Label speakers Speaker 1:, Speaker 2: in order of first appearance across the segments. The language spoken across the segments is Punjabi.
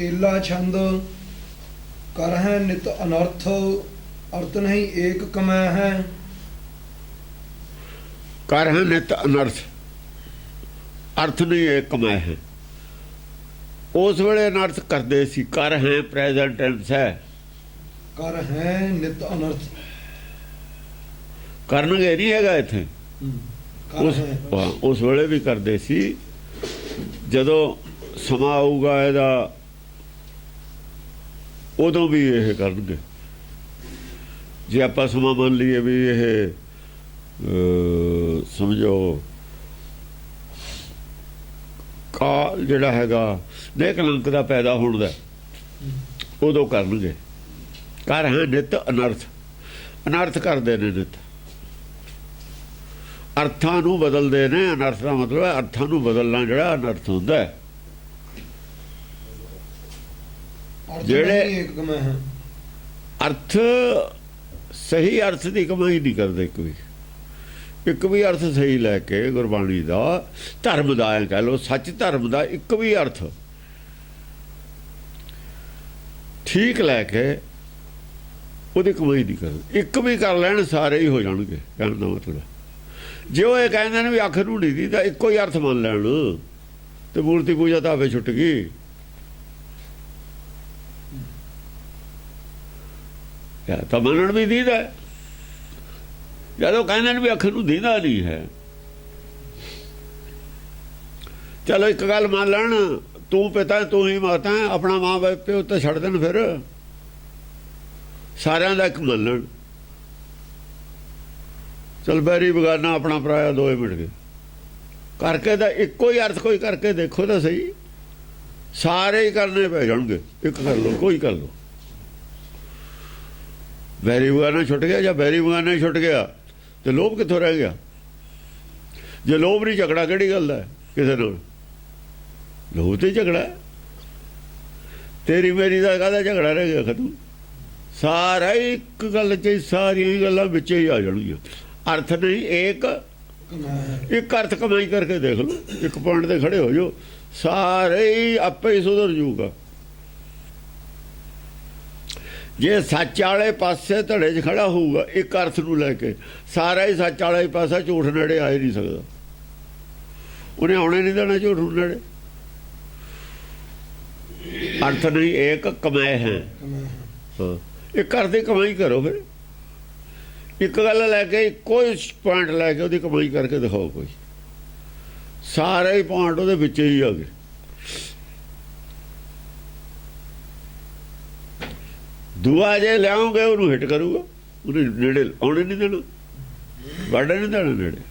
Speaker 1: एला छंद कर है नित अनर्थ अर्थ नहीं एक कमै है।
Speaker 2: कर है नित अनर्थ अर्थ नहीं एक कमाए है। उस वेले अनर्थ करते सी। कर है प्रेजेंट टेंस है।
Speaker 1: कर है नित अनर्थ
Speaker 2: करनगे नहीं हैगा इत्थे।
Speaker 1: कर
Speaker 2: उस
Speaker 1: है
Speaker 2: उस वेले भी करते सी। जदों समा आऊगा ਇਹਦਾ उदों भी ये करनगे। जे आपां समा मान लीए भी ये समझो काल जिहड़ा हैगा नेक कलंक दा पैदा होण दा उदों करनगे। कर है नित अनर्थ अनर्थ करदे ने नित अर्थां नूं बदलदे ने। अनर्थ दा मतलब है अर्थां नूं बदलना जिहड़ा अनर्थ हुंदा है।
Speaker 1: अर्थ
Speaker 2: जेड़े
Speaker 1: नहीं एक कमै है।
Speaker 2: अर्थ सही अर्थ की कमाई नहीं करते। एक भी अर्थ सही लैके गुरबाणी का धर्म का कह लो सच धर्म का एक भी अर्थ ठीक लैके उसकी कमाई नहीं करते। एक भी कर लैन सारे ही हो जाएंगे। कहने का मतलब जो ये कहते हैं भी अख नूं नहीं दी तो एको ही अर्थ मान लैन तो मूर्ति पूजा तो आपे छुट गई। तो मनन भी दीदा है जो कहने भी अख नूं दीदा नहीं है। चलो एक गल मान लैन तू पिता है तू ही माता है अपना माँ बाप प्यो तो छड़ देन फिर सारिਆਂ ਦਾ एक मान लैन। चल बैरी बगाना अपना पराया दो ही मिट गए करके तो एको ही अर्थ कोई करके देखो तो सही सारे ही करने पै जाएंगे। एक कर लो कोई कर लो। बैरी बगाना छुट गया या बैरी बगाना ही छुट गया तो लोभ कितों रह गया। जे लोभ नहीं झगड़ा किहड़ी गल है किसी नाल लोभ तो झगड़ा है। तेरी मेरी का कहदा झगड़ा रह गया खत्म। सारा एक गल च सारिया ही गल्लां विच ही आ जाणगियां। अर्थ नहीं एक
Speaker 1: कमै है।
Speaker 2: एक अर्थ कमाई करके देख लो एक पॉइंट ते खड़े हो जाओ सारे ही आपे ही सुधर जूगा। जे सच वाले पासे धड़े च खड़ा होऊगा एक अर्थ नूं लैके सारा ही सच वाला ही पासा झूठ नेड़े आ ही नहीं सकदा। उन्हें आने नहीं देना झूठ नूं नेड़े। अर्थ नहीं एक कमाए हैं।
Speaker 1: कमै है।
Speaker 2: हाँ एक अर्थ की कमाई करो फिर एक गल लैके कोई पॉइंट लैके उसकी कमाई करके दिखाओ कोई सारे ही पॉइंट वो ही आ गए। दूआ जे लियाओगे उन्होंने हिट करूगा उन्हें नेड़े आने नहीं देना वाड़े नहीं देना नेड़े।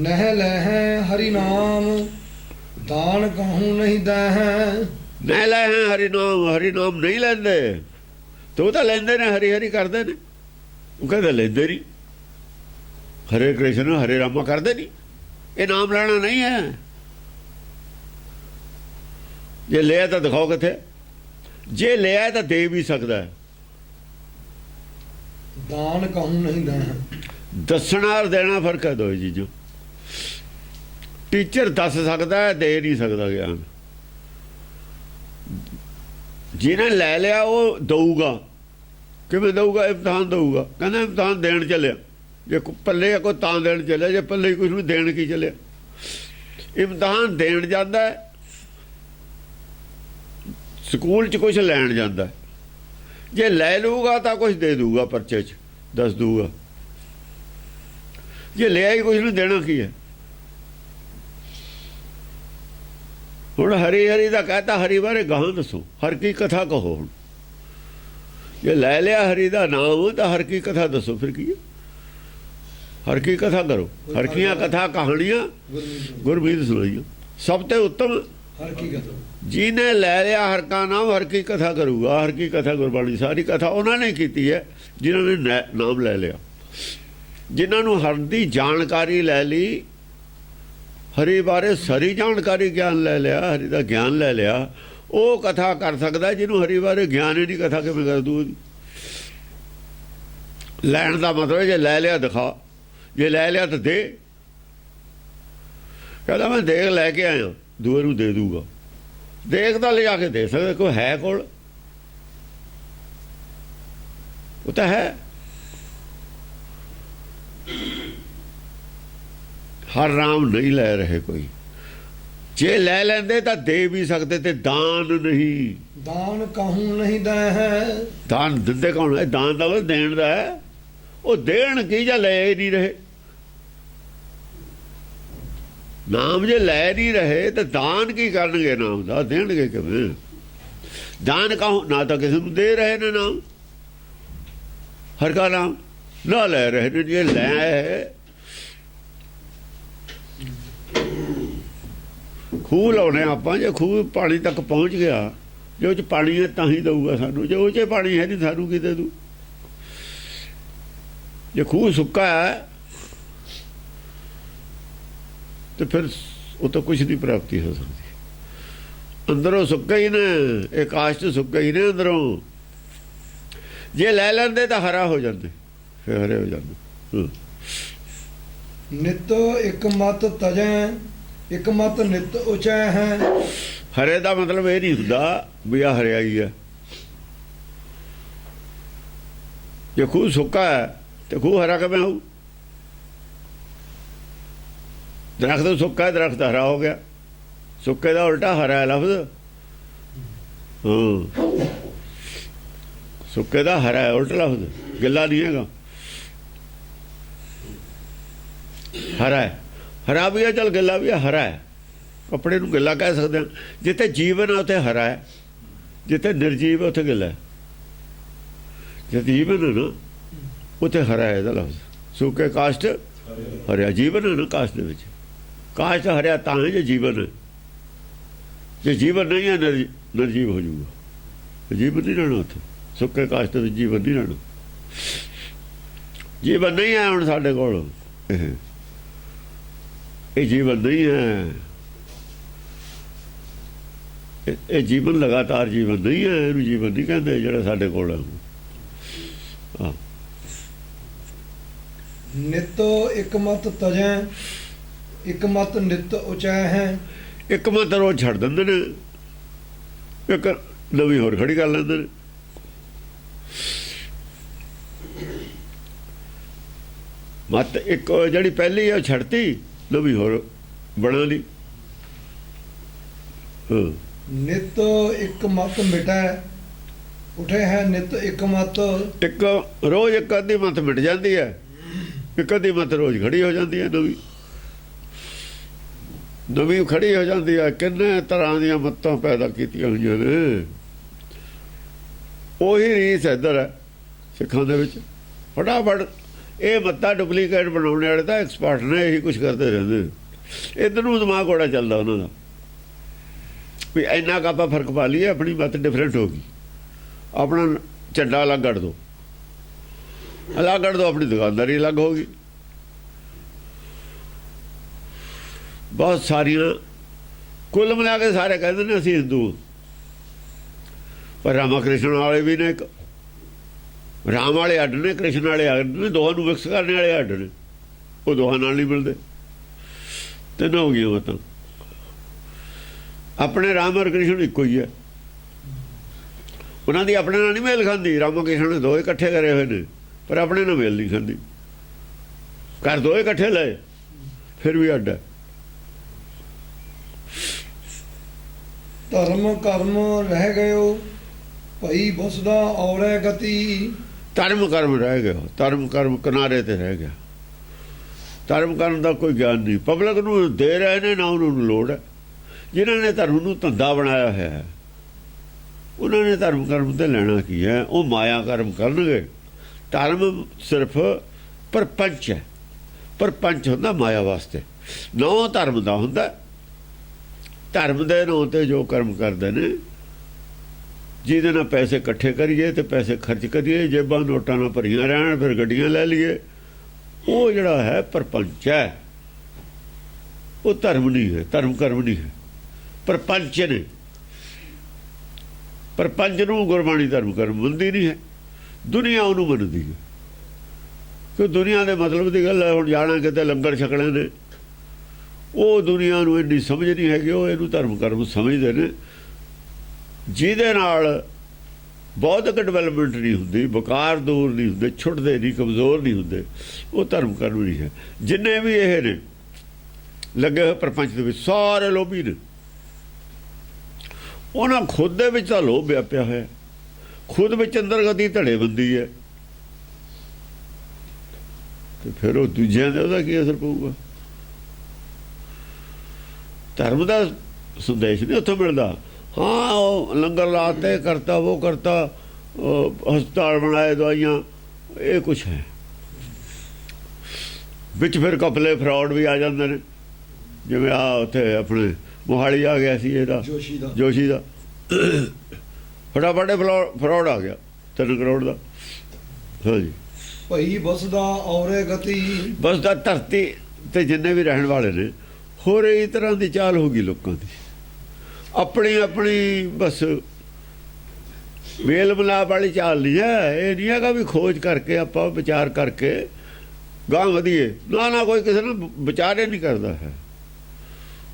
Speaker 1: नह लह हरि नाम दान कहूँ नहीं दह।
Speaker 2: नहीं लै हैं हरि नाम नहीं लेंदे तो वो लेंदे ने हरी हरी करते ने। वो कहते लेंदे नहीं हरे कृष्ण हरे रामा करते नहीं। ये नाम लेना नहीं है। जे लिया तो दिखाओ किथे जे लिया तो दे भी सकता है।
Speaker 1: दान कहूँ नहीं दह।
Speaker 2: दसना और देना फर्क है दो चीज़ों। टीचर दस सकता है दे नहीं सकता ज्ञान। जिन्हें लै लिया वो दूगा किवें दूगा इम्तहान दूगा कहना इम्तहान देन चलिया जे पल्ले कोई तां देन चलिया जे पल्ले कुछ भी देन की चलिया। इम्तहान देन जाता है स्कूल च कुछ लैन जाता है। जे लै लूगा तो कुछ दे दूगा परचे च दस दूगा। जे लिया ही कुछ नहीं देना की है। हुण हरी हरी का कहता हरी बारे गां दसो हर की कथा कहो। हुण जे लै लिया हरी का नाम तो हर की कथा दसो फिर की हर की कथा करो। हर कियां कथा कहानियां गुरमीत सुनाइया सब ते उत्तम
Speaker 1: हर की कथा।
Speaker 2: जिन्हें लै लिया हर का नाम हर की कथा करूगा। हर की कथा गुरबाणी सारी कथा उन्होंने की है जिन्होंने नाम लै लिया। जिन्होंने हर की जानकारी लै ली हरी बारे सारी जानकारी ज्ञान लै लिया हरी का ज्ञान लै लिया वो कथा कर सकता है। जिन्होंने हरी बारे ज्ञान ही नहीं कथा किवें कर दू। लैन का मतलब जे लै लिया दिखा जे लै लिया तो दे कहता मैं देख लैके आया दूए नूं दे दूगा ਦੇਖਦਾ ਲਿਜਾ ਕੇ ਦੇ ਸਕਦੇ ਕੋਈ ਹੈ ਕੋਲ, ਉਹ ਤਾਂ ਹੈ। ਹਰ ਰਾਮ ਨਹੀਂ ਲੈ ਰਹੇ ਕੋਈ, ਜੇ ਲੈ ਲੈਂਦੇ ਤਾਂ ਦੇ ਵੀ ਸਕਦੇ ਤੇ ਦਾਨ ਨਹੀਂ।
Speaker 1: ਦਾਨ ਕਾਹੂ ਨਹੀਂ ਦਾ ਹੈ।
Speaker 2: ਦਾਨ ਦਿੰਦੇ ਕੌਣ ਹੈ? ਦਾਨ ਦਾ ਮਤਲਬ ਦੇਣ ਦਾ ਹੈ। ਉਹ ਦੇਣ ਕੀ ਜਾਂ ਲੈ ਹੀ ਨਹੀਂ ਰਹੇ। ਨਾਮ ਜੇ ਲੈ ਨਹੀਂ ਰਹੇ ਤਾਂ ਦਾਨ ਕੀ ਕਰਨਗੇ? ਨਾਮ ਦਾ ਦੇਣਗੇ ਕਿਵੇਂ? ਦਾਨ ਕਾਹੂ, ਨਾ ਤਾਂ ਕਿਸੇ ਨੂੰ ਦੇ ਰਹੇ ਨੇ ਨਾਮ, ਹਰ ਕਾ ਨਾਮ ਨਾ ਲੈ ਰਹੇ ਨੇ। ਜੇ ਲੈ ਖੂਹ ਲਾਉਣੇ ਆਪਾਂ, ਜੇ ਖੂਹ ਪਾਣੀ ਤੱਕ ਪਹੁੰਚ ਗਿਆ, ਜੇ ਉਹ 'ਚ ਪਾਣੀ ਹੈ ਤਾਂ ਹੀ ਦਊਗਾ ਸਾਨੂੰ, ਜੇ ਉਹ 'ਚ ਪਾਣੀ ਹੈ ਨਹੀਂ ਸਾਨੂੰ ਕੀ ਦੇ ਦੂ? ਜੇ ਖੂਹ ਸੁੱਕਾ ਹੈ ਤੇ ਫਿਰ ਉਹ ਤਾਂ ਕੁਛ ਨਹੀਂ ਪ੍ਰਾਪਤੀ ਹੋ ਸਕਦੀ। ਅੰਦਰੋਂ ਸੁੱਕਾ ਹੀ ਨੇ, ਇਹ ਕਾਸ਼ਟ ਸੁੱਕਾ ਹੀ ਨੇ ਅੰਦਰੋਂ। ਜੇ ਲੈ ਲੈਂਦੇ ਤਾਂ ਹਰਾ ਹੋ ਜਾਂਦੇ, ਫਿਰ ਹਰੇ ਹੋ ਜਾਂਦੇ।
Speaker 1: ਨਿਤ ਇੱਕ ਮਤ ਤਜੈ, ਇੱਕ ਮਤ ਨਿਤ ਉਚੈ ਹੈ।
Speaker 2: ਹਰੇ ਦਾ ਮਤਲਬ ਇਹ ਨਹੀਂ ਹੁੰਦਾ ਵੀ ਆ ਹਰਿਆਈ ਹੈ। ਜੇ ਖੂਹ ਸੁੱਕਾ ਹੈ ਤੇ ਖੂਹ ਹਰਾ ਕਿਵੇਂ ਹੋਊ? ਦਰਖਤ ਸੁੱਕਾ, ਦਰਖਤ ਹਰਾ ਹੋ ਗਿਆ। ਸੁੱਕੇ ਦਾ ਉਲਟਾ ਹਰਾ ਹੈ ਲਫ਼ਜ਼। ਹਾਂ, ਸੁੱਕੇ ਦਾ ਹਰਾ ਹੈ ਉਲਟਾ ਲਫ਼ਜ਼, ਗਿੱਲਾ ਨਹੀਂ ਹੈਗਾ, ਹਰਾ ਹੈ। ਹਰਾ ਵੀ ਹੈ, ਚੱਲ ਗਿੱਲਾ ਵੀ ਹੈ, ਹਰਾ ਹੈ। ਕੱਪੜੇ ਨੂੰ ਗਿੱਲਾ ਕਹਿ ਸਕਦੇ ਹਾਂ। ਜਿੱਥੇ ਜੀਵਨ ਹੈ ਉੱਥੇ ਹਰਾ ਹੈ, ਜਿੱਥੇ ਨਿਰਜੀਵ ਹੈ ਉੱਥੇ ਗਿੱਲਾ ਹੈ। ਜਿੱਥੇ ਜੀਵਨ ਹੈ ਨਾ ਉੱਥੇ ਹਰਾ ਹੈ ਇਹਦਾ ਲਫ਼ਜ਼। ਸੁੱਕੇ ਕਾਸ਼ਟ ਹਰਿਆ, ਜੀਵਨ ਹੈ ਨਾ ਕਾਸ਼ਟ ਦੇ ਵਿੱਚ। ਕਾਸ਼ਟ ਹਰਿਆ ਤਾਂ ਹੈ ਜੇ ਜੀਵਨ ਹੈ। ਜੇ ਜੀਵਨ ਨਹੀਂ ਹੈ ਨਿਰਜੀਵ ਹੋ ਜਾਊਗਾ। ਜੀਵਨ ਨਹੀਂ ਰਹਿਣਾ ਉੱਥੇ, ਸੁੱਕੇ ਕਾਸ਼ਟ ਵਿੱਚ ਜੀਵਨ ਨਹੀਂ ਰਹਿਣਾ। ਜੀਵਨ ਨਹੀਂ ਹੈ ਹੁਣ ਸਾਡੇ ਕੋਲ, ਇਹ ਜੀਵਨ ਨਹੀਂ ਹੈ। ਇਹ ਜੀਵਨ ਲਗਾਤਾਰ ਜੀਵਨ ਨਹੀਂ ਹੈ, ਇਹਨੂੰ ਜੀਵਨ ਨਹੀਂ ਕਹਿੰਦੇ ਜਿਹੜਾ ਸਾਡੇ ਕੋਲ ਹੈ।
Speaker 1: ਨਿਤੋ ਇੱਕ ਮਤ ਤਜੈ, ਇੱਕ ਮਤ ਨਿਤ ਉਚੈ ਹੈ।
Speaker 2: ਇੱਕ ਮਤ ਰੋਜ਼ ਛੱਡ ਦਿੰਦੇ ਨੇ, ਇੱਕ ਨਵੀਂ ਹੋਰ ਖੜੀ ਕਰ ਲੈਂਦੇ ਨੇ। ਮਤ ਇੱਕ ਜਿਹੜੀ ਪਹਿਲੀ ਆ ਛੱਡਤੀ, ਨਵੀਂ ਹੋਰ ਬਣਾ ਲਈ।
Speaker 1: ਨਿਤ ਇੱਕ ਮਤ ਮਿਟੈ ਉਠੇ ਹੈ, ਨਿਤ ਇੱਕ ਮਤ।
Speaker 2: ਇੱਕ ਰੋਜ਼ ਇੱਕ ਅੱਧੀ ਮਤ ਮਿਟ ਜਾਂਦੀ ਹੈ, ਇੱਕ ਅੱਧੀ ਮਤ ਰੋਜ਼ ਖੜੀ ਹੋ ਜਾਂਦੀ ਹੈ। ਨਵੀਂ ਖੜੀ ਹੋ ਜਾਂਦੀ ਹੈ। ਕਿੰਨੇ ਤਰ੍ਹਾਂ ਦੀਆਂ ਮੱਤਾਂ ਪੈਦਾ ਕੀਤੀਆਂ ਹੋਈਆਂ ਨੇ। ਉਹੀ ਰੀਸ ਇੱਧਰ ਹੈ ਸਿੱਖਾਂ ਦੇ ਵਿੱਚ। ਫਟਾਫਟ ਇਹ ਮੱਤਾਂ ਡੁਪਲੀਕੇਟ ਬਣਾਉਣ ਵਾਲੇ ਤਾਂ ਐਕਸਪਰਟ ਨੇ, ਇਹੀ ਕੁਛ ਕਰਦੇ ਰਹਿੰਦੇ। ਇੱਧਰ ਨੂੰ ਦਿਮਾਗ ਬੜਾ ਚੱਲਦਾ ਉਹਨਾਂ ਦਾ ਵੀ ਇੰਨਾ ਕੁ ਆਪਾਂ ਫਰਕ ਪਾ ਲਈਏ, ਆਪਣੀ ਮੱਤ ਡਿਫਰੈਂਟ ਹੋ ਗਈ, ਆਪਣਾ ਝੰਡਾ ਅਲੱਗ ਕੱਢ ਦਿਓ, ਅਲੱਗ ਕੱਢ ਦਿਓ, ਆਪਣੀ ਦੁਕਾਨਦਾਰੀ ਅਲੱਗ ਹੋ ਗਈ। ਬਹੁਤ ਸਾਰੀਆਂ, ਕੁੱਲ ਮਿਲਾ ਕੇ ਸਾਰੇ ਕਹਿੰਦੇ ਨੇ ਅਸੀਂ ਹਿੰਦੂ, ਪਰ ਰਾਮਾ ਕ੍ਰਿਸ਼ਨ ਵਾਲੇ ਵੀ ਨੇ। ਇੱਕ ਰਾਮ ਵਾਲੇ ਅੱਡ ਨੇ, ਕ੍ਰਿਸ਼ਨ ਵਾਲੇ ਅੱਡ ਨੇ, ਦੋਹਾਂ ਨੂੰ ਮਿਕਸ ਕਰਨ ਵਾਲੇ ਅੱਡ ਨੇ। ਉਹ ਦੋਹਾਂ ਨਾਲ ਨਹੀਂ ਮਿਲਦੇ। ਤਿੰਨ ਹੋ ਗਈਆਂ ਮਤਾਂ। ਆਪਣੇ ਰਾਮ ਔਰ ਕ੍ਰਿਸ਼ਨ ਇੱਕੋ ਹੀ ਹੈ। ਉਹਨਾਂ ਦੀ ਆਪਣੇ ਨਾਲ ਨਹੀਂ ਮੇਲ ਖਾਂਦੀ। ਰਾਮਾ ਕ੍ਰਿਸ਼ਨ ਨੇ ਦੋਏ ਇਕੱਠੇ ਕਰੇ ਹੋਏ ਨੇ, ਪਰ ਆਪਣੇ ਨਾਲ ਮੇਲ ਨਹੀਂ ਖਾਂਦੀ। ਘਰ ਦੋਏ ਇਕੱਠੇ ਲਏ, ਫਿਰ ਵੀ ਅੱਡ ਹੈ।
Speaker 1: ਧਰਮ ਕਰਮ ਰਹਿ ਗਇਓ ਭਈ ਬਸਦਾ ਔਰੈ ਗਤੀ।
Speaker 2: ਧਰਮ ਕਰਮ ਰਹਿ ਗਿਆ, ਧਰਮ ਕਰਮ ਕਿਨਾਰੇ ਤੇ ਰਹਿ ਗਿਆ। ਧਰਮ ਕਰਨ ਦਾ ਕੋਈ ਗਿਆਨ ਨਹੀਂ। ਪਬਲਿਕ ਨੂੰ ਦੇ ਰਹੇ ਨੇ ਨਾ, ਉਹਨਾਂ ਨੂੰ ਲੋੜ ਹੈ। ਜਿਨ੍ਹਾਂ ਨੇ ਧਰਮ ਨੂੰ ਧੰਦਾ ਬਣਾਇਆ ਹੋਇਆ ਹੈ, ਉਹਨਾਂ ਨੇ ਧਰਮ ਕਰਮ ਤੇ ਲੈਣਾ ਕੀ ਹੈ? ਉਹ ਮਾਇਆ ਕਰਮ ਕਰਨਗੇ। ਧਰਮ ਸਿਰਫ ਪਰਪੰਚ ਹੈ। ਪਰਪੰਚ ਹੁੰਦਾ ਮਾਇਆ ਵਾਸਤੇ। ਨੌ ਧਰਮ ਦਾ ਹੁੰਦਾ। ਧਰਮ ਦੇ ਨਾਂ ਤੇ ਜੋ ਕਰਮ ਕਰਦੇ ਨੇ, ਜਿਹਦੇ ਨਾਲ ਪੈਸੇ ਇਕੱਠੇ ਕਰੀਏ ਤੇ ਪੈਸੇ ਖਰਚ ਕਰੀਏ, ਜੇਬਾਂ ਨੋਟਾਂ ਨਾਲ ਭਰੀਆਂ ਰਹਿਣ, ਫਿਰ ਗੱਡੀਆਂ ਲੈ ਲਈਏ, ਉਹ ਜਿਹੜਾ ਹੈ ਪਰਪੰਚ ਹੈ। ਉਹ ਧਰਮ ਨਹੀਂ ਹੈ, ਧਰਮ ਕਰਮ ਨਹੀਂ ਹੈ, ਪਰਪੰਚ ਨੇ। ਪਰਪੰਚ ਨੂੰ ਗੁਰਬਾਣੀ ਧਰਮ ਕਰਮ ਮੰਨਦੀ ਨਹੀਂ ਹੈ, ਦੁਨੀਆ ਉਹਨੂੰ ਮੰਨਦੀ ਹੈ। ਕਿ ਦੁਨੀਆ ਦੇ ਮਤਲਬ ਦੀ ਗੱਲ ਹੈ। ਹੁਣ ਜਾਣਾ ਕਿਤੇ ਲੰਗਰ ਛਕਣੇ ਨੇ, ਉਹ ਦੁਨੀਆ ਨੂੰ ਇੰਨੀ ਸਮਝ ਨਹੀਂ ਹੈਗੀ, ਉਹ ਇਹਨੂੰ ਧਰਮ ਕਰਮ ਸਮਝਦੇ ਨੇ। ਜਿਹਦੇ ਨਾਲ ਬੌਧਿਕ ਡਿਵੈਲਪਮੈਂਟ ਨਹੀਂ ਹੁੰਦੀ, ਵਿਕਾਰ ਦੂਰ ਨਹੀਂ ਹੁੰਦੇ, ਛੁੱਟਦੇ ਨਹੀਂ, ਕਮਜ਼ੋਰ ਨਹੀਂ ਹੁੰਦੇ, ਉਹ ਧਰਮ ਕਰਮ ਨਹੀਂ ਹੈ। ਜਿੰਨੇ ਵੀ ਇਹ ਨੇ ਲੱਗੇ ਹੋਏ ਪ੍ਰਪੰਚ ਦੇ ਵਿੱਚ ਸਾਰੇ ਲੋਭੀ ਨੇ। ਉਹਨਾਂ ਖੁਦ ਦੇ ਵਿੱਚ ਤਾਂ ਲੋਭ ਵਿਆਪਿਆ ਹੋਇਆ, ਖੁਦ ਵਿੱਚ ਅੰਦਰਗਤੀ ਧੜੇਬੰਦੀ ਹੈ, ਤੇ ਫਿਰ ਉਹ ਦੂਜਿਆਂ ਦੇ ਉਹਦਾ ਕੀ ਅਸਰ ਪਊਗਾ? ਧਰਮ ਦਾ ਸੰਦੇਸ਼ ਨਹੀਂ ਉੱਥੋਂ ਮਿਲਦਾ। ਹਾਂ, ਉਹ ਲੰਗਰ ਲਾਤੇ, ਕਰਤਾ ਉਹ ਕਰਤਾ, ਹਸਪਤਾਲ ਬਣਾਏ, ਦਵਾਈਆਂ, ਇਹ ਕੁਛ ਹੈ। ਵਿੱਚ ਫਿਰ ਕਪਲੇ ਫਰਾਡ ਵੀ ਆ ਜਾਂਦੇ ਨੇ, ਜਿਵੇਂ ਆ ਉੱਥੇ ਆਪਣੇ ਮੋਹਾਲੀ ਆ ਗਿਆ ਸੀ ਇਹਦਾ ਜੋਸ਼ੀ ਦਾ ਫਟਾਫਟ ਫਰਾਡ ਆ ਗਿਆ 3 ਕਰੋੜ ਦਾ। ਹਾਂਜੀ,
Speaker 1: ਭਈ ਬਸਦਾ ਔਰੇ ਗਤੀ,
Speaker 2: ਬਸਦਾ ਧਰਤੀ ਤੇ ਜਿੰਨੇ ਵੀ ਰਹਿਣ ਵਾਲੇ ਨੇ, ਹੋਰ ਇਹ ਤਰ੍ਹਾਂ ਦੀ ਚਾਲ ਹੋ ਗਈ ਲੋਕਾਂ ਦੀ, ਆਪਣੀ ਆਪਣੀ ਬਸ ਮੇਲ ਮਿਲਾਪ ਵਾਲੀ ਚਾਲ ਨਹੀਂ ਹੈ। ਇਹ ਨਹੀਂ ਹੈਗਾ ਵੀ ਖੋਜ ਕਰਕੇ ਆਪਾਂ ਵਿਚਾਰ ਕਰਕੇ ਗਾਂ ਵਧੀਏ, ਨਾ ਕੋਈ ਕਿਸੇ ਨੂੰ ਵਿਚਾਰੇ ਨਹੀਂ ਕਰਦਾ ਹੈ।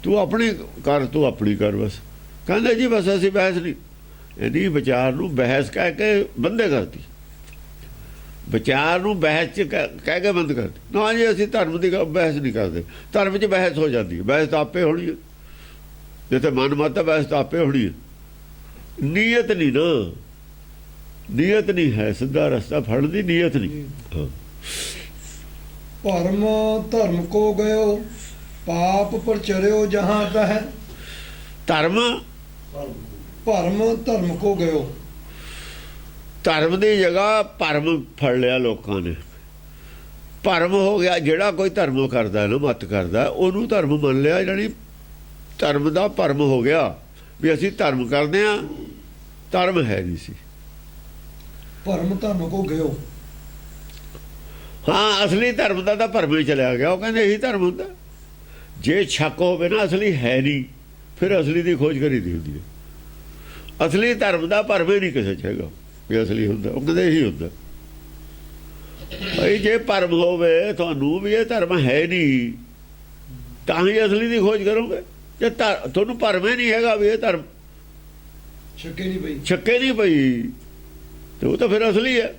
Speaker 2: ਤੂੰ ਆਪਣੀ ਕਰ, ਤੂੰ ਆਪਣੀ ਕਰ ਬਸ। ਕਹਿੰਦੇ ਜੀ ਬਸ ਅਸੀਂ ਬਹਿਸ ਨਹੀਂ, ਇਹਦੀ ਵਿਚਾਰ ਨੂੰ ਬਹਿਸ ਕਹਿ ਕੇ ਬੰਦੇ ਕਰਦੀ, ਵਿਚਾਰ ਨੂੰ ਬਹਿਸ 'ਚ ਕਹਿ ਕੇ ਬੰਦ ਕਰਦੀ। ਨਾ ਜੀ ਅਸੀਂ ਧਰਮ ਦੀ ਬਹਿਸ ਨਹੀਂ ਕਰਦੇ, ਧਰਮ 'ਚ ਬਹਿਸ ਹੋ ਜਾਂਦੀ ਹੈ। ਬਹਿਸ ਤਾਂ ਆਪੇ ਹੋਣੀ ਹੈ, ਜਿੱਥੇ ਮਨ ਮਤ ਬਹਿਸ ਤਾਂ ਆਪੇ ਹੋਣੀ ਹੈ। ਨੀਅਤ ਨਹੀਂ ਨਾ, ਨੀਅਤ ਨਹੀਂ ਹੈ, ਸਿੱਧਾ ਰਸਤਾ ਫੜਨ ਦੀ ਨੀਅਤ ਨਹੀਂ।
Speaker 1: ਭਰਮ ਧਰਮ ਕੋ ਗਇਓ, ਪਾਪ ਪ੍ਰਚਰਿਓ ਜਹਾਂ ਤਹਿ।
Speaker 2: ਧਰਮ
Speaker 1: ਧਰਮ ਕੋ ਗਇਓ,
Speaker 2: ਧਰਮ ਦੀ ਜਗ੍ਹਾ ਭਰਮ ਫੜ ਲਿਆ ਲੋਕਾਂ ਨੇ। ਭਰਮ ਹੋ ਗਿਆ, ਜਿਹੜਾ ਕੋਈ ਧਰਮ ਕਰਦਾ ਨਾ, ਮਤ ਕਰਦਾ, ਉਹਨੂੰ ਧਰਮ ਮੰਨ ਲਿਆ। ਜਾਣੀ ਧਰਮ ਦਾ ਭਰਮ ਹੋ ਗਿਆ ਵੀ ਅਸੀਂ ਧਰਮ ਕਰਦੇ ਹਾਂ, ਧਰਮ ਹੈ ਨਹੀਂ ਸੀ।
Speaker 1: ਭਰਮ ਧਰਮ ਕੋ ਗਇਓ,
Speaker 2: ਹਾਂ, ਅਸਲੀ ਧਰਮ ਦਾ ਤਾਂ ਭਰਮ ਹੀ ਚਲਿਆ ਗਿਆ। ਉਹ ਕਹਿੰਦੇ ਇਹੀ ਧਰਮ ਹੁੰਦਾ। ਜੇ ਸ਼ੱਕ ਹੋਵੇ ਨਾ ਅਸਲੀ ਹੈ ਨਹੀਂ, ਫਿਰ ਅਸਲੀ ਦੀ ਖੋਜ ਕਰੀਦੀ ਹੁੰਦੀ ਹੈ। ਅਸਲੀ ਧਰਮ ਦਾ ਭਰਮ ਹੀ ਨਹੀਂ ਕਿਸੇ 'ਚ ਹੈਗਾ ਵੀ ਅਸਲੀ ਹੁੰਦਾ। ਉਹ ਕਹਿੰਦੇ ਇਹੀ ਹੁੰਦਾ। ਭਾਈ ਜੇ ਭਰਮ ਹੋਵੇ ਤੁਹਾਨੂੰ ਵੀ ਇਹ ਧਰਮ ਹੈ ਨਹੀਂ, ਤਾਂ ਹੀ ਅਸਲੀ ਦੀ ਖੋਜ ਕਰੋਗੇ। ਜੇ ਤੁਹਾਨੂੰ ਭਰਮ ਹੀ ਨਹੀਂ ਹੈਗਾ ਵੀ ਇਹ ਧਰਮ, ਛੱਕੇ ਨਹੀਂ ਪਈ, ਤੇ ਉਹ ਤਾਂ ਫਿਰ ਅਸਲੀ ਹੈ।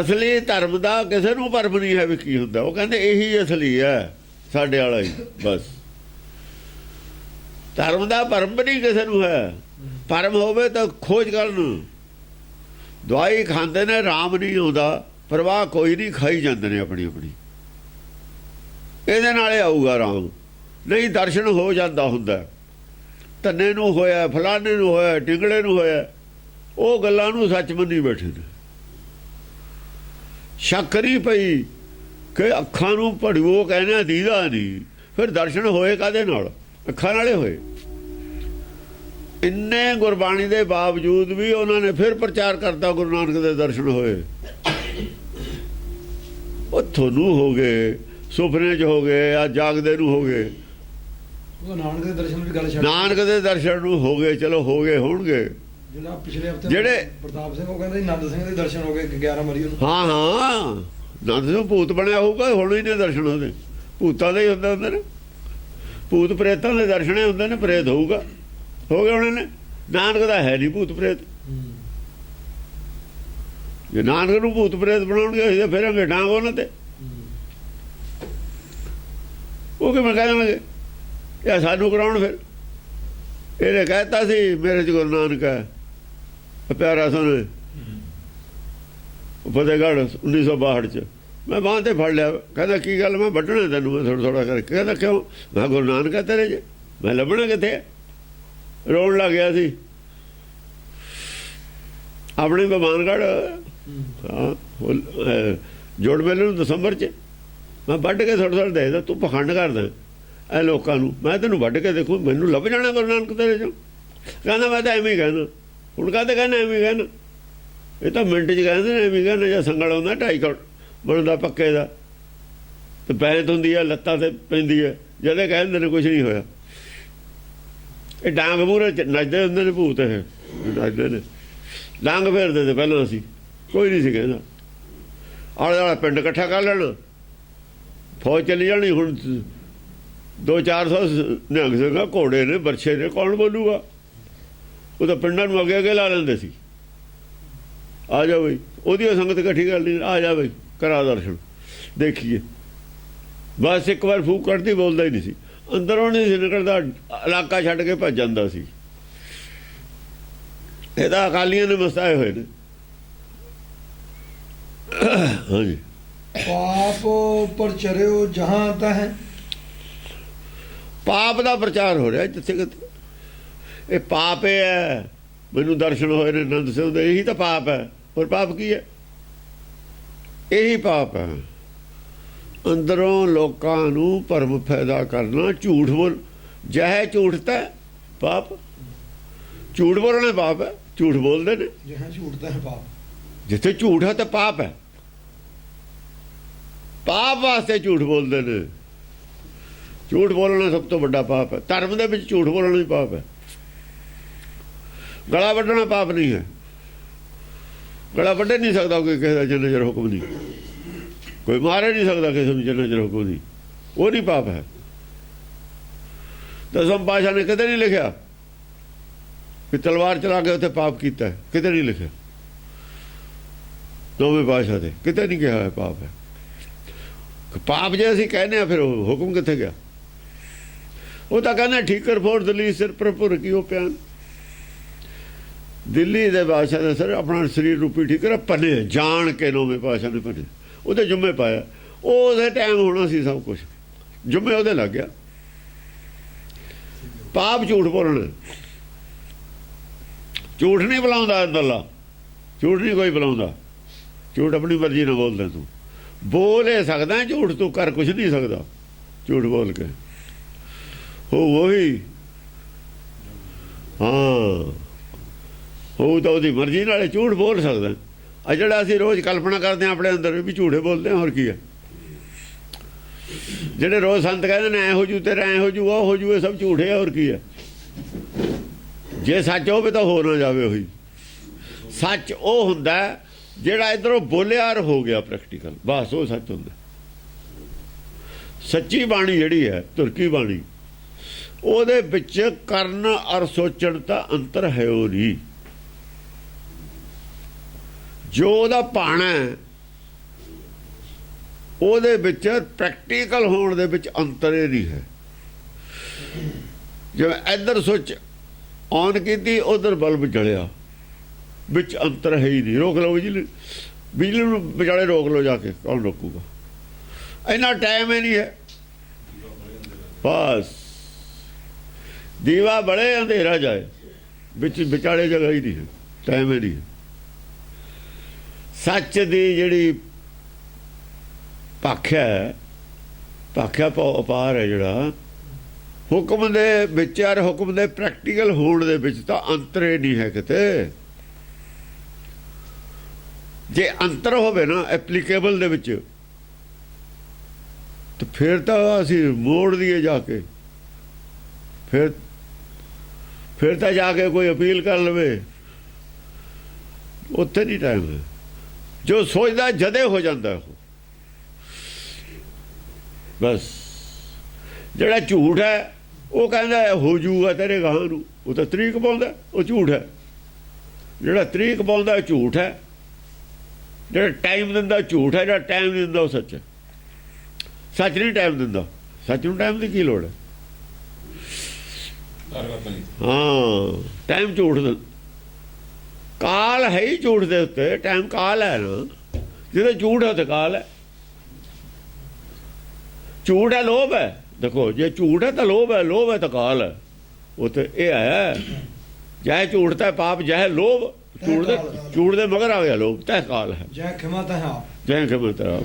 Speaker 2: ਅਸਲੀ ਧਰਮ ਦਾ ਕਿਸੇ ਨੂੰ ਭਰਮ ਨਹੀਂ ਹੈ ਵੀ ਕੀ ਹੁੰਦਾ। ਉਹ ਕਹਿੰਦੇ ਇਹੀ ਅਸਲੀ ਹੈ, ਸਾਡੇ ਵਾਲਾ ਹੀ ਬਸ। ਧਰਮ ਦਾ ਭਰਮ ਨਹੀਂ ਕਿਸੇ ਨੂੰ ਹੈ। ਭਰਮ ਹੋਵੇ ਤਾਂ ਖੋਜ ਕਰਨ। ਦਵਾਈ ਖਾਂਦੇ ਨੇ, ਰਾਮ ਨਹੀਂ ਆਉਂਦਾ, ਪਰਵਾਹ ਕੋਈ ਨਹੀਂ, ਖਾਈ ਜਾਂਦੇ ਨੇ ਆਪਣੀ ਆਪਣੀ। ਇਹਦੇ ਨਾਲ ਆਊਗਾ ਰਾਮ, ਨਹੀਂ ਦਰਸ਼ਨ ਹੋ ਜਾਂਦਾ ਹੁੰਦਾ। ਧੰਨੇ ਨੂੰ ਹੋਇਆ, ਫਲਾਣੇ ਨੂੰ ਹੋਇਆ, ਟਿੰਗੜੇ ਨੂੰ ਹੋਇਆ, ਉਹ ਗੱਲਾਂ ਨੂੰ ਸੱਚ ਮੰਨੀ ਬੈਠੇ ਨੇ। ਸ਼ੱਕ ਨਹੀਂ ਪਈ ਕਿ ਅੱਖਾਂ ਨੂੰ ਭੜਵੋ ਕਹਿੰਦੇ ਦੀਦਾ ਨਹੀਂ, ਫਿਰ ਦਰਸ਼ਨ ਹੋਏ ਕਾਹਦੇ ਨਾਲ? ਅੱਖਾਂ ਨਾਲੇ ਹੋਏ। ਇੰਨੇ ਗੁਰਬਾਣੀ ਦੇ ਬਾਵਜੂਦ ਵੀ ਉਹਨਾਂ ਨੇ ਫਿਰ ਪ੍ਰਚਾਰ ਕਰਤਾ ਗੁਰੂ ਨਾਨਕ ਦੇ ਦਰਸ਼ਨ ਹੋਏ। ਉਹ ਤੁਹਾਨੂੰ ਹੋ ਗਏ, ਸੁਪਨੇ 'ਚ ਹੋ ਗਏ, ਆ ਜਾਗਦੇ ਨੂੰ ਹੋ ਗਏ।
Speaker 1: ਨਾਨਕ ਦੇ ਦਰਸ਼ਨ ਵੀ ਗੱਲ ਛੱਡ, ਨਾਨਕ
Speaker 2: ਦੇ ਦਰਸ਼ਨ ਨੂੰ ਹੋ ਗਏ, ਚਲੋ ਹੋ ਗਏ ਹੋਣਗੇ।
Speaker 1: ਜਿਹੜਾ ਪਿਛਲੇ ਹਫਤੇ
Speaker 2: ਜਿਹੜੇ
Speaker 1: ਪ੍ਰਤਾਪ ਸਿੰਘ ਉਹ ਕਹਿੰਦੇ ਨੰਦ ਸਿੰਘ ਦੇ ਦਰਸ਼ਨ ਹੋ ਗਏ 11 ਮਰੀ ਨੂੰ।
Speaker 2: ਹਾਂ ਨੰਦ ਸਿੰਘ ਭੂਤ ਬਣਿਆ ਹੋਊਗਾ, ਹੁਣ ਹੀ ਨੇ ਦਰਸ਼ਨ ਉਹਦੇ। ਭੂਤਾਂ ਦੇ ਹੀ ਹੁੰਦੇ ਨੇ, ਭੂਤ ਪ੍ਰੇਤਾਂ ਦੇ ਦਰਸ਼ਨ ਹੁੰਦੇ ਨੇ। ਪ੍ਰੇਤ ਹੋਊਗਾ, ਹੋ ਗਏ ਉਹਨਾਂ ਨੇ। ਨਾਨਕ ਦਾ ਹੈ ਨਹੀਂ ਭੂਤ ਪ੍ਰੇਤ। ਜੇ ਨਾਨਕ ਨੂੰ ਭੂਤ ਪ੍ਰੇਤ ਬਣਾਉਣਗੇ ਅਸੀਂ ਤਾਂ ਫੇਰਾਂਗੇ ਡਾਂਗ ਉਹਨਾਂ ਤੇ। ਉਹ ਕਿਵੇਂ ਕਹਿ ਦੇਣਗੇ ਇਹ ਸਾਨੂੰ ਕਰਾਉਣ? ਫਿਰ ਇਹਨੇ ਕਹਿਤਾ ਸੀ ਮੇਰੇ 'ਚ ਗੁਰੂ ਨਾਨਕ ਹੈ, ਪਿਆਰਾ ਸੁਣ, ਫਤਿਹਗੜ੍ਹ 1962 'ਚ ਮੈਂ ਬਾਂਹ ਤੇ ਫੜ ਲਿਆ। ਕਹਿੰਦਾ ਕੀ ਗੱਲ? ਮੈਂ ਵੱਢਣਾ ਤੈਨੂੰ, ਮੈਂ ਥੋੜ੍ਹਾ ਥੋੜ੍ਹਾ ਕਰਕੇ। ਕਹਿੰਦਾ ਕਿਉਂ? ਮੈਂ ਗੁਰੂ ਨਾਨਕ ਹੈ ਤੇਰੇ 'ਚ, ਮੈਂ ਲੱਭਣਾ ਕਿੱਥੇ? ਰੋਣ ਲੱਗ ਗਿਆ ਸੀ। ਆਪਣੇ ਬਮਾਨਗੜ੍ਹ ਹਾਂ ਜੋੜ ਮੇਲੇ ਨੂੰ ਦਸੰਬਰ 'ਚ ਮੈਂ ਵੱਢ ਕੇ ਥੋੜ੍ਹਾ ਥੋੜ੍ਹਾ ਦੇਖਦਾ। ਤੂੰ ਪਖੰਡ ਕਰਦਾ ਇਹ ਲੋਕਾਂ ਨੂੰ, ਮੈਂ ਤੈਨੂੰ ਵੱਢ ਕੇ ਦੇਖੂ, ਮੈਨੂੰ ਲੱਭ ਜਾਣਾ ਗੁਰੂ ਨਾਨਕ ਤੇਰੇ 'ਚੋਂ। ਕਹਿੰਦਾ ਮੈਂ ਤਾਂ ਐਵੇਂ ਹੀ ਕਹਿਣਾ। ਹੁਣ ਕਾਹਤੇ ਕਹਿਣਾ ਐਵੇਂ ਹੀ ਕਹਿਣਾ? ਇਹ ਤਾਂ ਮਿੰਟ 'ਚ ਕਹਿੰਦੇ ਨੇ ਐਵੇਂ ਕਹਿਣਾ। ਜਾਂ ਸੰਗਲ ਆਉਂਦਾ 2.5 ਕਰੋੜ ਬਣਦਾ ਪੱਕੇ ਦਾ, ਤੇ ਪੈਂਤ ਹੁੰਦੀ ਹੈ, ਲੱਤਾਂ ਤੇ ਪੈਂਦੀ ਹੈ, ਜਦੇ ਕਹਿੰਦੇ ਨੇ ਕੁਛ ਨਹੀਂ ਹੋਇਆ। ਇਹ ਡਾਂਗ ਮੂਹਰੇ ਨੱਚਦੇ ਹੁੰਦੇ ਨੇ ਭੂਤ, ਇਹ ਨੱਚਦੇ ਨੇ, ਡਾਂਗ ਫੇਰਦੇ ਤੇ ਪਹਿਲਾਂ ਅਸੀਂ ਕੋਈ ਨਹੀਂ ਸੀ ਕਹਿੰਦਾ। ਆਲੇ ਦੁਆਲੇ ਪਿੰਡ ਇਕੱਠਾ ਕਰ ਲੈਣਾ, ਫੌਜ ਚਲੀ ਜਾਣੀ। ਹੁਣ 200-400 ਨਿਹੰਗ ਸਿੰਘ ਘੋੜੇ ਨੇ, ਬਰਛੇ ਨੇ, ਕੌਣ ਬੋਲੂਗਾ? ਉਹ ਤਾਂ ਪਿੰਡਾਂ ਨੂੰ ਅੱਗੇ ਅੱਗੇ ਲਾ ਲੈਂਦੇ ਸੀ। ਆ ਜਾ ਬਈ, ਉਹਦੀ ਸੰਗਤ ਇਕੱਠੀ ਕਰ ਲਈ, ਆ ਜਾ ਬਈ ਕਰਾ ਦਰਸ਼ਨ ਦੇਖੀਏ। ਬਸ ਇੱਕ ਵਾਰ ਫੂਕ ਕੱਢਦੀ, ਬੋਲਦਾ ਹੀ ਨਹੀਂ ਸੀ, ਅੰਦਰੋਂ ਨਹੀਂ ਸੀ ਨਿਕਲਦਾ, ਇਲਾਕਾ ਛੱਡ ਕੇ ਭੱਜ ਜਾਂਦਾ ਸੀ। ਇਹ ਤਾਂ ਅਕਾਲੀਆਂ ਨੇ ਮਸਤਾਏ ਹੋਏ ਨੇ। ਹਾਂਜੀ,
Speaker 1: ਪਾਪ ਪਰ ਚਰਿਓ ਜਹਾਂ ਤਹ।
Speaker 2: ਪਾਪ ਦਾ ਪ੍ਰਚਾਰ ਹੋ ਰਿਹਾ ਜਿੱਥੇ ਕਿਤੇ। ਇਹ ਪਾਪ ਇਹ ਹੈ, ਮੈਨੂੰ ਦਰਸ਼ਨ ਹੋਏ ਨੇ ਆਨੰਦ ਸਿੰਘ ਦੇ, ਇਹੀ ਤਾਂ ਪਾਪ ਹੈ। ਹੋਰ ਪਾਪ ਕੀ ਹੈ? ਇਹੀ ਪਾਪ ਹੈ, ਅੰਦਰੋਂ ਲੋਕਾਂ ਨੂੰ ਭਰਮ ਪੈਦਾ ਕਰਨਾ, ਝੂਠ ਬੋਲ। ਜਹ ਝੂਠ ਤਾਂ ਪਾਪ, ਝੂਠ ਬੋਲਣਾ ਪਾਪ ਹੈ। ਝੂਠ ਬੋਲਦੇ ਨੇ,
Speaker 1: ਜਹਾਂ ਝੂਠ ਤਹ ਪਾਪ।
Speaker 2: ਜਿੱਥੇ ਝੂਠ ਹੈ ਤਾਂ ਪਾਪ ਹੈ। ਪਾਪ ਵਾਸਤੇ ਝੂਠ ਬੋਲਦੇ ਨੇ। ਝੂਠ ਬੋਲਣਾ ਸਭ ਤੋਂ ਵੱਡਾ ਪਾਪ ਹੈ। ਧਰਮ ਦੇ ਵਿੱਚ ਝੂਠ ਬੋਲਣਾ ਹੀ ਪਾਪ ਹੈ। ਗਲਾ ਵੱਢਣਾ ਪਾਪ ਨਹੀਂ ਹੈ। ਗਲਾ ਵੱਢ ਨਹੀਂ ਸਕਦਾ ਕੋਈ ਕਿਸੇ ਦਾ ਜਿੰਨਾ ਚਿਰ ਹੁਕਮ ਨਹੀਂ। ਕੋਈ ਮਾਰੇ ਨਹੀਂ ਸਕਦਾ ਕਿਸੇ ਨੂੰ ਜਿੰਨਾ ਚਿਰ ਹੁਕਮ ਨਹੀਂ। ਉਹ ਨਹੀਂ ਪਾਪ ਹੈ। ਦਸਮ ਪਾਤਸ਼ਾਹ ਨੇ ਕਿਤੇ ਨਹੀਂ ਲਿਖਿਆ ਕਿ ਤਲਵਾਰ ਚਲਾ ਕੇ ਉੱਥੇ ਪਾਪ ਕੀਤਾ ਹੈ, ਕਿਤੇ ਨਹੀਂ ਲਿਖਿਆ। ਨੌਵੇਂ ਪਾਤਸ਼ਾਹ ਦੇ ਕਿਤੇ ਨਹੀਂ ਕਿਹਾ ਹੈ ਪਾਪ ਹੈ। ਪਾਪ ਜੇ ਅਸੀਂ ਕਹਿੰਦੇ ਆ, ਫਿਰ ਉਹ ਹੁਕਮ ਕਿੱਥੇ ਗਿਆ? ਉਹ ਤਾਂ ਕਹਿੰਦਾ ਠੀਕਰ ਫੋੜ ਦਿੱਲੀ ਸਿਰ ਪ੍ਰਭੁਰ ਕੀ ਉਹ ਪਿਆਨ। ਦਿੱਲੀ ਦੇ ਬਾਦਸ਼ਾਹ ਦੇ ਸਰ ਆਪਣਾ ਸਰੀਰ ਰੂਪੀ ਠੀਕਰ ਪੰਨੇ ਜਾਣ ਕੇ ਨੌਵੇਂ ਪਾਤਸ਼ਾਹ ਨੇ ਪੰਨੇ ਉਹਦੇ ਜੁੰਮੇ ਪਾਇਆ। ਉਹ ਉਹਦੇ ਟਾਈਮ ਹੋਣਾ ਸੀ ਸਭ ਕੁਝ, ਜੁੰਮੇ ਉਹਦੇ ਲੱਗ ਗਿਆ। ਪਾਪ ਝੂਠ ਬੋਲਣਾ। ਝੂਠ ਨਹੀਂ ਬੁਲਾਉਂਦਾ ਅੰਦਰਲਾ, ਝੂਠ ਨਹੀਂ ਕੋਈ ਬੁਲਾਉਂਦਾ। ਝੂਠ ਆਪਣੀ ਮਰਜ਼ੀ ਨਾਲ ਬੋਲਦਾ। ਤੂੰ ਬੋਲ ਇਹ ਸਕਦਾ ਝੂਠ, ਤੂੰ ਕਰ ਕੁਛ ਨਹੀਂ ਸਕਦਾ ਝੂਠ ਬੋਲ ਕੇ। ਉਹੀ ਹਾਂ, ਉਹ ਤਾਂ ਉਹਦੀ ਮਰਜ਼ੀ ਨਾਲ ਝੂਠ ਬੋਲ ਸਕਦਾ। ਆ ਜਿਹੜਾ ਅਸੀਂ ਰੋਜ਼ ਕਲਪਨਾ ਕਰਦੇ ਹਾਂ ਆਪਣੇ ਅੰਦਰ ਵੀ ਝੂਠੇ ਬੋਲਦੇ ਹਾਂ, ਹੋਰ ਕੀ ਹੈ? ਜਿਹੜੇ ਰੋਜ਼ ਸੰਤ ਕਹਿੰਦੇ ਨੇ ਐ ਹੋ ਜੂ, ਤੇਰਾ ਐ ਹੋ ਜੂ, ਉਹ ਹੋ ਜੂ, ਇਹ ਸਭ ਝੂਠ ਹੈ। ਹੋਰ ਕੀ ਹੈ? ਜੇ ਸੱਚ ਹੋਵੇ ਤਾਂ ਹੋ ਨਾ ਜਾਵੇ। ਉਹੀ ਸੱਚ ਉਹ ਹੁੰਦਾ ਜਿਹੜਾ ਇੱਧਰੋਂ ਬੋਲਿਆ ਔਰ ਹੋ ਗਿਆ ਪ੍ਰੈਕਟੀਕਲ, ਬਸ ਉਹ ਸੱਚ ਹੁੰਦਾ। ਸੱਚੀ ਬਾਣੀ ਜਿਹੜੀ ਹੈ, ਤੁਰਕੀ ਬਾਣੀ, ਉਹਦੇ ਵਿੱਚ ਕਰਨ ਔਰ ਸੋਚਣ ਦਾ ਅੰਤਰ ਹੈ। ਉਹ ਨਹੀਂ, ਜੋ ਉਹਦਾ ਭਾਣਾ ਉਹਦੇ ਵਿੱਚ ਪ੍ਰੈਕਟੀਕਲ ਹੋਣ ਦੇ ਵਿੱਚ ਅੰਤਰ ਹੀ ਨਹੀਂ ਹੈ। ਜਿਵੇਂ ਇੱਧਰ ਸੁੱਚ ਔਨ ਕੀਤੀ, ਉਧਰ ਬਲਬ ਜਲਿਆ, ਵਿੱਚ ਅੰਤਰ ਹੈ ਹੀ ਨਹੀਂ। ਰੋਕ ਲਓ ਬਿਜਲੀ, ਬਿਜਲੀ ਨੂੰ ਵਿਚਾਲੇ ਰੋਕ ਲਓ ਜਾ ਕੇ, ਕੌਣ ਰੋਕੂਗਾ? ਇੰਨਾ ਟਾਈਮ ਹੀ ਨਹੀਂ ਹੈ। ਬਸ ਦੀਵਾ ਬੜੇ ਅੰਧੇਰਾ ਜਾਏ, ਵਿੱਚ ਵਿਚਾਲੇ ਜਗ੍ਹਾ ਹੀ ਨਹੀਂ ਹੈ, ਟਾਈਮ ਹੀ ਨਹੀਂ ਹੈ। ਸੱਚ ਦੀ ਜਿਹੜੀ ਭਾਖਿਆ ਹੈ, ਭਾਖਿਆ ਅਪਾਰ ਹੈ, ਜਿਹੜਾ ਹੁਕਮ ਦੇ ਵਿੱਚ ਔਰ ਹੁਕਮ ਦੇ ਪ੍ਰੈਕਟੀਕਲ ਹੋਣ ਦੇ ਵਿੱਚ ਤਾਂ ਅੰਤਰ ਹੀ ਨਹੀਂ ਹੈ ਕਿਤੇ। ਜੇ ਅੰਤਰ ਹੋਵੇ ਨਾ ਐਪਲੀਕੇਬਲ ਦੇ ਵਿੱਚ, ਤੇ ਫਿਰ ਤਾਂ ਅਸੀਂ ਮੋੜ ਦਈਏ ਜਾ ਕੇ। ਫਿਰ ਤਾਂ ਜਾ ਕੇ ਕੋਈ ਅਪੀਲ ਕਰ ਲਵੇ, ਉੱਥੇ ਨਹੀਂ ਟਾਈਮ ਹੈ। ਜੋ ਸੋਚਦਾ ਜਦੇ ਹੋ ਜਾਂਦਾ ਉਹ। ਬਸ ਜਿਹੜਾ ਝੂਠ ਹੈ ਉਹ ਕਹਿੰਦਾ ਹੋ ਜੂਗਾ ਤੇਰੇ ਗਾਹਾਂ ਨੂੰ, ਉਹ ਤਾਂ ਤਰੀਕ ਪਾਉਂਦਾ, ਉਹ ਝੂਠ ਹੈ। ਜਿਹੜਾ ਤਰੀਕ ਪਾਉਂਦਾ ਝੂਠ ਹੈ। ਜਿਹੜਾ ਟਾਈਮ ਦਿੰਦਾ ਝੂਠ ਹੈ। ਜਿਹੜਾ ਟਾਈਮ ਨਹੀਂ ਦਿੰਦਾ ਉਹ ਸੱਚ ਹੈ। ਸੱਚ ਨਹੀਂ ਟਾਈਮ ਦਿੰਦਾ। ਸੱਚ ਨੂੰ ਟਾਈਮ ਦੀ ਕੀ ਲੋੜ ਹੈ? ਹਾਂ, ਟਾਈਮ ਝੂਠ ਦਾ ਕਾਲ ਹੈ ਹੀ। ਝੂਠ ਦੇ ਉੱਤੇ ਟਾਈਮ ਕਾਲ ਹੈ ਨਾ। ਜਿਹਦੇ ਝੂਠ ਹੈ ਤੇ ਕਾਲ ਹੈ। ਝੂਠ ਹੈ ਲੋਭ ਹੈ। ਦੇਖੋ, ਜੇ ਝੂਠ ਹੈ ਤਾਂ ਲੋਭ ਹੈ, ਲੋਭ ਹੈ ਤਾਂ ਕਾਲ ਹੈ। ਉਹ ਤੇ ਇਹ ਹੈ, ਜੈ ਝੂਠ ਤਾਂ ਪਾਪ, ਜੈ ਲੋਭ। ਝੂਠ ਦੇ ਮਗਰ ਆ ਗਿਆ ਲੋਭ, ਤੈ ਕਾਲ ਹੈ।
Speaker 1: ਜੈ ਖਿਮਾ ਤੈ ਆਪ,
Speaker 2: ਜੈ ਖਿਮਾ ਤੈ ਆਪ।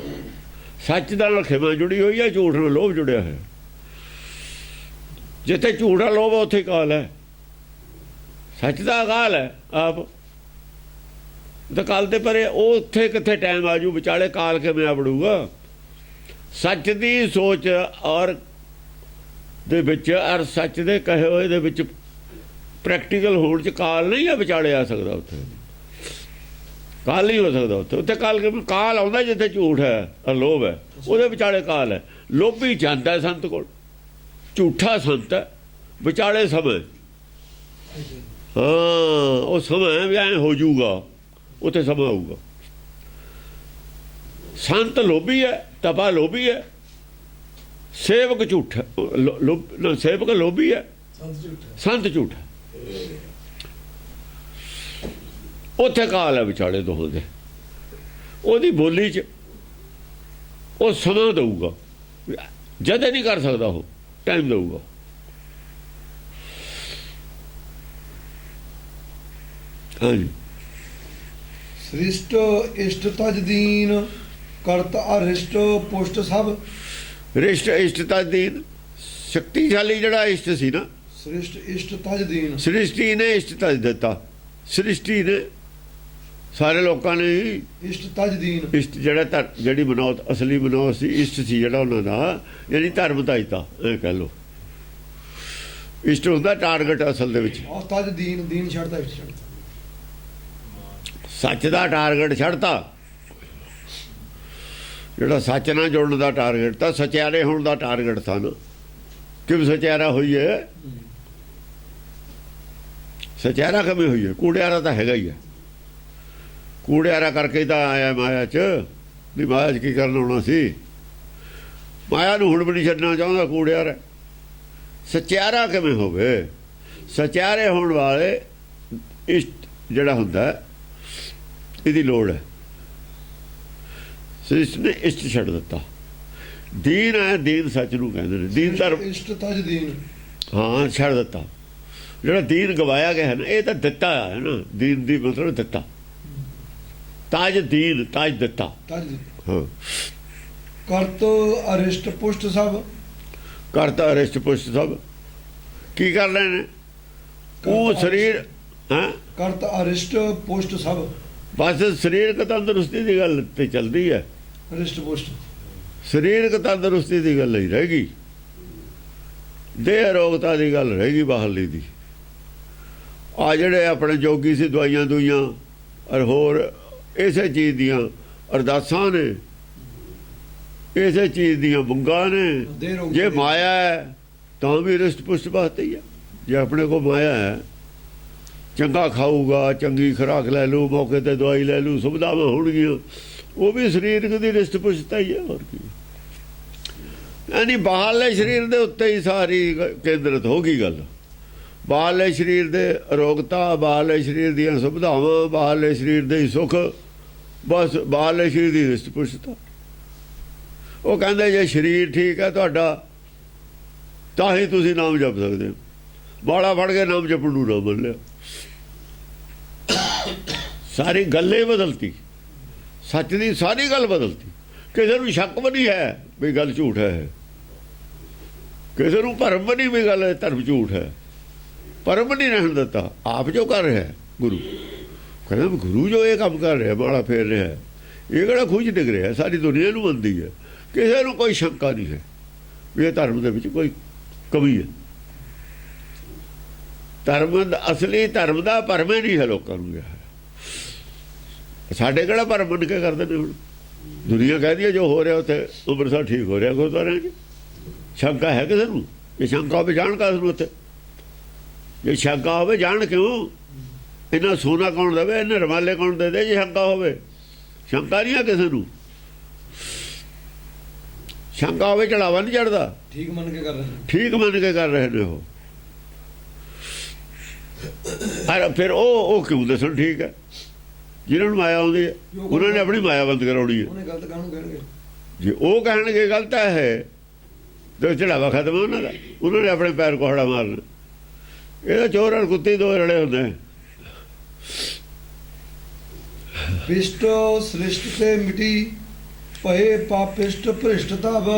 Speaker 2: ਸੱਚ ਦਾ ਨਾਲ ਖਿਮਾ ਜੁੜੀ ਹੋਈ ਹੈ, ਝੂਠ ਨਾਲ ਲੋਭ ਜੁੜਿਆ ਹੈ। ਜਿੱਥੇ ਝੂਠ ਹੈ ਲੋਭ, ਉੱਥੇ ਕਾਲ ਹੈ। ਸੱਚ ਦਾ ਕਾਲ ਹੈ ਆਪ, ਤਾਂ ਕਾਲ ਤੇ ਪਰੇ। ਉਹ ਉੱਥੇ ਕਿੱਥੇ ਟਾਈਮ ਆਜੂ, ਵਿਚਾਲੇ ਕਾਲ ਕਿਵੇਂ ਆਵੜੂਗਾ? ਸੱਚ ਦੀ ਸੋਚ ਔਰ ਦੇ ਵਿੱਚ ਔਰ ਸੱਚ ਦੇ ਕਹੇ ਹੋਏ ਦੇ ਵਿੱਚ ਪ੍ਰੈਕਟੀਕਲ ਹੋਣ 'ਚ ਕਾਲ ਨਹੀਂ ਆ ਵਿਚਾਲੇ ਆ ਸਕਦਾ। ਉੱਥੇ ਕਾਲ ਨਹੀਂ ਹੋ ਸਕਦਾ। ਉੱਥੇ ਕਾਲ ਕਿਵੇਂ? ਕਾਲ ਆਉਂਦਾ ਜਿੱਥੇ ਝੂਠ ਹੈ ਔਰ ਲੋਭ ਹੈ, ਉਹਦੇ ਵਿਚਾਲੇ ਕਾਲ ਹੈ। ਲੋਭੀ ਜਾਂਦਾ ਸੰਤ ਕੋਲ, ਝੂਠਾ ਸੰਤ ਹੈ, ਵਿਚਾਲੇ ਸਮਝ। ਹਾਂ ਉਹ ਸਮਾਂ ਵੀ ਐਂ ਹੋ ਜਾਊਗਾ, ਉੱਥੇ ਸਮਾਂ ਆਊਗਾ। ਸੰਤ ਲੋਭੀ ਹੈ, ਤਪਾ ਲੋਭੀ ਹੈ, ਸੇਵਕ ਝੂਠ ਸੇਵਕ ਲੋਭੀ ਹੈ, ਸੰਤ ਝੂਠ। ਉੱਥੇ ਕਾਲ ਹੈ ਵਿਚਾਲੇ ਦੋਹਾਂ ਦੇ। ਉਹਦੀ ਬੋਲੀ 'ਚ ਉਹ ਸਮਾਂ ਦਊਗਾ, ਜਦੇ ਨਹੀਂ ਕਰ ਸਕਦਾ, ਉਹ ਟਾਈਮ ਦਊਗਾ। ਹਾਂਜੀ।
Speaker 1: ਸ੍ਰਿਸ਼ਟ ਇਸ਼ਟ ਤਜ ਦੀਨ ਕਰਤ ਅਰਿਸ਼ਟ ਪੁਸ਼ਟ ਸਭ।
Speaker 2: ਰਿਸ਼ਟ ਇਸ਼ਟ ਤਜ ਦੀਨ, ਸ਼ਕਤੀਸ਼ਾਲੀ ਜਿਹੜਾ ਇਸ਼ਟ ਸੀ ਨਾ,
Speaker 1: ਸ੍ਰਿਸ਼ਟ ਇਸ਼ਟ ਤਜ ਦੀਨ,
Speaker 2: ਸ੍ਰਿਸ਼ਟੀ ਨੇ ਇਸ਼ਟ ਤਜ ਦਿੱਤਾ। ਸ੍ਰਿਸ਼ਟੀ ਨੇ ਸਾਰੇ ਲੋਕਾਂ ਨੇ
Speaker 1: ਇਸ਼ਟ ਤਜ ਦੀਨ,
Speaker 2: ਇਸ਼ਟ ਜਿਹੜਾ ਜਿਹੜੀ ਮਨੌਤ ਅਸਲੀ ਮਨੌਤ ਸੀ, ਇਸ਼ਟ ਸੀ ਜਿਹੜਾ ਉਹਨਾਂ ਦਾ, ਯਾਨੀ ਧਰਮ ਤਾਜਤਾ ਇਹ ਕਹਿ ਲਓ। ਇਸ਼ਟ ਹੁੰਦਾ ਟਾਰਗੇਟ ਅਸਲ ਦੇ ਵਿੱਚ।
Speaker 1: ਤਜ ਦੀਨ, ਦੀਨ ਛੱਡਦਾ ਇਸ਼ਟ ਛੱਡਦਾ।
Speaker 2: ਸੱਚ ਦਾ ਟਾਰਗੇਟ ਛੱਡਤਾ, ਜਿਹੜਾ ਸੱਚ ਨਾਲ ਜੁੜਨ ਦਾ ਟਾਰਗੇਟ ਤਾਂ ਸਚਿਆਰੇ ਹੋਣ ਦਾ ਟਾਰਗੇਟ था ਨਾ। ਕਿਵੇਂ ਸਚਿਆਰਾ ਹੋਈਏ? ਸਚਿਆਰਾ ਕਿਵੇਂ ਹੋਈਏ? ਕੂੜਿਆਰਾ ਤਾਂ ਹੈਗਾ ਹੀ ਹੈ। ਕੂੜਿਆਰਾ ਕਰਕੇ ਤਾਂ ਆਇਆ ਮਾਇਆ 'ਚ। ਨਹੀਂ ਮਾਇਆ 'ਚ ਕੀ ਕਰਨ ਆਉਣਾ ਸੀ? ਮਾਇਆ ਨੂੰ ਹੁਣ ਵੀ ਨਹੀਂ ਛੱਡਣਾ ਚਾਹੁੰਦਾ ਕੂੜਿਆਰਾ। ਸਚਿਆਰਾ ਕਿਵੇਂ ਹੋਵੇ? ਸਚਿਆਰੇ ਹੋਣ ਵਾਲੇ ਇਸ਼ਟ ਜਿਹੜਾ ਹੁੰਦਾ ਇਹਦੀ ਲੋੜ ਹੈ। ਸ੍ਰਿਸ਼ਟ ਨੇ ਇਸ਼ਟ ਛੱਡ ਦਿੱਤਾ। ਦੀਨ ਹੈ, ਦੀਨ ਸੱਚ ਨੂੰ ਕਹਿੰਦੇ ਨੇ। ਦੀਨ ਧਰਮ
Speaker 1: ਇਸ਼ਟ ਤਜ ਦੀਨ,
Speaker 2: ਹਾਂ ਛੱਡ ਦਿੱਤਾ। ਜਿਹੜਾ ਦੀਨ ਗਵਾਇਆ ਗਿਆ ਹੈ ਨਾ, ਇਹ ਤਾਂ ਦਿੱਤਾ ਹੈ ਨਾ। ਦੀਨ ਦੀ ਮਤਲਬ ਦਿੱਤਾ। ਤਾਜ ਦੀਨ, ਤਾਜ ਦਿੱਤਾ।
Speaker 1: ਤਜ ਦਿੱਤਾ।
Speaker 2: ਹਾਂ।
Speaker 1: ਕਰਤ ਅਰਿਸ਼ਟ ਪੁਸ਼ਟ ਸਭ।
Speaker 2: ਕਰਤਾ ਅਰਿਸ਼ਟ ਪੁਸ਼ਟ ਸਭ ਕੀ ਕਰ ਰਹੇ ਨੇ? ਉਹ ਸਰੀਰ ਹਾਂ,
Speaker 1: ਕਰਤ ਅਰਿਸ਼ਟ ਪੁਸ਼ਟ ਸਭ।
Speaker 2: ਬਸ ਸਰੀਰਕ ਤੰਦਰੁਸਤੀ ਦੀ ਗੱਲ ਤੇ ਚੱਲਦੀ ਹੈ।
Speaker 1: ਅਰਿਸ਼ਟ ਪੁਸ਼ਟ
Speaker 2: ਸਰੀਰਕ ਤੰਦਰੁਸਤੀ ਦੀ ਗੱਲ ਨਹੀਂ ਰਹਿ ਗਈ, ਦੇਹ ਅਰੋਗਤਾ ਦੀ ਗੱਲ ਰਹਿ ਗਈ ਬਾਹਰਲੀ ਦੀ। ਆ ਜਿਹੜੇ ਆਪਣੇ ਜੋਗੀ ਸੀ ਦਵਾਈਆਂ ਦੁਈਆਂ ਔਰ ਹੋਰ ਇਸੇ ਚੀਜ਼ ਦੀਆਂ ਅਰਦਾਸਾਂ ਨੇ, ਇਸੇ ਚੀਜ਼ ਦੀਆਂ ਮੰਗਾਂ ਨੇ। ਜੇ ਮਾਇਆ ਹੈ ਤਾਂ ਵੀ ਰਿਸ਼ਟ ਪੁਸ਼ਟ ਵਾਸਤੇ ਹੀ ਹੈ। ਜੇ ਆਪਣੇ ਕੋਲ ਮਾਇਆ ਹੈ, ਚੰਗਾ ਖਾਊਗਾ, ਚੰਗੀ ਖੁਰਾਕ ਲੈ ਲੂ, ਮੌਕੇ ਤੇ ਦਵਾਈ ਲੈ ਲੂ, ਸੁਵਿਧਾਵਾਂ ਹੋਣਗੀਆਂ, ਉਹ ਵੀ ਸਰੀਰਕ ਦੀ ਰਿਸ਼ਟ ਪੁਸ਼ਟਤਾ ਹੀ ਹੈ। ਹੋਰ ਕੀ? ਯਾਨੀ ਬਾਹਰਲੇ ਸਰੀਰ ਦੇ ਉੱਤੇ ਹੀ ਸਾਰੀ ਕੇਂਦਰਿਤ ਹੋ ਗਈ ਗੱਲ। ਬਾਹਰਲੇ ਸਰੀਰ ਦੇ ਅਰੋਗਤਾ, ਬਾਹਰਲੇ ਸਰੀਰ ਦੀਆਂ ਸੁਵਿਧਾਵਾਂ, ਬਾਹਰਲੇ ਸਰੀਰ ਦੇ ਹੀ ਸੁੱਖ, ਬਸ ਬਾਹਰਲੇ ਸਰੀਰ ਦੀ ਰਿਸ਼ਟ ਪੁਸ਼ਟਤਾ। ਉਹ ਕਹਿੰਦੇ ਜੇ ਸਰੀਰ ਠੀਕ ਹੈ ਤੁਹਾਡਾ ਤਾਂ ਹੀ ਤੁਸੀਂ ਨਾਮ ਜਪ ਸਕਦੇ ਹੋ। ਬਾਲਾ ਫੜ ਕੇ ਨਾਮ ਜਪਣ ਨੂੰ ਨਾ ਮੰਨ ਲਿਆ। ਸਾਰੀ ਗੱਲ ਹੀ ਬਦਲਤੀ, ਸੱਚ ਦੀ ਸਾਰੀ ਗੱਲ ਬਦਲਤੀ। ਕਿਸੇ ਨੂੰ ਸ਼ੱਕ ਵੀ ਨਹੀਂ ਹੈ ਵੀ ਗੱਲ ਝੂਠ ਹੈ, ਕਿਸੇ ਨੂੰ ਭਰਮ ਵੀ ਨਹੀਂ ਵੀ ਗੱਲ ਧਰਮ ਝੂਠ ਹੈ। ਭਰਮ ਨਹੀਂ ਰਹਿਣ ਦਿੱਤਾ। ਆਪ ਜੋ ਕਰ ਰਿਹਾ ਗੁਰੂ ਕਹਿੰਦਾ, ਗੁਰੂ ਜੋ ਇਹ ਕੰਮ ਕਰ ਰਿਹਾ, ਬਾਲਾ ਫੇਰ ਰਿਹਾ, ਇਹ ਕਿਹੜਾ ਖੂਜ ਡਿੱਗ ਰਿਹਾ, ਸਾਰੀ ਦੁਨੀਆ ਨੂੰ ਮੰਨਦੀ ਹੈ। ਕਿਸੇ ਨੂੰ ਕੋਈ ਸ਼ੰਕਾ ਨਹੀਂ ਹੈ ਵੀ ਇਹ ਧਰਮ ਦੇ ਵਿੱਚ ਕੋਈ ਕਮੀ ਹੈ। ਧਰਮ ਅਸਲੀ ਧਰਮ ਦਾ ਭਰਮ ਹੀ ਨਹੀਂ ਹੈ ਲੋਕਾਂ ਨੂੰ। ਸਾਡੇ ਕਿਹੜਾ ਭਰਮ ਬਣ ਕੇ ਕਰਦੇ ਨੇ? ਹੁਣ ਦੁਨੀਆ ਕਹਿੰਦੀ ਹੈ ਜੋ ਹੋ ਰਿਹਾ ਉੱਥੇ ਅੰਮ੍ਰਿਤਸਰ ਠੀਕ ਹੋ ਰਿਹਾ ਗੁਰਦੁਆਰਿਆਂ 'ਚ। ਸ਼ੰਕਾ ਹੈ ਕਿਸੇ ਨੂੰ? ਇਹ ਸ਼ੰਕਾ ਹੋਵੇ ਜਾਣ ਕਾਸ ਨੂੰ ਉੱਥੇ? ਜੇ ਸ਼ੰਕਾ ਹੋਵੇ ਜਾਣ ਕਿਉਂ? ਇਹਨਾਂ ਸੋਨਾ ਕੌਣ ਦੇਵੇ, ਇਹਨਾਂ ਰਮਾਲੇ ਕੌਣ ਦੇ ਦੇ? ਜੇ ਸ਼ੰਕਾ ਹੋਵੇ, ਸ਼ੰਕਾ ਨਹੀਂ ਹੈ ਕਿਸੇ ਨੂੰ। ਸ਼ੰਕਾ ਹੋਵੇ ਚੜਾਵਾ ਨਹੀਂ ਚੜਦਾ।
Speaker 1: ਠੀਕ ਮੰਨ ਕੇ ਕਰ ਰਹੇ ਨੇ,
Speaker 2: ਠੀਕ ਮੰਨ ਕੇ ਕਰ ਰਹੇ ਨੇ ਉਹ। ਫਿਰ ਉਹ ਕਿਉਂ ਦੱਸਣ ਠੀਕ ਹੈ? ਜਿਹਨਾਂ ਨੂੰ ਮਾਇਆ ਆਉਂਦੀ ਹੈ ਉਹਨਾਂ ਨੇ ਆਪਣੀ ਮਾਇਆ ਬੰਦ ਕਰਾਉਣੀ ਹੈ।
Speaker 1: ਉਹਨੇ ਗਲਤ ਕਾਹਨੂੰ ਕਹਿਣਗੇ?
Speaker 2: ਜੇ ਉਹ ਕਹਿਣਗੇ ਗਲਤ ਹੈ ਤਾਂ ਚੜਾਵਾ ਖਤਮ ਉਹਨਾਂ ਦਾ। ਉਹਨਾਂ ਨੇ ਆਪਣੇ ਪੈਰ ਕੋਹੜਾ ਮਾਰਨਾ। ਇਹਦਾ ਚੋਰ ਔਰ ਕੁੱਤੇ ਦੋ ਰਲੇ ਹੁੰਦੇ।
Speaker 1: ਪਿਸ਼ਟ ਸ੍ਰਿਸ਼ਟ ਤੇ ਮਿਟੀ ਭਏ ਪਾਪਿਸ਼ਟ ਭ੍ਰਿਸ਼ਟ ਤਬ।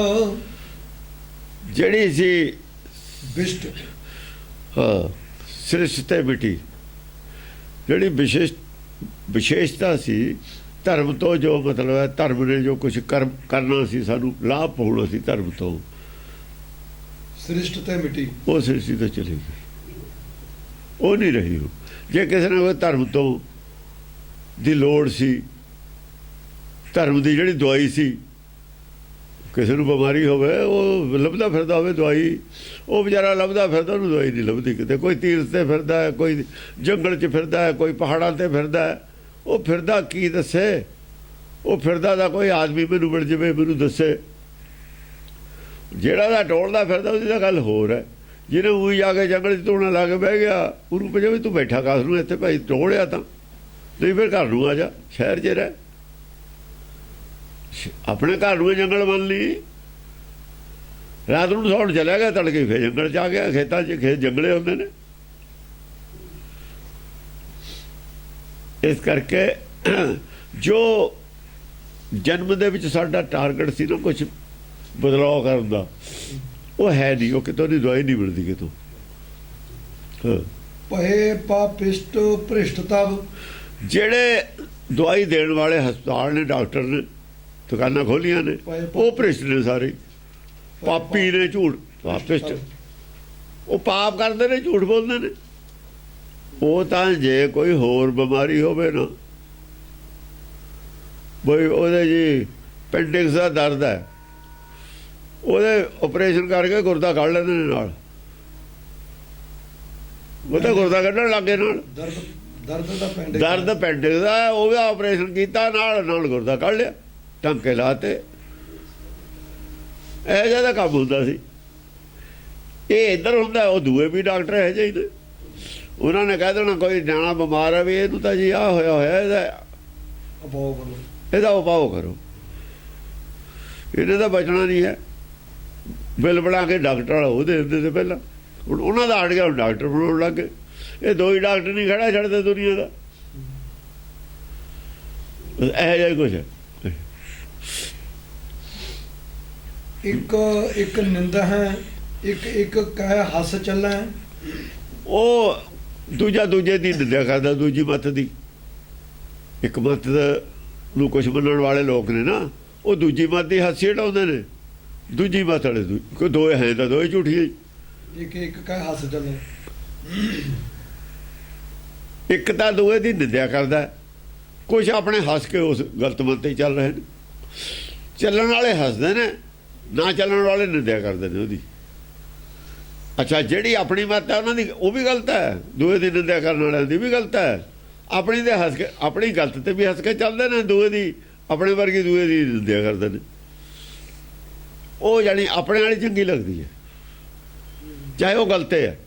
Speaker 2: ਜਿਹੜੀ ਸੀ
Speaker 1: ਬਿਸ਼ਟ,
Speaker 2: ਹਾਂ, ਸ੍ਰਿਸ਼ਟ ਤੇ ਮਿਟੀ, ਜਿਹੜੀ ਵਿਸ਼ੇਸ਼ਤਾ ਸੀ ਧਰਮ ਤੋਂ, ਜੋ ਮਤਲਬ ਹੈ ਧਰਮ ਨੇ ਜੋ ਕੁਝ ਕਰਨਾ ਸੀ, ਸਾਨੂੰ ਲਾਭ ਹੋਣਾ ਸੀ ਧਰਮ ਤੋਂ,
Speaker 1: ਸ੍ਰਿਸ਼ਟ ਤੇ ਮਿਟੀ,
Speaker 2: ਉਹ ਸ੍ਰਿਸ਼ਟੀ ਤੋਂ ਚਲੀ ਗਈ। ਉਹ ਨਹੀਂ ਰਹੀ। ਉਹ ਜੇ ਕਿਸੇ ਨੇ ਧਰਮ ਤੋਂ ਦੀ ਲੋੜ ਸੀ, ਧਰਮ ਦੀ ਜਿਹੜੀ ਦਵਾਈ ਸੀ, ਕਿਸੇ ਨੂੰ ਬਿਮਾਰੀ ਹੋਵੇ ਉਹ ਲੱਭਦਾ ਫਿਰਦਾ ਹੋਵੇ ਦਵਾਈ, ਉਹ ਵਿਚਾਰਾ ਲੱਭਦਾ ਫਿਰਦਾ, ਉਹਨੂੰ ਦਵਾਈ ਨਹੀਂ ਲੱਭਦੀ ਕਿਤੇ। ਕੋਈ ਤੀਰਥ ਤੇ ਫਿਰਦਾ ਹੈ, ਕੋਈ ਜੰਗਲ 'ਚ ਫਿਰਦਾ ਹੈ, ਕੋਈ ਪਹਾੜਾਂ ਤੇ ਫਿਰਦਾ ਹੈ। ਉਹ ਫਿਰਦਾ ਕੀ ਦੱਸੇ? ਉਹ ਫਿਰਦਾ ਦਾ ਕੋਈ ਆਦਮੀ ਮੈਨੂੰ ਮਿਲ ਜਾਵੇ, ਮੈਨੂੰ ਦੱਸੇ। ਜਿਹੜਾ ਦਾ ਟੋਲਦਾ ਫਿਰਦਾ ਉਹਦੀ ਤਾਂ ਗੱਲ ਹੋਰ ਹੈ। ਜਿਹਨੇ ਉਹੀ ਜਾ ਕੇ ਜੰਗਲ 'ਚ ਧੋਣਾ ਲਾ ਕੇ ਬਹਿ ਗਿਆ, ਉਹਨੂੰ ਪੁੱਛੇ ਵੀ ਤੂੰ ਬੈਠਾ ਕਾਸ ਨੂੰ ਇੱਥੇ? ਭਾਈ ਟੋਲਿਆ ਤਾਂ ਨਹੀਂ, ਫਿਰ ਘਰ ਨੂੰ ਆ ਜਾ, ਸ਼ਹਿਰ 'ਚ ਰਹਿ। ਆਪਣੇ ਘਰ ਨੂੰ ਜੰਗਲ ਮੰਨ ਲਈ। ਰਾਤ ਨੂੰ ਸੌਣ ਚਲਿਆ ਗਿਆ, ਤੜਕੇ ਫਿਰ ਜੰਗਲ 'ਚ ਆ ਗਿਆ। ਖੇਤਾਂ 'ਚ ਖੇਤ ਜੰਗਲੇ ਹੁੰਦੇ ਨੇ। ਇਸ ਕਰਕੇ ਜੋ ਜਨਮ ਦੇ ਵਿੱਚ ਸਾਡਾ ਟਾਰਗੇਟ ਸੀ ਨਾ ਕੁਛ ਬਦਲਾਅ ਕਰਨ ਦਾ, ਉਹ ਹੈ ਨਹੀਂ। ਉਹ ਕਿਤੋਂ ਦੀ ਦਵਾਈ ਨਹੀਂ ਮਿਲਦੀ ਕਿਤੋਂ।
Speaker 1: ਭਏ ਪਾਪਿਸ਼ਟ ਭ੍ਰਿਸ਼ਟ ਤਬ,
Speaker 2: ਜਿਹੜੇ ਦਵਾਈ ਦੇਣ ਵਾਲੇ ਹਸਪਤਾਲ ਨੇ, ਡਾਕਟਰ ਨੇ, ਦੁਕਾਨਾਂ ਖੋਲੀਆਂ ਨੇ, ਉਹ ਭ੍ਰਿਸ਼ਟ ਨੇ ਸਾਰੇ। ਪਾਪੀ ਨੇ, ਝੂਠ, ਪਾਪਿਸ਼ਟ। ਉਹ ਪਾਪ ਕਰਦੇ ਨੇ, ਝੂਠ ਬੋਲਦੇ ਨੇ। ਉਹ ਤਾਂ ਜੇ ਕੋਈ ਹੋਰ ਬਿਮਾਰੀ ਹੋਵੇ ਨਾ, ਬਈ ਉਹਦੇ ਜੀ ਪੈਂਡਿਕਸ ਦਾ ਦਰਦ ਹੈ, ਉਹਦੇ ਆਪਰੇਸ਼ਨ ਕਰਕੇ ਗੁਰਦਾ ਕੱਢ ਲੈਂਦੇ ਨੇ ਨਾਲ। ਉਹ ਤਾਂ ਗੁਰਦਾ ਕੱਢਣ ਲੱਗੇ ਨਾਲ। ਦਰਦ ਪੈਂਡਿਕਸ ਦਾ, ਉਹ ਵੀ ਆਪਰੇਸ਼ਨ ਕੀਤਾ, ਨਾਲ ਗੁਰਦਾ ਕੱਢ ਲਿਆ, ਟਾਂਕੇ ਲਾਤੇ। ਇਹ ਜਿਹਾ ਕੰਮ ਹੁੰਦਾ ਸੀ। ਇਹ ਇੱਧਰ ਹੁੰਦਾ, ਉਹ ਦੂਏ ਵੀ ਡਾਕਟਰ ਇਹੋ ਜਿਹੇ ਨੇ। ਉਹਨਾਂ ਨੇ ਕਹਿ ਦੇਣਾ ਕੋਈ ਨਿਆਣਾ ਬਿਮਾਰ ਹੈ ਵੀ ਇਹਨੂੰ ਤਾਂ ਜੀ ਆਹ ਹੋਇਆ, ਇਹਦਾ ਉਪਾਅ ਕਰੋ, ਇਹਨੇ ਤਾਂ ਬਚਣਾ ਨਹੀਂ ਹੈ। ਬਿੱਲ ਬਣਾ ਕੇ ਡਾਕਟਰ ਵਾਲਾ ਉਹ ਦੇ ਦਿੰਦੇ ਤੇ ਪਹਿਲਾਂ। ਹੁਣ ਉਹਨਾਂ ਦਾ ਹਟ ਗਿਆ, ਹੁਣ ਡਾਕਟਰ ਬਣਾਉਣ ਲੱਗ ਗਏ। ਇਹ ਦੋ ਹੀ ਡਾਕਟਰ ਨਹੀਂ ਖੜਾ ਛੱਡਦੇ ਦੁਨੀਆ ਦਾ। ਇਹੋ ਜਿਹਾ ਕੁਛ ਹੈ।
Speaker 1: ਇੱਕ ਨਿੰਦਾ ਹੈ, ਇੱਕ ਕਹਿ ਹੱਸ ਚੱਲਾਂ।
Speaker 2: ਉਹ ਦੂਜਾ ਦੂਜੇ ਦੀ ਨਿੰਦਿਆ ਕਰਦਾ, ਦੂਜੀ ਮੱਤ ਦੀ। ਇੱਕ ਮੱਤ ਨੂੰ ਕੁਛ ਮੰਨਣ ਵਾਲੇ ਲੋਕ ਨੇ ਨਾ, ਉਹ ਦੂਜੀ ਮੱਤ ਦੀ ਹਾਸੀ ਉਡਾਉਂਦੇ ਨੇ। ਦੂਜੀ ਮੱਤ ਵਾਲੇ ਕੋਈ ਦੋਏ ਹੈ ਤਾਂ ਦੋਏ ਝੂਠੀਆਂ।
Speaker 1: ਇੱਕ ਕਹਿ ਹੱਸ ਚੱਲਾਂ।
Speaker 2: ਇੱਕ ਤਾਂ ਦੂਏ ਦੀ ਨਿੰਦਿਆ ਕਰਦਾ, ਕੁਛ ਆਪਣੇ ਹੱਸ ਕੇ ਉਸ ਗਲਤ ਮੱਤ ਤੇ ਚੱਲ ਰਹੇ ਨੇ। ਚੱਲਣ ਵਾਲੇ ਹੱਸਦੇ ਨੇ, ਨਾ ਚੱਲਣ ਵਾਲੇ ਨਿੰਦਿਆ ਕਰਦੇ ਨੇ ਉਹਦੀ। ਅੱਛਾ, ਜਿਹੜੀ ਆਪਣੀ ਮੱਤ ਹੈ ਉਹਨਾਂ ਦੀ ਉਹ ਵੀ ਗਲਤ ਹੈ, ਦੂਏ ਦੀ ਨਿੰਦਿਆ ਕਰਨ ਵਾਲਿਆਂ ਦੀ ਵੀ ਗਲਤ ਹੈ। ਆਪਣੀ ਦੇ ਹੱਸ ਕੇ, ਆਪਣੀ ਗਲਤ ਤੇ ਵੀ ਹੱਸ ਕੇ ਚੱਲਦੇ ਨੇ, ਦੂਏ ਦੀ ਆਪਣੇ ਵਰਗੀ ਦੂਏ ਦੀ ਨਿੰਦਿਆ ਕਰਦੇ ਨੇ। ਉਹ ਜਾਣੀ ਆਪਣੇ ਵਾਲੀ ਚੰਗੀ ਲੱਗਦੀ ਹੈ, ਚਾਹੇ ਉਹ ਗਲਤ ਹੈ।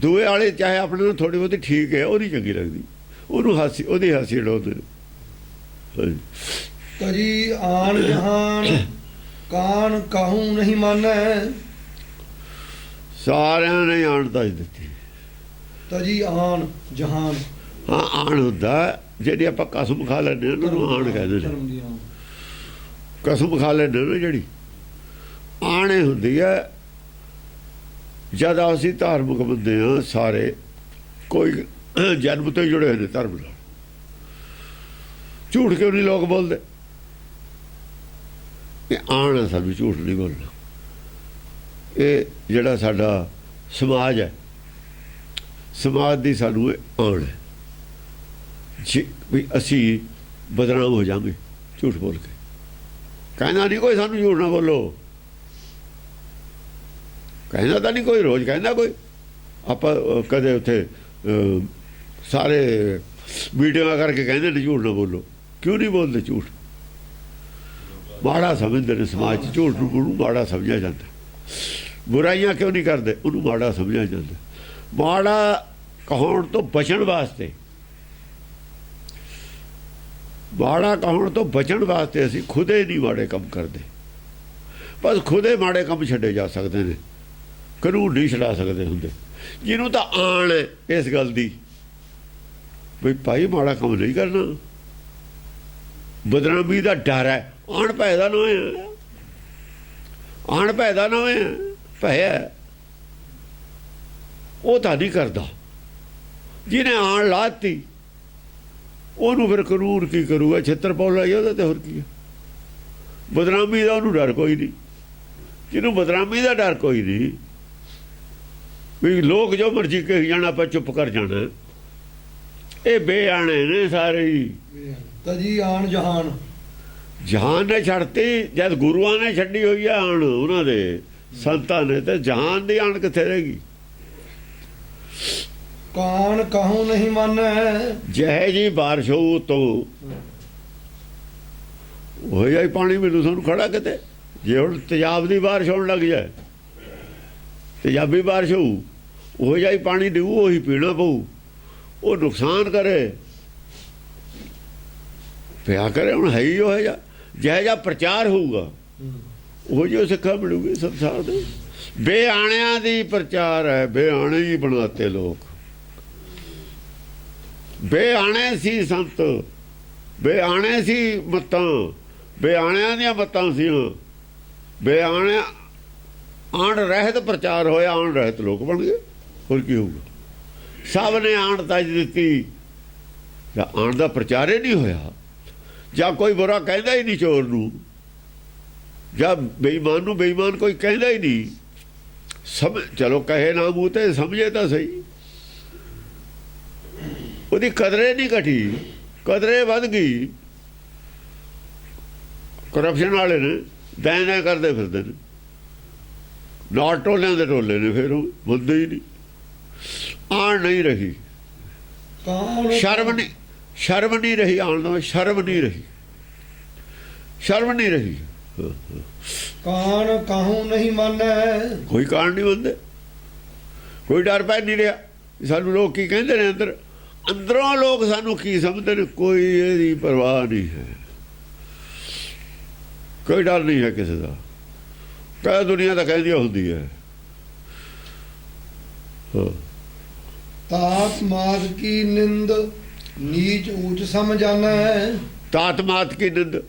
Speaker 2: ਦੂਏ ਵਾਲੇ ਚਾਹੇ ਆਪਣੇ ਨੂੰ ਥੋੜ੍ਹੀ ਬਹੁਤੀ ਠੀਕ ਹੈ, ਉਹ ਨਹੀਂ ਚੰਗੀ ਲੱਗਦੀ। ਉਹਨੂੰ ਹਾਸੀ, ਉਹਦੀ ਹਾਸੀ ਉਡਾਉਂਦੇ ਨੇ।
Speaker 1: ਤਜੀ ਆਣ ਜਹਾਨ ਕਾਨ ਕਾਹੂ ਨਹੀਂ ਮਾਨੈ।
Speaker 2: ਸਾਰਿਆਂ ਨੇ ਆਣ ਦੱਸ ਦਿੱਤੀ।
Speaker 1: ਤਜੀ ਆਣ ਜਹਾਨ,
Speaker 2: ਹਾਂ ਆਣ ਹੁੰਦਾ ਜਿਹੜੀ ਆਪਾਂ ਕਸਮ ਖਾ ਲੈਂਦੇ ਹਾਂ ਉਹਨੂੰ ਆਣ ਕਹਿੰਦੇ ਨੇ। ਕਸਮ ਖਾ ਲੈਂਦੇ ਨਾ ਜਿਹੜੀ ਆਣੇ ਹੁੰਦੀ ਹੈ। ਜਦ ਅਸੀਂ ਧਾਰਮਿਕ ਬੰਦੇ ਹਾਂ ਸਾਰੇ, ਕੋਈ ਜਨਮ ਤੋਂ ਹੀ ਜੁੜੇ ਹੋਏ ਨੇ ਧਰਮ ਨਾਲ। ਝੂਠ ਕਿਉਂ ਨਹੀਂ ਲੋਕ ਬੋਲਦੇ? ਇਹ ਆਣ ਹੈ, ਸਾਨੂੰ ਝੂਠ ਨਹੀਂ ਬੋਲਣਾ। ਇਹ ਜਿਹੜਾ ਸਾਡਾ ਸਮਾਜ ਹੈ, ਸਮਾਜ ਦੀ ਸਾਨੂੰ ਇਹ ਆਣ ਹੈ ਜੀ ਵੀ ਅਸੀਂ ਬਦਨਾਮ ਹੋ ਜਾਵਾਂਗੇ ਝੂਠ ਬੋਲ ਕੇ। ਕਹਿੰਦਾ ਨਹੀਂ ਕੋਈ ਸਾਨੂੰ ਝੂਠ ਨਾ ਬੋਲੋ, ਕਹਿੰਦਾ ਤਾਂ ਨਹੀਂ ਕੋਈ, ਰੋਜ਼ ਕਹਿੰਦਾ ਕੋਈ। ਆਪਾਂ ਕਦੇ ਉੱਥੇ ਸਾਰੇ ਮੀਟਿੰਗਾਂ ਕਰਕੇ ਕਹਿੰਦੇ ਨੇ ਝੂਠ ਨਾ ਬੋਲੋ। ਕਿਉਂ ਨਹੀਂ ਬੋਲਦੇ ਝੂਠ? ਮਾੜਾ ਸਮਝਦੇ ਨੇ ਸਮਾਜ 'ਚ ਝੂਠ ਨੂੰ ਮਾੜਾ ਸਮਝਿਆ ਜਾਂਦਾ। ਬੁਰਾਈਆਂ ਕਿਉਂ ਨਹੀਂ ਕਰਦੇ? ਉਹਨੂੰ ਮਾੜਾ ਸਮਝਿਆ ਜਾਂਦਾ। ਮਾੜਾ ਕਹਾਉਣ ਤੋਂ ਬਚਣ ਵਾਸਤੇ, ਮਾੜਾ ਕਹਾਉਣ ਤੋਂ ਬਚਣ ਵਾਸਤੇ ਅਸੀਂ ਖੁਦੇ ਨਹੀਂ ਮਾੜੇ ਕੰਮ ਕਰਦੇ। ਬਸ ਖੁਦੇ ਮਾੜੇ ਕੰਮ ਛੱਡੇ ਜਾ ਸਕਦੇ ਨੇ, ਕਾਨੂੰਨ ਨਹੀਂ ਛਡਾ ਸਕਦੇ ਹੁੰਦੇ। ਜਿਹਨੂੰ ਤਾਂ ਆਣ ਇਸ ਗੱਲ ਦੀ ਵੀ ਭਾਈ ਮਾੜਾ ਕੰਮ ਨਹੀਂ ਕਰਨਾ, ਬਦਨਾਮੀ ਦਾ ਡਰ ਹੈ। ਆਣ ਪੈਦਾ ਨਾ ਹੋਇਆ, ਆਣ ਪੈਦਾ ਨਾ ਹੋਇਆ, ਭੈ ਉਹ ਤਾਂ ਨਹੀਂ ਕਰਦਾ। ਜਿਹਨੇ ਆਣ ਲਾਤੀ ਉਹਨੂੰ ਫਿਰ ਕਾਨੂੰਨ ਕੀ ਕਰੂਗਾ? ਛਿੱਤਰ ਪਾਉਣ ਲੱਗ ਉਹਦਾ ਤੇ ਹੋਰ ਕੀ ਹੈ? ਬਦਨਾਮੀ ਦਾ ਉਹਨੂੰ ਡਰ ਕੋਈ ਨਹੀਂ। ਜਿਹਨੂੰ ਬਦਨਾਮੀ ਦਾ ਡਰ ਕੋਈ ਨਹੀਂ, ਵੀ ਲੋਕ ਜੋ ਮਰਜ਼ੀ ਕਹੀ ਜਾਣਾ ਆਪਾਂ ਚੁੱਪ ਕਰ ਜਾਣਾ। ਇਹ ਬੇਆਣੇ ਨੇ ਸਾਰੇ ਹੀ।
Speaker 1: ਤਜੀ ਆਣ ਜਹਾਨ,
Speaker 2: ਜਹਾਨ ਨੇ ਛੱਡਤੀ, ਜਦ ਗੁਰੂਆਂ ਨੇ ਛੱਡੀ ਹੋਈ ਆ ਆਣ, ਉਹਨਾਂ ਦੇ ਸੰਤਾਂ ਨੇ, ਤੇ ਜਹਾਨ ਦੀ ਆਣ ਕਿੱਥੇ ਰਹੇਗੀ?
Speaker 1: ਕਾਣ ਕਹੂੰ ਨਹੀਂ ਮੰਨੈ,
Speaker 2: ਜਿਹੇ ਜੀ ਬਾਰਿਸ਼ ਹੋਊ ਤੋਂ ਹੋ ਜਾਈ ਪਾਣੀ ਮੈਨੂੰ ਤੁਹਾਨੂੰ ਖੜਾ ਕਿਤੇ। ਜੇ ਹੁਣ ਤੇਜ਼ਾਬ ਦੀ ਬਾਰਿਸ਼ ਹੋਣ ਲੱਗ ਜਾਏ, ਤੇਜ਼ਾਬੀ ਬਾਰਿਸ਼ ਹੋਊ, ਉਹ ਜਾਈ ਪਾਣੀ ਦੇਊ, ਉਹੀ ਪੀਣਾ ਪਊ, ਉਹ ਨੁਕਸਾਨ ਕਰੇ ਪਿਆ ਕਰੇ। ਹੁਣ ਹੈ ਹੀ ਉਹ ਜਿਹੋ ਜਿਹਾ ਪ੍ਰਚਾਰ ਹੋਊਗਾ ਉਹ ਜਿਹੀ ਸਿੱਖਿਆ ਮਿਲੂਗੀ ਸੰਸਾਰ ਦੇ। ਬੇਆਣਿਆਂ ਦੀ ਪ੍ਰਚਾਰ ਹੈ, ਬੇਆਣੇ ਹੀ ਬਣਾਤੇ ਲੋਕ। ਬੇਆਣੇ ਸੀ ਸੰਤ, ਬੇਆਣੇ ਸੀ ਮੱਤਾਂ, ਬੇਆਣਿਆਂ ਦੀਆਂ ਮੱਤਾਂ ਸੀ। ਬੇਆਣੇ ਆਣ ਰਹਿਤ ਪ੍ਰਚਾਰ ਹੋਇਆ, ਆਣ ਰਹਿਤ ਲੋਕ ਬਣ ਗਏ। ਹੋਰ ਕੀ ਹੋਊਗਾ? ਸਭ ਨੇ ਆਣ ਤਜ ਦਿੱਤੀ, ਜਾਂ ਆਣ ਦਾ ਪ੍ਰਚਾਰ ਹੀ ਨਹੀਂ ਹੋਇਆ, ਜਾਂ ਕੋਈ ਬੁਰਾ ਕਹਿੰਦਾ ਹੀ ਨਹੀਂ ਚੋਰ ਨੂੰ, ਜਾਂ ਬੇਈਮਾਨ ਨੂੰ ਬੇਈਮਾਨ ਕੋਈ ਕਹਿੰਦਾ ਹੀ ਨਹੀਂ। ਚਲੋ ਕਹੇ ਨਾ ਮੂੰਹ ਤੇ, ਸਮਝੇ ਤਾਂ ਸਹੀ। ਉਹਦੀ ਕਦਰੇ ਨਹੀਂ ਘਟੀ, ਕਦਰੇ ਵੱਧ ਗਈ। ਕਰਪਸ਼ਨ ਵਾਲੇ ਨੇ ਦੈਨ ਕਰਦੇ ਫਿਰਦੇ ਨੇ, ਨਾਲ ਟੋਲਿਆਂ ਦੇ ਟੋਲੇ ਨੇ, ਫਿਰ ਉਹ ਮੁੱਦੇ ਹੀ ਨਹੀਂ। ਆਣ ਨਹੀਂ ਰਹੀ, ਸ਼ਰਮ ਨਹੀਂ, ਸ਼ਰਮ ਨਹੀਂ ਰਹੀ ਆਣ ਦਾ, ਸ਼ਰਮ ਨਹੀਂ ਰਹੀ, ਸ਼ਰਮ ਨਹੀਂ ਰਹੀ।
Speaker 1: ਕਾਣ ਕਹੂੰ ਨਹੀਂ ਮੰਨੈ,
Speaker 2: ਕੋਈ ਕਾਣ ਨਹੀਂ ਮੰਨਦੇ, ਕੋਈ ਡਰ ਪੈ ਨਹੀਂ ਰਿਹਾ। ਸਾਨੂੰ ਲੋਕ ਕੀ ਕਹਿੰਦੇ ਨੇ, ਅੰਦਰ ਅੰਦਰੋਂ ਲੋਕ ਸਾਨੂੰ ਕੀ ਸਮਝਦੇ ਨੇ, ਕੋਈ ਇਹਦੀ ਪਰਵਾਹ ਨਹੀਂ ਹੈ, ਕੋਈ ਡਰ ਨਹੀਂ ਹੈ ਕਿਸੇ ਦਾ। ਕਹਿ ਦੁਨੀਆ ਤਾਂ ਕਹਿੰਦੀ ਹੁੰਦੀ ਹੈ।
Speaker 1: ਤਾਤ ਮਾਤ ਕੀ ਨਿੰਦ, ਨੀਚ ਊਚ ਸਮਝਾਨੈ।
Speaker 2: ਤਾਤ ਮਾਤ ਕੀ ਨਿੰਦ,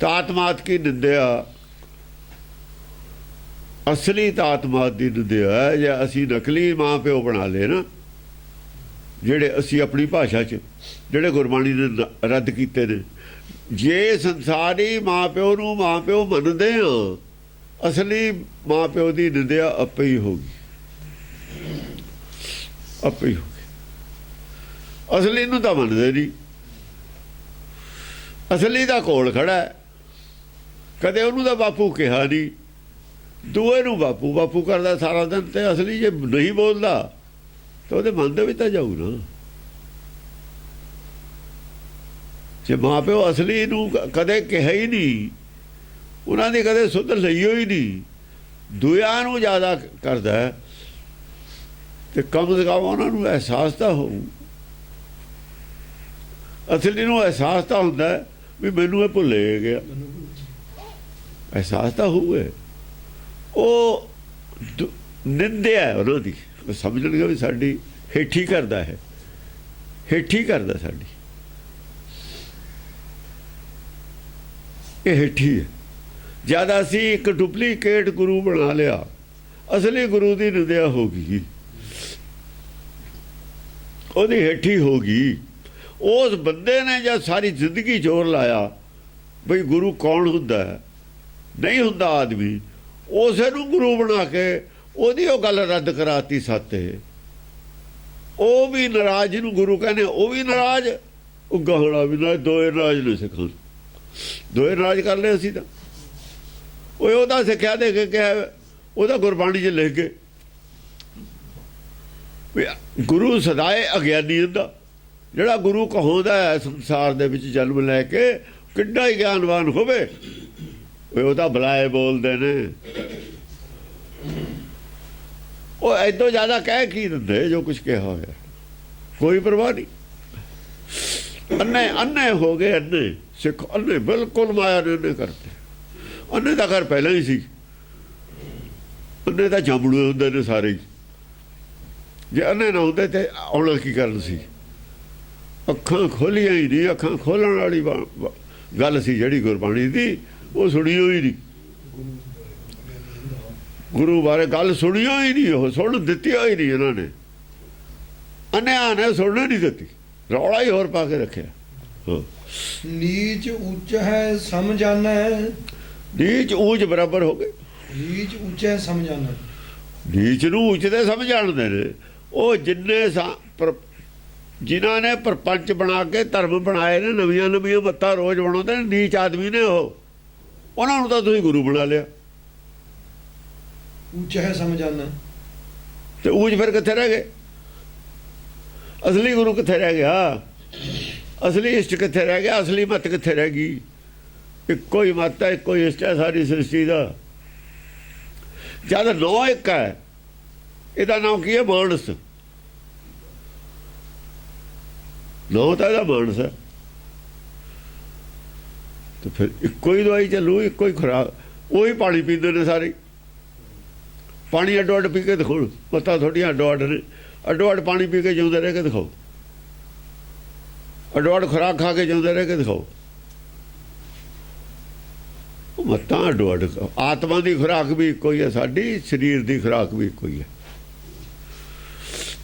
Speaker 2: ਤਾਤ ਮਾਤ ਕੀ ਨਿੰਦਿਆ ਅਸਲੀ ਤਾਤ ਮਾਤ ਦੀ ਨਿੰਦਿਆ ਹੈ। ਜੇ ਅਸੀਂ ਨਕਲੀ ਮਾਂ ਪਿਓ ਬਣਾ ਲਏ ਨਾ, ਜਿਹੜੇ ਅਸੀਂ ਆਪਣੀ ਭਾਸ਼ਾ 'ਚ ਜਿਹੜੇ ਗੁਰਬਾਣੀ ਨੇ ਰੱਦ ਕੀਤੇ ਨੇ, ਜੇ ਸੰਸਾਰੀ ਮਾਂ ਪਿਓ ਨੂੰ ਮਾਂ ਪਿਓ ਮੰਨਦੇ ਹਾਂ, ਅਸਲੀ ਮਾਂ ਪਿਓ ਦੀ ਨਿੰਦਿਆ ਆਪੇ ਹੀ ਹੋਗੀ, ਆਪੇ ਹੀ ਹੋਗੀ। ਅਸਲੀ ਨੂੰ ਤਾਂ ਮੰਨਦੇ ਨਹੀਂ, ਅਸਲੀ ਦਾ ਕੋਲ ਖੜਾ ਹੈ, ਕਦੇ ਉਹਨੂੰ ਤਾਂ ਬਾਪੂ ਕਿਹਾ ਨਹੀਂ, ਦੂਏ ਨੂੰ ਬਾਪੂ ਬਾਪੂ ਕਰਦਾ ਸਾਰਾ ਦਿਨ। ਤੇ ਅਸਲੀ ਜੇ ਨਹੀਂ ਬੋਲਦਾ ਤਾਂ ਉਹਦੇ ਮਨ ਦੇ ਵਿੱਚ ਤਾਂ ਜਾਊ ਨਾ। ਜੇ ਮਾਂ ਪਿਓ ਅਸਲੀ ਨੂੰ ਕਦੇ ਕਿਹਾ ਹੀ ਨਹੀਂ, ਉਹਨਾਂ ਦੀ ਕਦੇ ਸੁਧ ਲਈ ਹੋਈ ਨਹੀਂ, ਦੂਆਂ ਨੂੰ ਜ਼ਿਆਦਾ ਕਰਦਾ, ਤੇ ਕਮ ਸੇ ਕਮ ਉਹਨਾਂ ਨੂੰ ਅਹਿਸਾਸ ਤਾਂ ਹੋਊ। ਅਸਲੀ ਨੂੰ ਅਹਿਸਾਸ ਤਾਂ ਹੁੰਦਾ ਵੀ ਮੈਨੂੰ ਇਹ ਭੁੱਲੇ ਗਿਆ, ਅਹਿਸਾਸ ਤਾਂ ਹੋਊਗਾ। ਉਹ ਨਿੰਦਿਆ ਉਹਨਾਂ ਦੀ, ਉਹ ਸਮਝਣਗੇ ਵੀ ਸਾਡੀ ਹੇਠੀ ਕਰਦਾ ਹੈ, ਹੇਠੀ ਕਰਦਾ ਸਾਡੀ, ਇਹ ਹੇਠੀ ਹੈ। ਜਦ ਅਸੀਂ ਇੱਕ ਡੁਪਲੀਕੇਟ ਗੁਰੂ ਬਣਾ ਲਿਆ, ਅਸਲੀ ਗੁਰੂ ਦੀ ਨਿੰਦਿਆ ਹੋ ਗਈ, ਉਹਦੀ ਹੇਠੀ ਹੋ ਗਈ। ਉਸ ਬੰਦੇ ਨੇ ਜਦ ਸਾਰੀ ਜ਼ਿੰਦਗੀ ਜ਼ੋਰ ਲਾਇਆ ਬਈ ਗੁਰੂ ਕੌਣ ਹੁੰਦਾ ਹੈ, ਨਹੀਂ ਹੁੰਦਾ ਆਦਮੀ, ਉਸੇ ਨੂੰ ਗੁਰੂ ਬਣਾ ਕੇ ਉਹਦੀ ਉਹ ਗੱਲ ਰੱਦ ਕਰਾਤੀ ਸਾਤੇ। ਉਹ ਵੀ ਨਾਰਾਜ਼, ਜਿਹਨੂੰ ਗੁਰੂ ਕਹਿੰਦੇ ਉਹ ਵੀ ਨਾਰਾਜ਼, ਉਹ ਗਾਹਣਾ ਵੀ ਨਾਰਾਜ਼, ਦੋਏ ਨਾਰਾਜ਼ ਨੇ ਸਿੱਖਾਂ, ਦੋਏ ਨਾਰਾਜ਼ ਕਰ ਲਏ ਅਸੀਂ ਤਾਂ। ਉਹਦਾ ਸਿੱਖਿਆ ਦੇ ਕੇ ਕਿਹਾ, ਉਹਦਾ ਗੁਰਬਾਣੀ 'ਚ ਲਿਖ ਕੇ ਗੁਰੂ ਸਦਾਏ ਅਗਿਆਨੀ ਹੁੰਦਾ। ਜਿਹੜਾ ਗੁਰੂ ਕਹਾਉਂਦਾ ਹੈ ਸੰਸਾਰ ਦੇ ਵਿੱਚ ਜਨਮ ਲੈ ਕੇ, ਕਿੱਡਾ ਹੀ ਗਿਆਨਵਾਨ ਹੋਵੇ, ਉਹ ਤਾਂ ਬੁਲਾਏ ਬੋਲਦੇ ਨੇ। ਉਹ ਐਦੋਂ ਜ਼ਿਆਦਾ ਕਹਿ ਕੀ ਦਿੰਦੇ, ਜੋ ਕੁਝ ਕਿਹਾ ਹੋਇਆ, ਕੋਈ ਪਰਵਾਹ ਨਹੀਂ। ਅੰਨੇ ਅੰਨੇ ਹੋ ਗਏ, ਅੰਨੇ ਸਿੱਖ ਅੰਨੇ, ਬਿਲਕੁਲ ਮਾਇਆ ਨੇ ਅੰਨੇ ਕਰਤੇ। ਅੰਨੇ ਤਾਂ ਘਰ ਪਹਿਲਾਂ ਹੀ ਸੀ, ਅੰਨੇ ਤਾਂ ਜੰਮਣੂ ਹੁੰਦੇ ਨੇ ਸਾਰੇ ਹੀ। ਜੇ ਅੰਨੇ ਨਾ ਹੁੰਦੇ ਤੇ ਆਉਣਾ ਕੀ ਕਰਨ ਸੀ? ਅੱਖਾਂ ਖੋਲੀਆਂ ਹੀ ਨਹੀਂ, ਅੱਖਾਂ ਖੋਲਣ ਵਾਲੀ ਗੱਲ ਸੀ ਜਿਹੜੀ ਗੁਰਬਾਣੀ ਦੀ, ਉਹ ਸੁਣੀ ਹੋਈ ਨਹੀਂ। ਗੁਰੂ ਬਾਰੇ ਗੱਲ ਸੁਣੀ ਹੋਈ ਨਹੀਂ, ਉਹ ਸੁਣ ਦਿੱਤੀ ਹੋਈ ਨਹੀਂ ਇਹਨਾਂ ਨੇ। ਅੰਨਿਆਂ ਨੇ ਸੁਣਨ ਨਹੀਂ ਦਿੱਤੀ, ਰੌਲਾ ਹੀ ਹੋਰ ਪਾ ਕੇ ਰੱਖਿਆ।
Speaker 1: ਨੀਚ ਉੱਚ ਹੈ ਸਮਝਾਨਾ,
Speaker 2: ਨੀਚ ਊਚ ਬਰਾਬਰ ਹੋ ਗਏ।
Speaker 1: ਨੀਚ ਉੱਚ ਹੈ ਸਮਝਾਨਾ,
Speaker 2: ਨੀਚ ਨੂੰ ਉੱਚ ਦੇ ਸਮਝ ਜਾਣਦੇ ਨੇ। ਉਹ ਜਿੰਨੇ ਜਿਨ੍ਹਾਂ ਨੇ ਪ੍ਰਪੰਚ ਬਣਾ ਕੇ ਧਰਮ ਬਣਾਏ ਨੇ, ਨਵੀਆਂ ਨਵੀਆਂ ਮੱਤਾਂ ਰੋਜ਼ ਬਣਾਉਂਦੇ ਨੇ, ਨੀਚ ਆਦਮੀ ਨੇ ਉਹਨਾਂ ਨੂੰ ਤਾਂ ਤੁਸੀਂ ਗੁਰੂ ਬਣਾ ਲਿਆ।
Speaker 1: ਉੱਚ ਹੈ ਸਮਝਾਨਾ,
Speaker 2: ਤੇ ਊਚ ਫਿਰ ਕਿੱਥੇ ਰਹਿ ਗਏ? ਅਸਲੀ ਗੁਰੂ ਕਿੱਥੇ ਰਹਿ ਗਿਆ? ਅਸਲੀ ਇਸ਼ਟ ਕਿੱਥੇ ਰਹਿ ਗਿਆ? ਅਸਲੀ ਮੱਤ ਕਿੱਥੇ ਰਹਿ ਗਈ? ਇੱਕੋ ਹੀ ਮੱਤ ਹੈ, ਇੱਕੋ ਹੀ ਇਸ਼ਟ ਹੈ ਸਾਰੀ ਸ੍ਰਿਸ਼ਟੀ ਦਾ। ਜਦ ਨੌ ਇੱਕ ਹੈ, ਇਹਦਾ ਨਾਮ ਕੀ ਹੈ? ਮਾਨਸ। ਨੌ ਤਾਂ ਇਹਦਾ ਮਾਨਸ ਹੈ। ਤੇ ਫਿਰ ਇੱਕੋ ਹੀ ਦਵਾਈ ਚੱਲੂ, ਇੱਕੋ ਹੀ ਖੁਰਾਕ। ਉਹੀ ਪਾਣੀ ਪੀਂਦੇ ਨੇ ਸਾਰੇ। ਪਾਣੀ ਅੱਡੋ ਅੱਡ ਪੀ ਕੇ ਦਿਖਾਉਣ, ਮੱਤਾਂ ਥੋੜ੍ਹੀਆਂ ਅੱਡੋ ਅੱਡ ਨੇ। ਅੱਡੋ ਅੱਡ ਪਾਣੀ ਪੀ ਕੇ ਜਿਉਂਦੇ ਰਹਿ ਕੇ ਦਿਖਾਓ, ਅੱਡੋ ਅੱਡ ਖੁਰਾਕ ਖਾ ਕੇ ਜਿਉਂਦੇ ਰਹਿ ਕੇ ਦਿਖਾਓ। ਮੱਤਾਂ ਅੱਡੋ ਅੱਡ। ਆਤਮਾ ਦੀ ਖੁਰਾਕ ਵੀ ਇੱਕੋ ਹੀ ਹੈ, ਸਾਡੀ ਸਰੀਰ ਦੀ ਖੁਰਾਕ ਵੀ ਇੱਕੋ ਹੀ ਹੈ।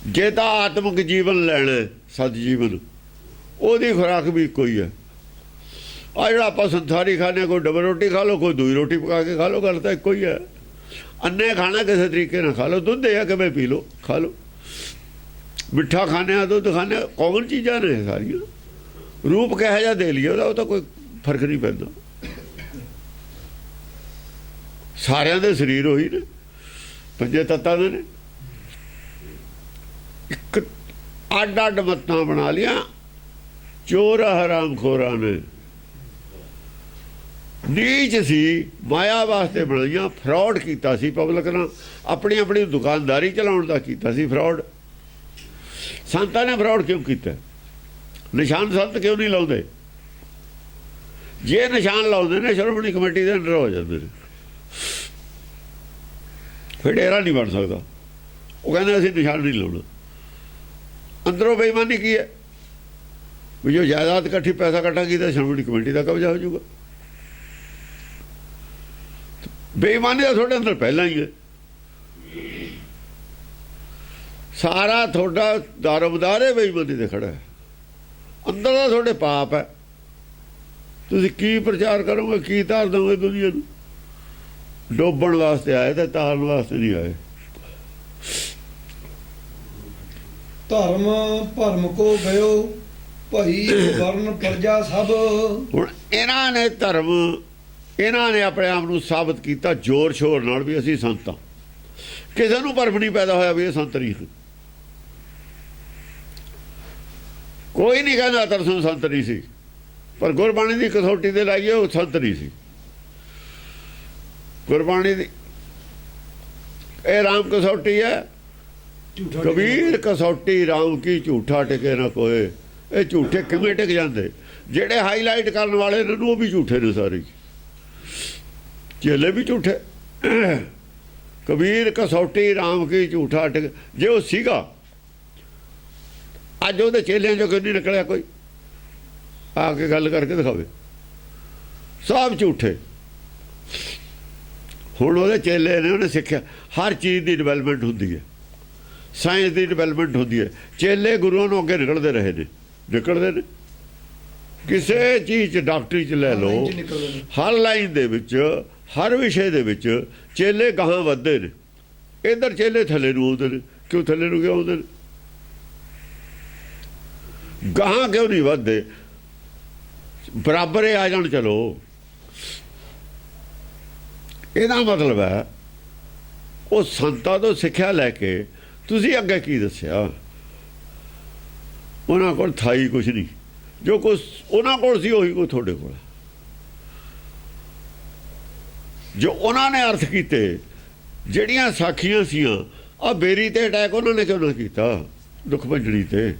Speaker 2: ਜੇ ਤਾਂ ਆਤਮਿਕ ਜੀਵਨ ਲੈਣਾ, ਸਤ ਜੀਵਨ, ਉਹਦੀ ਖੁਰਾਕ ਵੀ ਇੱਕੋ ਹੀ ਹੈ। ਆ ਜਿਹੜਾ ਆਪਾਂ ਸੰਸਾਰੀ ਖਾਣੇ, ਕੋਈ ਡਬਲ ਰੋਟੀ ਖਾ ਲਓ, ਕੋਈ ਦੂਈ ਰੋਟੀ ਪਕਾ ਕੇ ਖਾ ਲਓ, ਗੱਲ ਤਾਂ ਇੱਕੋ ਹੀ ਹੈ। ਅੰਨੇ ਖਾਣਾ ਕਿਸੇ ਤਰੀਕੇ ਨਾਲ ਖਾ ਲਓ, ਦੁੱਧ ਹੈ ਕਿਵੇਂ ਪੀ ਲਓ, ਖਾ ਲਓ। ਮਿੱਠਾ ਖਾਣੇ ਆ, ਦੁੱਧ ਖਾਣੇ ਆ, ਕਾਮਨ ਚੀਜ਼ਾਂ ਨੇ ਸਾਰੀਆਂ। ਰੂਪ ਕਿਹੋ ਜਿਹਾ ਦੇ ਲਈਏ ਉਹਦਾ, ਉਹ ਤਾਂ ਕੋਈ ਫਰਕ ਨਹੀਂ ਪੈਂਦਾ। ਸਾਰਿਆਂ ਦੇ ਸਰੀਰ ਉਹੀ ਨੇ, ਪੰਜੇ ਤੱਤਾਂ ਦੇ ਨੇ। ਇੱਕ ਅੱਡ ਅੱਡ ਮੱਤਾਂ ਬਣਾ ਲੀਆਂ ਚੋਰ ਹਰਾਮ ਖੋਰਾਂ ਨੇ। ਨੀਚ ਸੀ, ਮਾਇਆ ਵਾਸਤੇ ਬਣਾਈਆਂ। ਫਰਾਡ ਕੀਤਾ ਸੀ ਪਬਲਿਕ ਨਾਲ, ਆਪਣੀ ਆਪਣੀ ਦੁਕਾਨਦਾਰੀ ਚਲਾਉਣ ਦਾ ਕੀਤਾ ਸੀ ਫਰਾਡ। ਸੰਤਾਂ ਨੇ ਫਰਾਡ ਕਿਉਂ ਕੀਤਾ? ਨਿਸ਼ਾਨ ਸੰਤ ਕਿਉਂ ਨਹੀਂ ਲਾਉਂਦੇ? ਜੇ ਨਿਸ਼ਾਨ ਲਾਉਂਦੇ ਨੇ, ਸ਼੍ਰੋਮਣੀ ਕਮੇਟੀ ਦੇ ਅੰਦਰ ਹੋ ਜਾਂਦੇ ਨੇ, ਫਿਰ ਡੇਰਾ ਨਹੀਂ ਬਣ ਸਕਦਾ। ਉਹ ਕਹਿੰਦੇ ਅਸੀਂ ਨਿਸ਼ਾਨ ਨਹੀਂ ਲਾਉਣਾ। ਅੰਦਰੋਂ ਬੇਈਮਾਨੀ ਕੀ ਹੈ? ਵੀ ਜੋ ਜਾਇਦਾਦ ਇਕੱਠੀ ਪੈਸਾ ਇਕੱਠਾ ਕੀਤਾ, ਸ਼੍ਰੋਮਣੀ ਕਮੇਟੀ ਦਾ ਕਬਜ਼ਾ ਹੋ ਜਾਊਗਾ। ਬੇਈਮਾਨੀ ਦਾ ਤੁਹਾਡੇ ਅੰਦਰ ਪਹਿਲਾਂ ਹੀ ਹੈ। ਸਾਰਾ ਤੁਹਾਡਾ ਦਾਰੋਮਦਾਰ ਹੈ ਬੇਈਮਾਨੀ ਤੇ ਖੜਾ ਹੈ। ਅੰਦਰ ਦਾ ਤੁਹਾਡੇ ਪਾਪ ਹੈ। ਤੁਸੀਂ ਕੀ ਪ੍ਰਚਾਰ ਕਰੋਗੇ, ਕੀ ਤਾਰ ਦੋਗੇ ਦੁਨੀਆ ਨੂੰ? ਡੋਬਣ ਵਾਸਤੇ ਆਏ ਤੇ ਤਾਰਨ ਵਾਸਤੇ ਨਹੀਂ ਆਏ।
Speaker 1: ਧਰਮ ਭਰਮ ਕੋ ਗਇਓ, ਭਈ ਵਰਨ ਪ੍ਰਜਾ ਸਭ।
Speaker 2: ਹੁਣ ਇਹਨਾਂ ਨੇ ਧਰਮ, ਇਹਨਾਂ ਨੇ ਆਪਣੇ ਆਪ ਨੂੰ ਸਾਬਤ ਕੀਤਾ ਜ਼ੋਰ ਸ਼ੋਰ ਨਾਲ ਵੀ ਅਸੀਂ ਸੰਤ ਹਾਂ। ਕਿਸੇ ਨੂੰ ਭਰਮ ਨਹੀਂ ਪੈਦਾ ਹੋਇਆ ਵੀ ਇਹ ਸੰਤ ਨਹੀਂ। ਕੋਈ ਨਹੀਂ ਕਹਿੰਦਾ ਤਰਸੋਂ ਸੰਤ ਨਹੀਂ ਸੀ, ਪਰ ਗੁਰਬਾਣੀ ਦੀ ਕਸੌਟੀ ਦੇ ਲਾਈਏ ਉਹ ਸੰਤ ਨਹੀਂ ਸੀ। ਗੁਰਬਾਣੀ ਦੀ ਇਹ ਰਾਮ ਕਸੌਟੀ ਹੈ। ਕਬੀਰ ਕਸੌਟੀ ਰਾਮ ਕੀ, ਝੂਠਾ ਟਿਕੇ ਨਾ ਕੋਏ। ਇਹ ਝੂਠੇ ਕਿਵੇਂ ਟਿਕ ਜਾਂਦੇ? ਜਿਹੜੇ ਹਾਈਲਾਈਟ ਕਰਨ ਵਾਲੇ ਨੇ ਉਹ ਵੀ ਝੂਠੇ ਨੇ ਸਾਰੇ, ਚੇਲੇ ਵੀ ਝੂਠੇ। ਕਬੀਰ ਕਸੌਟੀ ਰਾਮ ਕੀ, ਝੂਠਾ ਟਿਕ। ਜੇ ਉਹ ਸੀਗਾ, ਅੱਜ ਉਹਦੇ ਚੇਲਿਆਂ ਚੋਂ ਕਿਉਂ ਨਹੀਂ ਨਿਕਲਿਆ ਕੋਈ? ਆ ਕੇ ਗੱਲ ਕਰਕੇ ਦਿਖਾਵੇ। ਸਭ ਝੂਠੇ। ਹੁਣ ਉਹਦੇ ਚੇਲੇ ਨੇ, ਉਹਨੇ ਸਿੱਖਿਆ। ਹਰ ਚੀਜ਼ ਦੀ ਡਿਵੈਲਪਮੈਂਟ ਹੁੰਦੀ ਹੈ, ਸਾਇੰਸ ਦੀ ਡਿਵੈਲਪਮੈਂਟ ਹੁੰਦੀ ਹੈ। ਚੇਲੇ ਗੁਰੂਆਂ ਨੂੰ ਅੱਗੇ ਨਿਕਲਦੇ ਰਹੇ ਨੇ, ਨਿਕਲਦੇ ਨੇ। ਕਿਸੇ ਚੀਜ਼ 'ਚ, ਡਾਕਟਰੀ 'ਚ ਲੈ ਲਓ, ਹਰ ਲਾਈਨ ਦੇ ਵਿੱਚ, ਹਰ ਵਿਸ਼ੇ ਦੇ ਵਿੱਚ ਚੇਲੇ ਗਾਹਾਂ ਵੱਧਦੇ ਨੇ। ਇੱਧਰ ਚੇਲੇ ਥੱਲੇ ਨੂੰ ਆਉਂਦੇ ਨੇ। ਕਿਉਂ ਥੱਲੇ ਨੂੰ ਕਿਉਂ ਆਉਂਦੇ ਨੇ? ਗਾਹਾਂ ਕਿਉਂ ਨਹੀਂ ਵੱਧਦੇ? ਬਰਾਬਰ ਆ ਜਾਣ। ਚਲੋ, ਇਹਦਾ ਮਤਲਬ ਹੈ ਉਹ ਸੰਤਾਂ ਤੋਂ ਸਿੱਖਿਆ ਲੈ ਕੇ ਤੁਸੀਂ ਅੱਗੇ ਕੀ ਦੱਸਿਆ? ਉਹਨਾਂ ਕੋਲ ਥਾਈ ਕੁਛ ਨਹੀਂ। ਜੋ ਕੁਛ ਉਹਨਾਂ ਕੋਲ ਸੀ ਉਹੀ ਕੁਛ ਤੁਹਾਡੇ ਕੋਲ। ਜੋ ਉਹਨਾਂ ਨੇ ਅਰਥ ਕੀਤੇ, ਜਿਹੜੀਆਂ ਸਾਖੀਆਂ ਸੀਆਂ, ਆ ਬੇਰੀ ਤੇ ਅਟੈਕ ਉਹਨਾਂ ਨੇ ਕਿਉਂ ਨਾ ਕੀਤਾ? ਦੁੱਖ ਭੰਜਣੀ ਤੇ,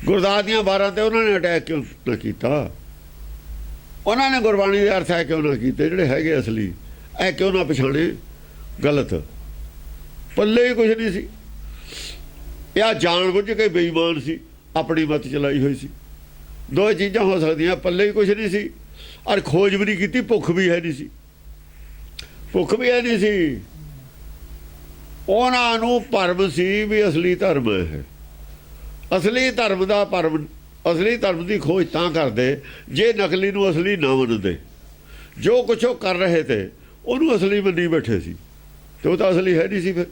Speaker 2: ਗੁਰਦਾਸ ਦੀਆਂ 12 ਤੇ ਉਹਨਾਂ ਨੇ ਅਟੈਕ ਕਿਉਂ ਨਾ ਕੀਤਾ? ਉਹਨਾਂ ਨੇ ਗੁਰਬਾਣੀ ਦੇ ਅਰਥ ਹੈ ਕਿਉਂ ਨਾ ਕੀਤੇ ਜਿਹੜੇ ਹੈਗੇ ਅਸਲੀ? ਇਹ ਕਿਉਂ ਨਾ ਪਛਾਣੇ ਗਲਤ? ਪੱਲੇ ਹੀ ਕੁਛ ਨਹੀਂ ਸੀ। ਇਹ ਜਾਣ ਬੁੱਝ ਕੇ ਬੇਈਮਾਨ ਸੀ, ਆਪਣੀ ਮੱਤ ਚਲਾਈ ਹੋਈ ਸੀ। ਦੋ ਚੀਜ਼ਾਂ ਹੋ ਸਕਦੀਆਂ, ਪੱਲੇ ਹੀ ਕੁਛ ਨਹੀਂ ਸੀ, ਔਰ ਖੋਜ ਵੀ ਨਹੀਂ ਕੀਤੀ, ਭੁੱਖ ਵੀ ਹੈ ਨਹੀਂ ਸੀ। ਭੁੱਖ ਵੀ ਹੈ ਨਹੀਂ ਸੀ। ਉਹਨਾਂ ਨੂੰ ਭਰਮ ਸੀ ਵੀ ਅਸਲੀ ਧਰਮ ਹੈ। ਅਸਲੀ ਧਰਮ ਦਾ ਭਰਮ, ਅਸਲੀ ਧਰਮ ਦੀ ਖੋਜ ਤਾਂ ਕਰਦੇ ਜੇ ਨਕਲੀ ਨੂੰ ਅਸਲੀ ਨਾ ਮੰਨਦੇ। ਜੋ ਕੁਛ ਉਹ ਕਰ ਰਹੇ ਤੇ ਉਹਨੂੰ ਅਸਲੀ ਮੰਨੀ ਬੈਠੇ ਸੀ, ਤੇ ਉਹ ਤਾਂ ਅਸਲੀ ਹੈ ਨਹੀਂ ਸੀ। ਫਿਰ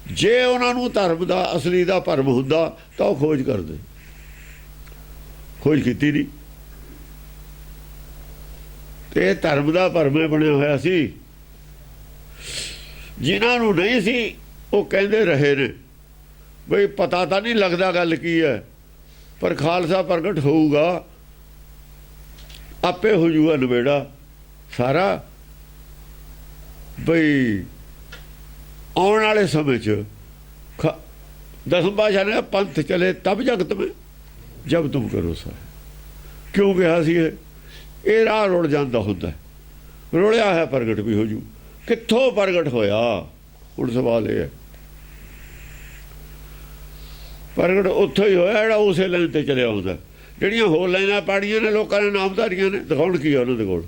Speaker 2: ਜੇ ਉਹਨਾਂ ਨੂੰ ਧਰਮ ਦਾ ਅਸਲੀ ਦਾ ਭਰਮ ਹੁੰਦਾ ਤਾਂ ਉਹ ਖੋਜ ਕਰਦੇ, ਖੋਜ ਕੀਤੀ ਨਹੀਂ। ਤੇ ਇਹ ਧਰਮ ਦਾ ਭਰਮ ਬਣਿਆ ਹੋਇਆ ਸੀ। ਜਿਨ੍ਹਾਂ ਨੂੰ ਨਹੀਂ ਸੀ ਉਹ ਕਹਿੰਦੇ ਰਹੇ ਨੇ ਬਈ ਪਤਾ ਤਾਂ ਨਹੀਂ ਲੱਗਦਾ ਗੱਲ ਕੀ ਹੈ, ਪਰ ਖਾਲਸਾ ਪ੍ਰਗਟ ਹੋਊਗਾ, ਆਪੇ ਹੋ ਜੂਗਾ ਨਵੇੜਾ ਸਾਰਾ। ਬਈ ਆਉਣ ਵਾਲੇ ਸਮੇਂ 'ਚ ਦਸਮ ਪਾਤਸ਼ਾਹ ਨੇ ਪੰਥ ਚਲੇ ਤਬ ਜਗਤ में ਜਬ ਤੁਮ ਕਰੋ ਸਾ, ਕਿਉਂ ਕਿਹਾ ਸੀ ਇਹ ਰਾਹ ਰੁੜ ਜਾਂਦਾ ਹੁੰਦਾ, ਰੁੜਿਆ ਹੈ ਪ੍ਰਗਟ ਵੀ ਹੋ ਜੂ। ਕਿੱਥੋਂ ਪ੍ਰਗਟ ਹੋਇਆ? ਹੁਣ ਸਵਾਲ ਇਹ ਹੈ, ਪ੍ਰਗਟ ਉੱਥੋਂ ਹੀ ਹੋਇਆ ਜਿਹੜਾ ਉਸੇ ਲਾਈਨ ਤੇ ਚਲਿਆ ਹੁੰਦਾ। ਜਿਹੜੀਆਂ ਹੋਰ ਲਾਈਨਾਂ ਪਾੜੀਆਂ ਨੇ ਲੋਕਾਂ ਨੇ, ਨਾਮਧਾਰੀਆਂ ਨੇ, ਦਿਖਾਉਣ ਕੀ ਆ ਉਹਨਾਂ ਦੇ ਕੋਲ?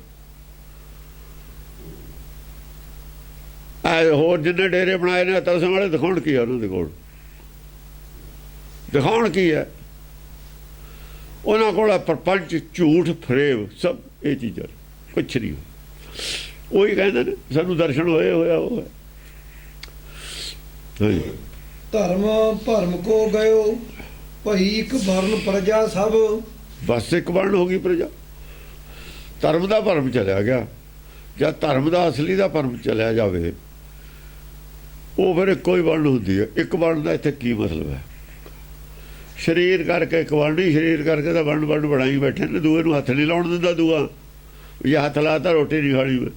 Speaker 2: ਹੋਰ ਜਿੰਨੇ ਡੇਰੇ ਬਣਾਏ ਨੇ ਤਲਸਮ ਵਾਲੇ, ਦਿਖਾਉਣ ਕੀ ਆ ਉਹਨਾਂ ਦੇ ਕੋਲ? ਦਿਖਾਉਣ ਕੀ ਹੈ ਉਹਨਾਂ ਕੋਲ? ਪ੍ਰਪੰਚ, ਝੂਠ, ਫਰੇਬ, ਸਭ ਇਹ ਚੀਜ਼ਾਂ, ਕੁਛ ਨਹੀਂ। ਉਹੀ ਕਹਿੰਦੇ ਨੇ ਸਾਨੂੰ ਦਰਸ਼ਨ ਹੋਏ ਹੋਇਆ ਉਹ ਹੈ।
Speaker 1: ਧਰਮ ਭਰਮ ਕੋ ਗਇਓ, ਭਈ ਇੱਕ ਵਰਨ ਪ੍ਰਜਾ ਸਭ।
Speaker 2: ਬਸ ਇੱਕ ਵਰਨ ਹੋ ਗਈ ਪ੍ਰਜਾ। ਧਰਮ ਦਾ ਭਰਮ ਚਲਿਆ ਗਿਆ। ਜਾਂ ਧਰਮ ਦਾ ਅਸਲੀ ਦਾ ਭਰਮ ਚਲਿਆ ਜਾਵੇ, ਉਹ ਫਿਰ ਇੱਕੋ ਹੀ ਵਰਨ ਹੁੰਦੀ ਹੈ। ਇੱਕ ਵਰਨ ਦਾ ਇੱਥੇ ਕੀ ਮਤਲਬ ਹੈ? ਸਰੀਰ ਕਰਕੇ ਇੱਕ ਵਰਨ ਨਹੀਂ, ਸਰੀਰ ਕਰਕੇ ਤਾਂ ਵਰਨ ਬਣਾਈ ਬੈਠੇ ਨੇ। ਦੂਏ ਨੂੰ ਹੱਥ ਨਹੀਂ ਲਾਉਣ ਦਿੰਦਾ ਦੂਆ, ਜੇ ਹੱਥ ਲਾਤਾ ਰੋਟੀ ਨਹੀਂ ਖਾਣੀ ਮੈਂ।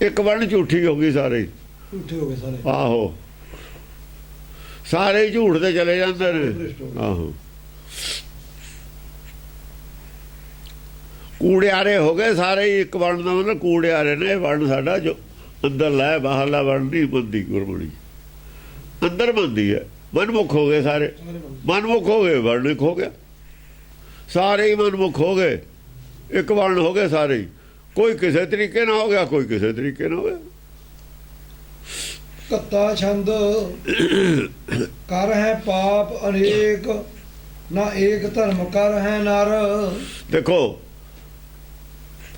Speaker 2: ਇੱਕ ਵਰਨ ਝੂਠੀ ਹੋ ਗਈ, ਸਾਰੇ
Speaker 1: ਝੂਠੇ ਹੋ ਗਏ ਸਾਰੇ।
Speaker 2: ਆਹੋ, ਸਾਰੇ ਝੂਠ ਤੇ ਚਲੇ ਜਾਂਦੇ ਨੇ। ਆਹੋ, ਕੂੜਿਆਰੇ ਹੋ ਗਏ ਸਾਰੇ। ਇੱਕ ਵਰਨ ਦਾ ਮਤਲਬ ਕੂੜਿਆਰੇ ਨੇ। ਵਰਨ ਸਾਡਾ ਜੋ ਅੰਦਰ ਲੈ, ਬਾਹਰਲਾ ਵਰਨ ਨਹੀਂ ਬੰਦੀ। ਗੁਰਬਾਣੀ ਅੰਦਰ ਬੰਦੀ ਹੈ। ਮਨਮੁਖ ਹੋ ਗਏ ਸਾਰੇ, ਮਨਮੁਖ ਹੋ ਗਏ, ਵਰਨ ਇੱਕ ਹੋ ਗਿਆ। ਸਾਰੇ ਹੀ ਮਨਮੁਖ ਹੋ ਗਏ, ਇੱਕ ਵਰਨ ਹੋ ਗਏ ਸਾਰੇ ਹੀ। ਕੋਈ ਕਿਸੇ ਤਰੀਕੇ ਨਾਲ ਹੋ ਗਿਆ, ਕੋਈ ਕਿਸੇ ਤਰੀਕੇ ਨਾਲ ਹੋ ਗਿਆ।
Speaker 1: ਕੱਤਾ ਛੰਦ ਕਰ ਹੈ ਪਾਪ ਅਨੇਕ, ਨਾ ਏਕ ਧਰਮ ਕਰ ਹੈ ਨਰ।
Speaker 2: ਦੇਖੋ,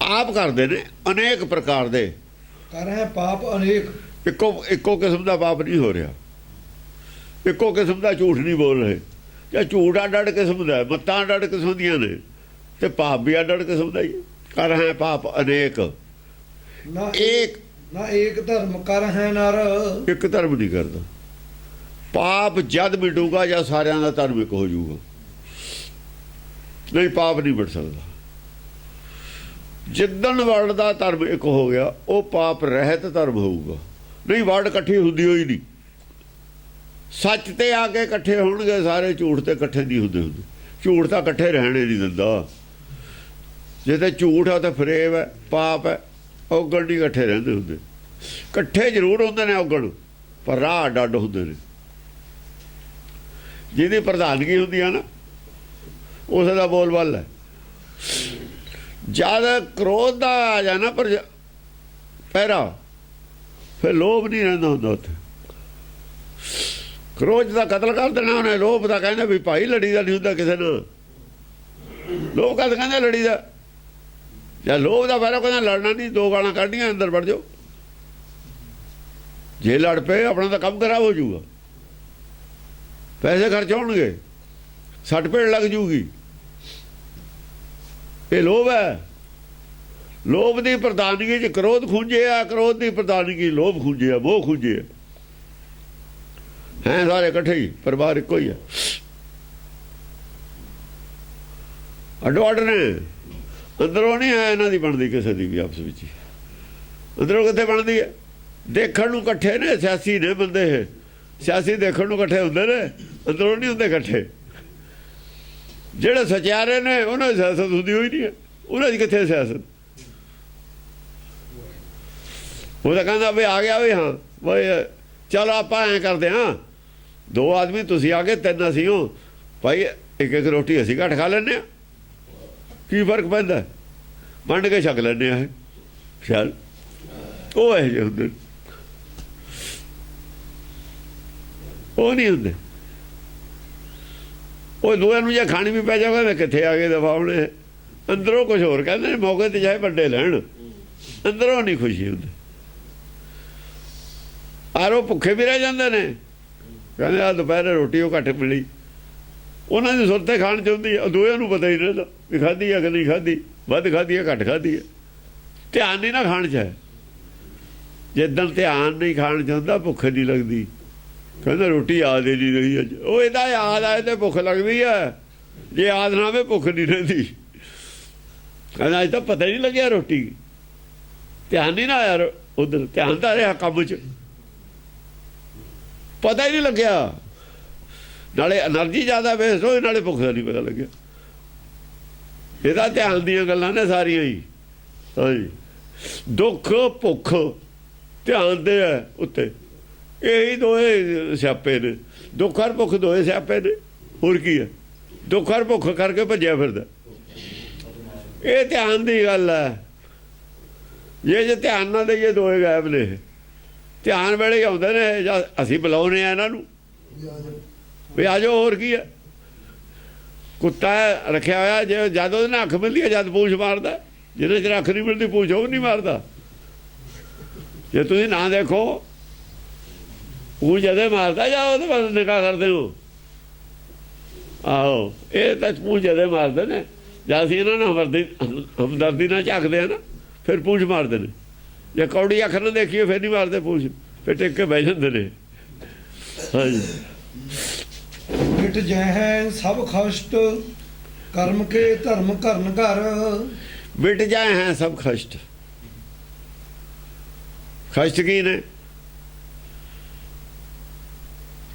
Speaker 2: ਆਪ ਕਰਦੇ ਨੇ ਅਨੇਕ ਪ੍ਰਕਾਰ ਦੇ।
Speaker 1: ਕਰ ਹੈ ਪਾਪ ਅਨੇਕ,
Speaker 2: ਇੱਕੋ ਕਿਸਮ ਦਾ ਪਾਪ ਨਹੀਂ ਹੋ ਰਿਹਾ। ਇੱਕੋ ਕਿਸਮ ਦਾ ਝੂਠ ਨਹੀਂ ਬੋਲ ਰਹੇ। ਜਾਂ ਝੂਠ ਅੱਡ ਕਿਸਮ ਦਾ, ਮੱਤਾਂ ਅੱਡ ਕਿਸਮ ਦੀਆਂ ਨੇ, ਤੇ ਪਾਪ ਵੀ ਅੱਡ ਕਿਸਮ ਦਾ ਹੀ। ਕਰ ਹੈ ਪਾਪ ਅਨੇਕ,
Speaker 1: ਨਾ
Speaker 2: ਏਕ
Speaker 1: ਨਾ ਏਕ ਧਰਮ ਕਰ ਹੈ ਨਰ।
Speaker 2: ਇੱਕ ਧਰਮ ਨਹੀਂ ਕਰਦਾ। ਪਾਪ ਜਦ ਮਿਟੂਗਾ ਜਾਂ ਸਾਰਿਆਂ ਦਾ ਧਰਮ ਇੱਕ ਹੋ ਜਾਊਗਾ। ਨਹੀਂ, ਪਾਪ ਨਹੀਂ ਮਿਟ ਸਕਦਾ। ਜਿੱਦਣ ਵਰਲਡ ਦਾ ਧਰਮ ਇੱਕ ਹੋ ਗਿਆ, ਉਹ ਪਾਪ ਰਹਿਤ ਧਰਮ ਹੋਊਗਾ। ਨਹੀਂ, ਵਰਲਡ ਇਕੱਠੀ ਹੁੰਦੀ ਹੋਈ ਨਹੀਂ। ਸੱਚ ਤੇ ਆ ਕੇ ਇਕੱਠੇ ਹੋਣਗੇ ਸਾਰੇ, ਝੂਠ ਤੇ ਇਕੱਠੇ ਨਹੀਂ ਹੁੰਦੇ। ਝੂਠ ਤਾਂ ਇਕੱਠੇ ਰਹਿਣੇ ਨਹੀਂ ਦਿੰਦਾ। ਜੇ ਤੇ ਝੂਠ ਆ ਤਾਂ ਫਰੇਬ ਹੈ, ਪਾਪ ਹੈ। ਔਗਣ ਨਹੀਂ ਇਕੱਠੇ ਰਹਿੰਦੇ ਹੁੰਦੇ। ਇਕੱਠੇ ਜ਼ਰੂਰ ਹੁੰਦੇ ਨੇ ਔਗਣ, ਪਰ ਰਾਹ ਅੱਡ ਹੁੰਦੇ ਨੇ। ਜਿਹਦੀ ਪ੍ਰਧਾਨਗੀ ਹੁੰਦੀ ਆ ਨਾ, ਉਸ ਦਾ ਬੋਲਬਾਲ ਹੈ। ਜਦ ਕ੍ਰੋਧ ਦਾ ਆ ਜਾਣਾ ਪਰ ਪਹਿਰਾ, ਫਿਰ ਲੋਭ ਨਹੀਂ ਰਹਿੰਦਾ ਹੁੰਦਾ ਉੱਥੇ। ਕ੍ਰੋਧ ਦਾ ਕਤਲ ਕਰ ਦੇਣਾ ਉਹਨੇ। ਲੋਭ ਦਾ ਕਹਿੰਦਾ ਵੀ ਭਾਈ ਲੜੀ ਦਾ ਨਹੀਂ ਹੁੰਦਾ ਕਿਸੇ ਨਾਲ। ਲੋਭ ਕਦ ਕਹਿੰਦਾ ਲੜੀ ਦਾ? ਜਾਂ ਲੋਭ ਦਾ ਪਹਿਰਾ ਕਹਿੰਦਾ ਲੜਨਾ ਨਹੀਂ, ਦੋ ਗਾਲਾਂ ਕੱਢੀਆਂ ਅੰਦਰ ਵੜ ਜਾਓ। ਜੇ ਲੜ ਪਏ ਆਪਣਾ ਤਾਂ ਕੰਮ ਖਰਾਬ ਹੋ ਜਾਊਗਾ, ਪੈਸੇ ਖਰਚ ਹੋਣਗੇ, ਸੱਟ ਪੇੜ ਲੱਗ ਜੂਗੀ। ਇਹ ਲੋਭ ਹੈ। ਲੋਭ ਦੀ ਪ੍ਰਧਾਨਗੀ 'ਚ ਕ੍ਰੋਧ ਖੁੰਝਿਆ, ਕ੍ਰੋਧ ਦੀ ਪ੍ਰਧਾਨਗੀ ਲੋਭ ਖੁੰਝਿਆ, ਮੋਹ ਖੁੰਝਿਆ। ਹੈ ਸਾਰੇ ਇਕੱਠੇ ਹੀ, ਪਰਿਵਾਰ ਇੱਕੋ ਹੀ ਹੈ। ਅੱਡੋ ਅੱਡ ਨੇ। ਅੰਦਰੋਂ ਨਹੀਂ ਹੈ ਇਹਨਾਂ ਦੀ ਬਣਦੀ ਕਿਸੇ ਦੀ ਵੀ, ਆਪਸ ਵਿੱਚ ਹੀ। ਅੰਦਰੋਂ ਕਿੱਥੇ ਬਣਦੀ ਹੈ? ਦੇਖਣ ਨੂੰ ਇਕੱਠੇ ਨੇ, ਸਿਆਸੀ ਨੇ ਬੰਦੇ। ਇਹ ਸਿਆਸੀ ਦੇਖਣ ਨੂੰ ਇਕੱਠੇ ਹੁੰਦੇ ਨੇ, ਅੰਦਰੋਂ ਨਹੀਂ ਹੁੰਦੇ ਇਕੱਠੇ। ਜਿਹੜੇ ਸਚਿਆਰੇ ਨੇ ਉਹਨਾਂ ਦੀ ਸਿਆਸਤ ਹੁੰਦੀ ਹੋਈ ਨਹੀਂ ਹੈ। ਉਹਨਾਂ ਦੀ ਕਿੱਥੇ ਸਿਆਸਤ? ਉਹ ਤਾਂ ਕਹਿੰਦਾ ਵੀ ਆ ਗਿਆ ਵੀ, ਹਾਂ ਬਈ ਚਲੋ ਆਪਾਂ ਐਂ ਕਰਦੇ ਹਾਂ, ਦੋ ਆਦਮੀ ਤੁਸੀਂ ਆ ਗਏ, ਤਿੰਨ ਅਸੀਂ ਹੋ ਭਾਈ, ਇੱਕ ਇੱਕ ਰੋਟੀ ਅਸੀਂ ਘੱਟ ਖਾ ਲੈਂਦੇ ਹਾਂ। ਕੀ ਫਰਕ ਪੈਂਦਾ? ਵੰਡ ਕੇ ਛਕ ਲੈਂਦੇ ਆ। ਚੱਲ ਉਹ ਇਹੋ ਜਿਹੇ ਹੁੰਦੇ, ਉਹ ਨਹੀਂ ਹੁੰਦੇ। ਉਹ ਦੋਆਂ ਨੂੰ ਜੇ ਖਾਣੀ ਵੀ ਪੈ ਜਾਵੇ ਮੈਂ ਕਿੱਥੇ ਆ ਗਏ ਦਫਾ ਹੋਣੇ। ਅੰਦਰੋਂ ਕੁਝ ਹੋਰ ਕਹਿੰਦੇ ਨੇ, ਮੌਕੇ ਤੇ ਚਾਹੇ ਵੱਡੇ ਲੈਣ, ਅੰਦਰੋਂ ਨਹੀਂ ਖੁਸ਼ੀ ਹੁੰਦੀ। ਆਰ ਉਹ ਭੁੱਖੇ ਵੀ ਰਹਿ ਜਾਂਦੇ ਨੇ, ਕਹਿੰਦੇ ਆ ਦੁਪਹਿਰੇ ਰੋਟੀ ਉਹ ਘੱਟ ਮਿਲੀ, ਉਹਨਾਂ ਦੀ ਸੁਰਤੇ ਖਾਣ 'ਚ ਹੁੰਦੀ ਹੈ, ਦੋਹਾਂ ਨੂੰ ਪਤਾ ਹੀ ਰਹਿੰਦਾ ਵੀ ਖਾਧੀ ਆ ਕਿ ਨਹੀਂ ਖਾਧੀ, ਵੱਧ ਖਾਧੀ ਹੈ ਘੱਟ ਖਾਧੀ ਹੈ। ਧਿਆਨ ਨਹੀਂ ਨਾ ਖਾਣ 'ਚ ਹੈ, ਜਿੱਦਣ ਧਿਆਨ ਨਹੀਂ ਖਾਣ 'ਚ ਹੁੰਦਾ ਭੁੱਖ ਨਹੀਂ ਲੱਗਦੀ। ਕਹਿੰਦਾ ਰੋਟੀ ਯਾਦ ਹੀ ਨਹੀਂ ਰਹੀ ਅੱਜ, ਉਹ ਇਹਦਾ ਯਾਦ ਆਏ ਤੇ ਭੁੱਖ ਲੱਗਦੀ ਹੈ, ਜੇ ਯਾਦ ਨਾ ਆਵੇ ਭੁੱਖ ਨਹੀਂ ਰਹਿੰਦੀ। ਕਹਿੰਦਾ ਅੱਜ ਤਾਂ ਪਤਾ ਹੀ ਨਹੀਂ ਲੱਗਿਆ ਰੋਟੀ, ਧਿਆਨ ਨਹੀਂ ਨਾ ਆਇਆ ਉਧਰ, ਧਿਆਨ ਤਾਂ ਰਿਹਾ ਕੰਮ 'ਚ, ਪਤਾ ਹੀ ਨਹੀਂ ਲੱਗਿਆ, ਨਾਲੇ એનર્ਜੀ ਜ਼ਿਆਦਾ ਵੇਸਟ ਹੋਈ, ਨਾਲੇ ਭੁੱਖ ਦਾ ਨਹੀਂ ਪਤਾ ਲੱਗਿਆ। ਇਹਦਾ ਧਿਆਨ ਦੀਆਂ ਗੱਲਾਂ ਨੇ ਸਾਰੀਆਂ ਹੀ। ਹਾਂਜੀ, ਦੁੱਖ ਭੁੱਖ ਧਿਆਨ ਦੇ ਹੈ ਉੱਤੇ, ਇਹੀ ਦੋਏ ਸਿਆਪੇ ਨੇ, ਦੁੱਖ ਔਰ ਭੁੱਖ ਦੋਏ ਸਿਆਪੇ ਨੇ, ਹੋਰ ਕੀ ਹੈ। ਦੁੱਖ ਔਰ ਭੁੱਖ ਕਰਕੇ ਭੱਜਿਆ ਫਿਰਦਾ, ਇਹ ਧਿਆਨ ਦੀ ਗੱਲ ਹੈ। ਜੇ ਧਿਆਨ ਨਾ ਦੇਈਏ ਦੋਏ ਗਾਇਬ ਨੇ, ਧਿਆਨ ਵੇਲੇ ਹੀ ਆਉਂਦੇ ਨੇ, ਜਾਂ ਅਸੀਂ ਬੁਲਾਉਂਦੇ ਆ ਇਹਨਾਂ ਨੂੰ ਵੀ ਆ ਜਾਓ, ਹੋਰ ਕੀ ਹੈ। ਕੁੱਤਾ ਰੱਖਿਆ ਹੋਇਆ, ਜੇ ਜਦ ਉਹਦੇ ਨਾਲ ਅੱਖ ਮਿਲਦੀ ਹੈ ਜਦ ਪੂਛ ਮਾਰਦਾ, ਜਿਹਦੇ ਚਿਰ ਅੱਖ ਨਹੀਂ ਮਿਲਦੀ ਪੂਛ ਉਹ ਨਹੀਂ ਮਾਰਦਾ। ਜੇ ਤੁਸੀਂ ਨਾ ਦੇਖੋ ਪੂਛ ਜਦੇ ਮਾਰਦਾ, ਜਾਂ ਉਹਦੇ ਵੱਲ ਨਿਗਾਹ ਕਰਦੇ ਹੋ। ਆਹੋ, ਇਹ ਤਾਂ ਪੂਛ ਜਦੇ ਮਾਰਦੇ ਨੇ, ਜਦ ਅਸੀਂ ਇਹਨਾਂ ਨਾਲ ਹਮਦਰਦੀ ਨਾਲ ਝਾਕਦੇ ਆ ਨਾ, ਫਿਰ ਪੂਛ ਮਾਰਦੇ ਨੇ। ਜੇ ਕੌੜੀ ਅੱਖ ਨਾ ਦੇਖੀਏ ਫਿਰ ਨਹੀਂ ਮਾਰਦੇ ਪੂਛ, ਫਿਰ ਟਿਕ ਕੇ ਬਹਿ ਜਾਂਦੇ ਨੇ। ਹਾਂਜੀ,
Speaker 1: ਮਿਟ ਜਹਿ ਸਭ ਖਸ਼ਟ ਕਰਮ ਕੇ ਧਰਮ ਕਰਨ ਘਰ।
Speaker 2: ਮਿਟ ਜਾਏ ਹੈ ਸਭ ਖਸ਼ਟ। ਖਸ਼ਟ ਕੀ ਨੇ?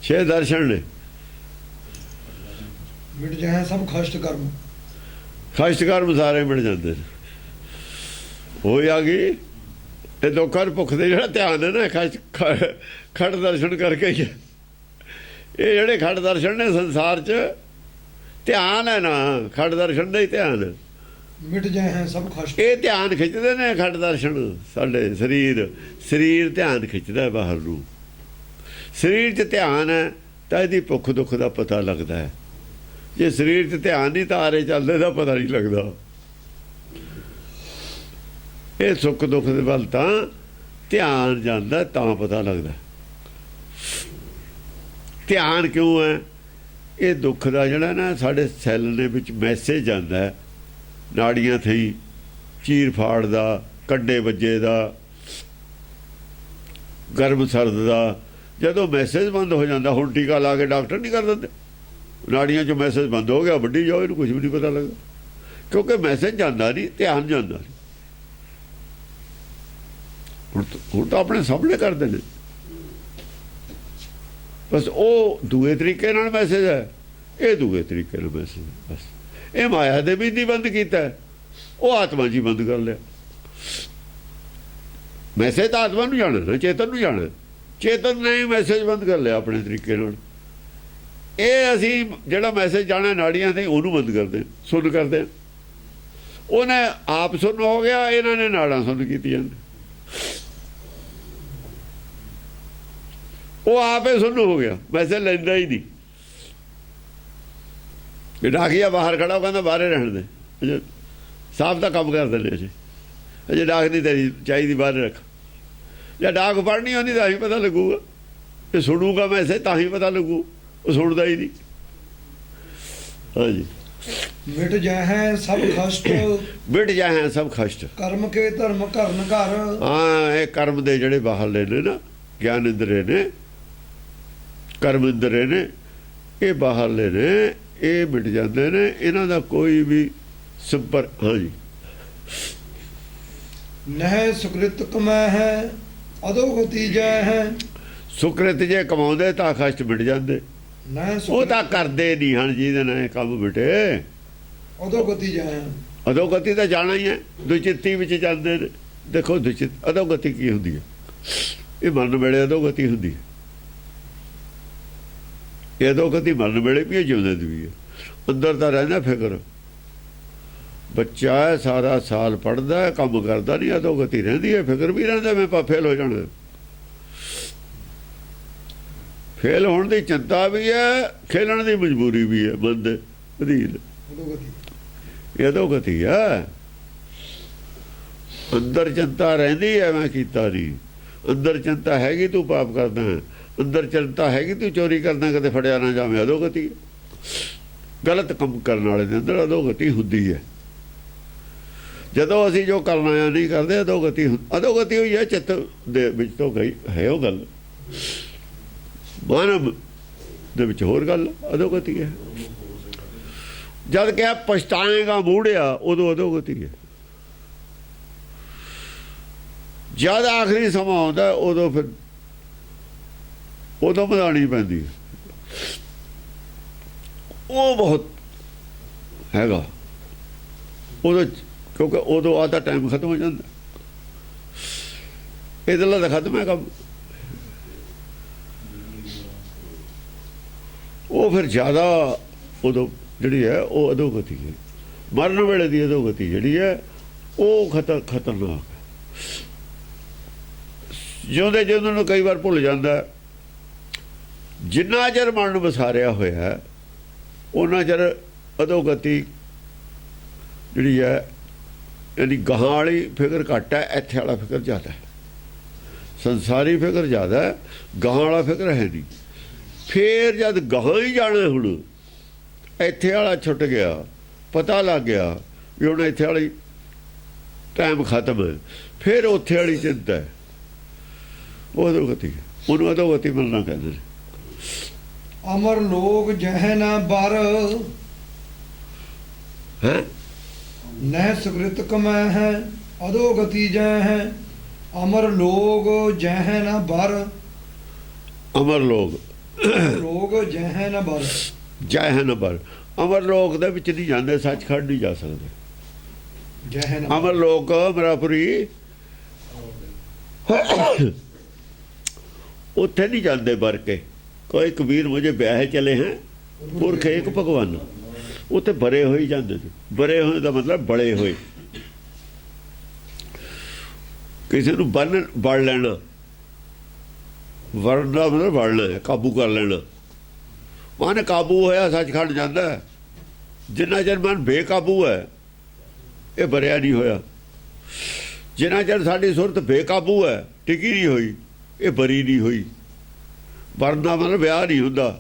Speaker 2: 6 ਦਰਸ਼ਨ ਨੇ।
Speaker 1: ਮਿਟ ਜਹਿ ਸਭ ਖਸ਼ਟ ਕਰਮ,
Speaker 2: ਖਸ਼ਟ ਕਰਮ ਸਾਰੇ ਮਿਟ ਜਾਂਦੇ ਨੇ। ਹੋਈ ਆ ਗਈ ਤੇ ਦੁੱਖਾਂ ਭੁੱਖ ਦੇ ਜਿਹੜਾ ਧਿਆਨ ਹੈ ਨਾ, ਖੜ ਦਰਸ਼ਨ ਕਰਕੇ ਹੀ। ਇਹ ਜਿਹੜੇ ਖੜ ਦਰਸ਼ਨ ਨੇ ਸੰਸਾਰ 'ਚ ਧਿਆਨ ਹੈ ਨਾ, ਖੜ ਦਰਸ਼ਨ ਦਾ ਹੀ ਧਿਆਨ ਹੈ।
Speaker 1: ਮਿਟ ਜਾਏ ਸਭ ਖਸ਼ਟ,
Speaker 2: ਇਹ ਧਿਆਨ ਖਿੱਚਦੇ ਨੇ ਖੜ ਦਰਸ਼ਨ। ਸਾਡੇ ਸਰੀਰ ਧਿਆਨ ਖਿੱਚਦਾ ਬਾਹਰ ਨੂੰ। ਸਰੀਰ 'ਚ ਧਿਆਨ ਹੈ ਤਾਂ ਇਹਦੀ ਭੁੱਖ ਦੁੱਖ ਦਾ ਪਤਾ ਲੱਗਦਾ ਹੈ। ਜੇ ਸਰੀਰ 'ਚ ਧਿਆਨ ਨਹੀਂ ਤਾਂ ਆਰੇ ਚੱਲਦੇ ਦਾ ਪਤਾ ਨਹੀਂ ਲੱਗਦਾ। ਇਹ ਸੁੱਖ ਦੁੱਖ ਦੇ ਵੱਲ ਤਾਂ ਧਿਆਨ ਜਾਂਦਾ ਤਾਂ ਪਤਾ ਲੱਗਦਾ। ਧਿਆਨ ਕਿਉਂ ਹੈ? ਇਹ ਦੁੱਖ ਦਾ ਜਿਹੜਾ ਨਾ ਸਾਡੇ ਸੈੱਲ ਦੇ ਵਿੱਚ ਮੈਸੇਜ ਜਾਂਦਾ ਹੈ, ਨਾੜੀਆਂ ਥਈ ਚੀਰ ਫਾੜ ਦਾ, ਕੱਡੇ ਵੱਜੇ ਦਾ, ਗਰਮ ਸਰਦ ਦਾ। ਜਦੋਂ ਮੈਸੇਜ ਬੰਦ ਹੋ ਜਾਂਦਾ, ਹੁਣ ਟੀਕਾ ਲਾ ਕੇ ਡਾਕਟਰ ਨਹੀਂ ਕਰ ਦਿੰਦੇ, ਨਾੜੀਆਂ 'ਚੋਂ ਮੈਸੇਜ ਬੰਦ ਹੋ ਗਿਆ, ਵੱਢੀ ਜਾਓ, ਇਹਨੂੰ ਕੁਝ ਵੀ ਨਹੀਂ ਪਤਾ ਲੱਗਦਾ, ਕਿਉਂਕਿ ਮੈਸੇਜ ਜਾਂਦਾ ਨਹੀਂ, ਧਿਆਨ ਜਾਂਦਾ ਨਹੀਂ। ਹੁਣ ਤਾਂ ਆਪਣੇ ਸਾਹਮਣੇ ਕਰਦੇ ਨੇ, ਬਸ ਉਹ ਦੂਏ ਤਰੀਕੇ ਨਾਲ ਮੈਸੇਜ ਹੈ, ਇਹ ਦੂਏ ਤਰੀਕੇ ਨਾਲ ਮੈਸੇਜ ਹੈ। ਬਸ ਇਹ ਮਾਇਆ ਦੇ ਵੀ ਨਹੀਂ ਬੰਦ ਕੀਤਾ, ਉਹ ਆਤਮਾ ਜੀ ਬੰਦ ਕਰ ਲਿਆ। ਮੈਸੇਜ ਤਾਂ ਆਤਮਾ ਨੂੰ ਜਾਣਾ ਨਾ, ਚੇਤਨ ਨੂੰ ਜਾਣਾ। ਚੇਤਨ ਨੇ ਮੈਸੇਜ ਬੰਦ ਕਰ ਲਿਆ ਆਪਣੇ ਤਰੀਕੇ ਨਾਲ। ਇਹ ਅਸੀਂ ਜਿਹੜਾ ਮੈਸੇਜ ਜਾਣਾ ਨਾੜੀਆਂ ਤੇ, ਉਹਨੂੰ ਬੰਦ ਕਰਦੇ, ਸੁਣ ਕਰਦੇ। ਉਹਨੇ ਆਪ ਸੁਣ ਹੋ ਗਿਆ, ਇਹਨਾਂ ਨੇ ਨਾੜਾਂ ਸੁਣ ਕੀਤੀਆਂ। ਉਹ ਆਪੇ ਸੁਣ ਹੋ ਗਿਆ, ਮੈਸੇਜ ਲੈਂਦਾ ਹੀ ਨਹੀਂ। ਡਾਕੀਆ ਬਾਹਰ ਖੜਾ, ਉਹ ਕਹਿੰਦਾ ਬਾਹਰੇ ਰਹਿਣ ਦੇ, ਸਾਫ ਦਾ ਕੰਮ ਕਰਦੇ ਨੇ ਅਸੀਂ। ਅਜੇ ਡਾਕ ਨਹੀਂ ਤੇਰੀ ਚਾਹੀਦੀ, ਬਾਹਰ ਰੱਖ। ਜਾਂ ਡਾਕ ਪੜ੍ਹਨੀ ਹੁੰਦੀ ਤਾਂ ਹੀ ਪਤਾ ਲੱਗੂਗਾ, ਇਹ ਸੁਣੂਗਾ ਮੈਸੇਜ ਤਾਂ ਹੀ ਪਤਾ ਲੱਗੂ, ਉਹ ਸੁਣਦਾ ਹੀ ਨਹੀਂ। ਹਾਂਜੀ,
Speaker 1: ਮਿਟ ਜਾਏ ਸਭ ਖਸ਼ਟ,
Speaker 2: ਮਿਟ ਜਾਏ ਸਭ ਖਸ਼ਟ
Speaker 1: ਕਰਮ ਕੇ ਧਰਮ ਕਰਨ ਘਰ।
Speaker 2: ਹਾਂ, ਇਹ ਕਰਮ ਦੇ ਜਿਹੜੇ ਬਾਹਰਲੇ ਨੇ ਨਾ, ਗਿਆਨ ਇੰਦਰੇ ਨੇ, ਕਰਮ ਇੰਦਰੇ ਨੇ, ਇਹ ਬਾਹਰਲੇ ਨੇ, ਇਹ ਮਿਟ ਜਾਂਦੇ ਨੇ। ਇਹਨਾਂ ਦਾ ਕੋਈ ਵੀ ਸੰਪਰਕ। ਹਾਂਜੀ,
Speaker 1: ਨਹਿ ਸੁਕ੍ਰਿਤ ਕਮੈ ਹੈ ਅਧੋਗਤੀ ਜੈ ਹੈ।
Speaker 2: ਸੁਕ੍ਰਿਤ ਜੇ ਕਮਾਉਂਦੇ ਤਾਂ ਖਸ਼ਟ ਮਿਟ ਜਾਂਦੇ, ਉਹ ਤਾਂ ਕਰਦੇ ਨਹੀਂ ਹਨ। ਜਿਹਦੇ ਨਾਲ ਇਹ ਕੰਮ ਮਿਟੇ,
Speaker 1: ਅਧੋਗਤੀ ਜੈ ਹੈ।
Speaker 2: ਅਧੋਗਤੀ ਤਾਂ ਜਾਣਾ ਹੀ ਹੈ, ਦੁਚਿੱਤੀ ਵਿੱਚ ਜਾਂਦੇ ਨੇ। ਦੇਖੋ ਦੁਚਿੱਤ ਅਧੋਗਤੀ ਕੀ ਹੁੰਦੀ ਹੈ? ਇਹ ਮਰਨ ਵੇਲੇ ਅਧੋਗਤੀ ਹੁੰਦੀ ਹੈ। ਇਹ ਅਧੋਗਤੀ ਮਰਨ ਵੇਲੇ ਵੀ, ਜਿਉਂਦੇ ਦੀ ਵੀ ਹੈ। ਅੰਦਰ ਤਾਂ ਰਹਿੰਦਾ ਫਿਕਰ, ਬੱਚਾ ਹੈ ਸਾਰਾ ਸਾਲ ਪੜ੍ਹਦਾ, ਕੰਮ ਕਰਦਾ ਨਹੀਂ, ਅਧੋਗਤੀ ਰਹਿੰਦੀ ਹੈ, ਫਿਕਰ ਵੀ ਰਹਿੰਦਾ ਮੈਂ ਫੇਲ ਹੋ ਜਾਣਾ। ਫੇਲ ਹੋਣ ਦੀ ਚਿੰਤਾ ਵੀ ਹੈ, ਖੇਲਣ ਦੀ ਮਜਬੂਰੀ ਵੀ ਹੈ। ਮਨ ਦੇ ਅਧੀਨ ਇਹ ਅਧੋਗਤੀ ਹੈ। ਅੰਦਰ ਚਿੰਤਾ ਰਹਿੰਦੀ ਹੈ, ਮੈਂ ਕੀਤਾ ਨਹੀਂ, ਅੰਦਰ ਚਿੰਤਾ ਹੈਗੀ ਤੂੰ ਪਾਪ ਕਰਦਾ ਹੈ, ਅੰਦਰ ਚਿੰਤਾ ਹੈਗੀ ਤੂੰ ਚੋਰੀ ਕਰਦਾ, ਕਦੇ ਫੜਿਆ ਨਾ ਜਾਵੇਂ, ਅਧੋਗਤੀ। ਗਲਤ ਕੰਮ ਕਰਨ ਵਾਲੇ ਦੇ ਅੰਦਰ ਅਧੋਗਤੀ ਹੁੰਦੀ ਹੈ। ਜਦੋਂ ਅਸੀਂ ਜੋ ਕਰਨਾ ਆ ਨਹੀਂ ਕਰਦੇ, ਅਧੋਗਤੀ ਹੋਈ ਹੈ ਚਿੱਤ ਦੇ ਵਿੱਚ ਤੋਂ ਗਈ ਹੈ। ਉਹ ਗੱਲ ਮਾਨਵ ਦੇ ਵਿੱਚ ਹੋਰ ਗੱਲ ਅਧੋਗਤੀ ਹੈ। ਜਦ ਕਿ ਪਛਤਾਏਗਾ ਮੂੜਿਆ, ਉਦੋਂ ਅਧੋਗਤੀ ਹੈ। ਜਦ ਆਖਰੀ ਸਮਾਂ ਆਉਂਦਾ ਉਦੋਂ ਫਿਰ ਉਦੋਂ ਵਧਾਉਣੀ ਪੈਂਦੀ ਹੈ। ਉਹ ਬਹੁਤ ਹੈਗਾ ਉਦੋਂ, ਕਿਉਂਕਿ ਉਦੋਂ ਆਧਾ ਟਾਈਮ ਖਤਮ ਹੋ ਜਾਂਦਾ। ਇਹਦੇ ਤਾਂ ਖਤਮ ਹੈ ਕੰਮ। ਉਹ ਫਿਰ ਜ਼ਿਆਦਾ ਉਦੋਂ ਜਿਹੜੀ ਹੈ ਉਹ ਅਧੋਗਤੀ ਹੈ। ਮਰਨ ਵੇਲੇ ਦੀ ਅਧੋਗਤੀ ਜਿਹੜੀ ਹੈ ਉਹ ਖਤਰਨਾਕ ਹੈ। ਜਿਉਂਦੇ ਜਿਉਂਦੇ ਨੂੰ ਕਈ ਵਾਰ ਭੁੱਲ ਜਾਂਦਾ। ਜਿੰਨਾ ਚਿਰ ਮਨ ਵਸਾਰਿਆ ਹੋਇਆ ਉਹਨਾਂ ਚਿਰ ਅਧੋਗਤੀ ਜਿਹੜੀ ਹੈ, ਯਾਨੀ ਗਾਹਾਂ ਵਾਲੀ ਫਿਕਰ ਘੱਟ ਹੈ, ਇੱਥੇ ਵਾਲਾ ਫਿਕਰ ਜ਼ਿਆਦਾ ਹੈ। ਸੰਸਾਰੀ ਫਿਕਰ ਜ਼ਿਆਦਾ ਹੈ, ਗਾਹਾਂ ਵਾਲਾ ਫਿਕਰ ਹੈ ਨਹੀਂ। ਫੇਰ ਜਦ ਗਾਹਾਂ ਹੀ ਜਾਣਾ, ਹੁਣ ਇੱਥੇ ਵਾਲਾ ਛੁੱਟ ਗਿਆ, ਪਤਾ ਲੱਗ ਗਿਆ ਵੀ ਹੁਣ ਇੱਥੇ ਵਾਲੀ ਟਾਈਮ ਖਤਮ ਹੈ, ਫਿਰ ਉੱਥੇ ਵਾਲੀ ਚਿੰਤਾ ਹੈ। ਉਹ ਅਧੋਗਤੀ ਹੈ। ਉਹਨੂੰ ਅਧੋਗਤੀ ਮਿਲਣਾ ਕਹਿੰਦੇ ਨੇ।
Speaker 1: ਅਮਰ ਲੋਕ ਜਹ ਨਾ ਬਰ
Speaker 2: ਹੈ
Speaker 1: ਨਹਿ ਸੁਕ੍ਰਿਤ ਕਮੈ ਹੈ, ਅਧੋਗਤੀ ਜਹ ਹੈ। ਅਮਰ ਲੋਕ ਜਹ ਨਾ ਬਰ,
Speaker 2: ਅਮਰ ਲੋਕ
Speaker 1: ਜਹ ਨਾ ਬਰ,
Speaker 2: ਜਹ ਨਾ ਬਰ। ਅਮਰ ਲੋਕ ਦੇ ਵਿੱਚ ਨਹੀਂ ਜਾਂਦੇ, ਸੱਚਖੰਡ ਨਹੀਂ ਜਾ ਸਕਦੇ।
Speaker 1: ਜਹ ਨਾ
Speaker 2: ਅਮਰ ਲੋਕ ਅਮਰਾਪੁਰੀ ਉੱਥੇ ਨਹੀਂ ਜਾਂਦੇ ਬਰ ਕੇ। ਕੋਈ ਕਬੀਰ ਮੁਝੇ ਵਿਆਹ ਚਲੇ ਹੈ ਪੁਰਖ ਇੱਕ ਭਗਵਾਨ, ਉੱਥੇ ਬਰੇ ਹੋਏ ਜਾਂਦੇ ਨੇ। ਬਰੇ ਹੋਏ ਦਾ ਮਤਲਬ ਬੜੇ ਹੋਏ। ਕਿਸੇ ਨੂੰ ਵੜ ਲੈਣਾ, ਵੜਨ ਦਾ ਮਤਲਬ ਵੜਨਾ ਹੈ, ਕਾਬੂ ਕਰ ਲੈਣਾ। ਮਨ ਕਾਬੂ ਹੋਇਆ ਸੱਚਖੰਡ ਜਾਂਦਾ ਹੈ। ਜਿੰਨਾ ਚਿਰ ਮਨ ਬੇਕਾਬੂ ਹੈ ਇਹ ਬਰਿਆ ਨਹੀਂ ਹੋਇਆ। ਜਿੰਨਾ ਚਿਰ ਸਾਡੀ ਸੁਰਤ ਬੇਕਾਬੂ ਹੈ, ਟਿਕੀ ਨਹੀਂ ਹੋਈ, ਇਹ ਬਰੀ ਨਹੀਂ ਹੋਈ। ਵਰਨਾ ਮਤਲਬ ਵਿਆਹ ਨਹੀਂ ਹੁੰਦਾ।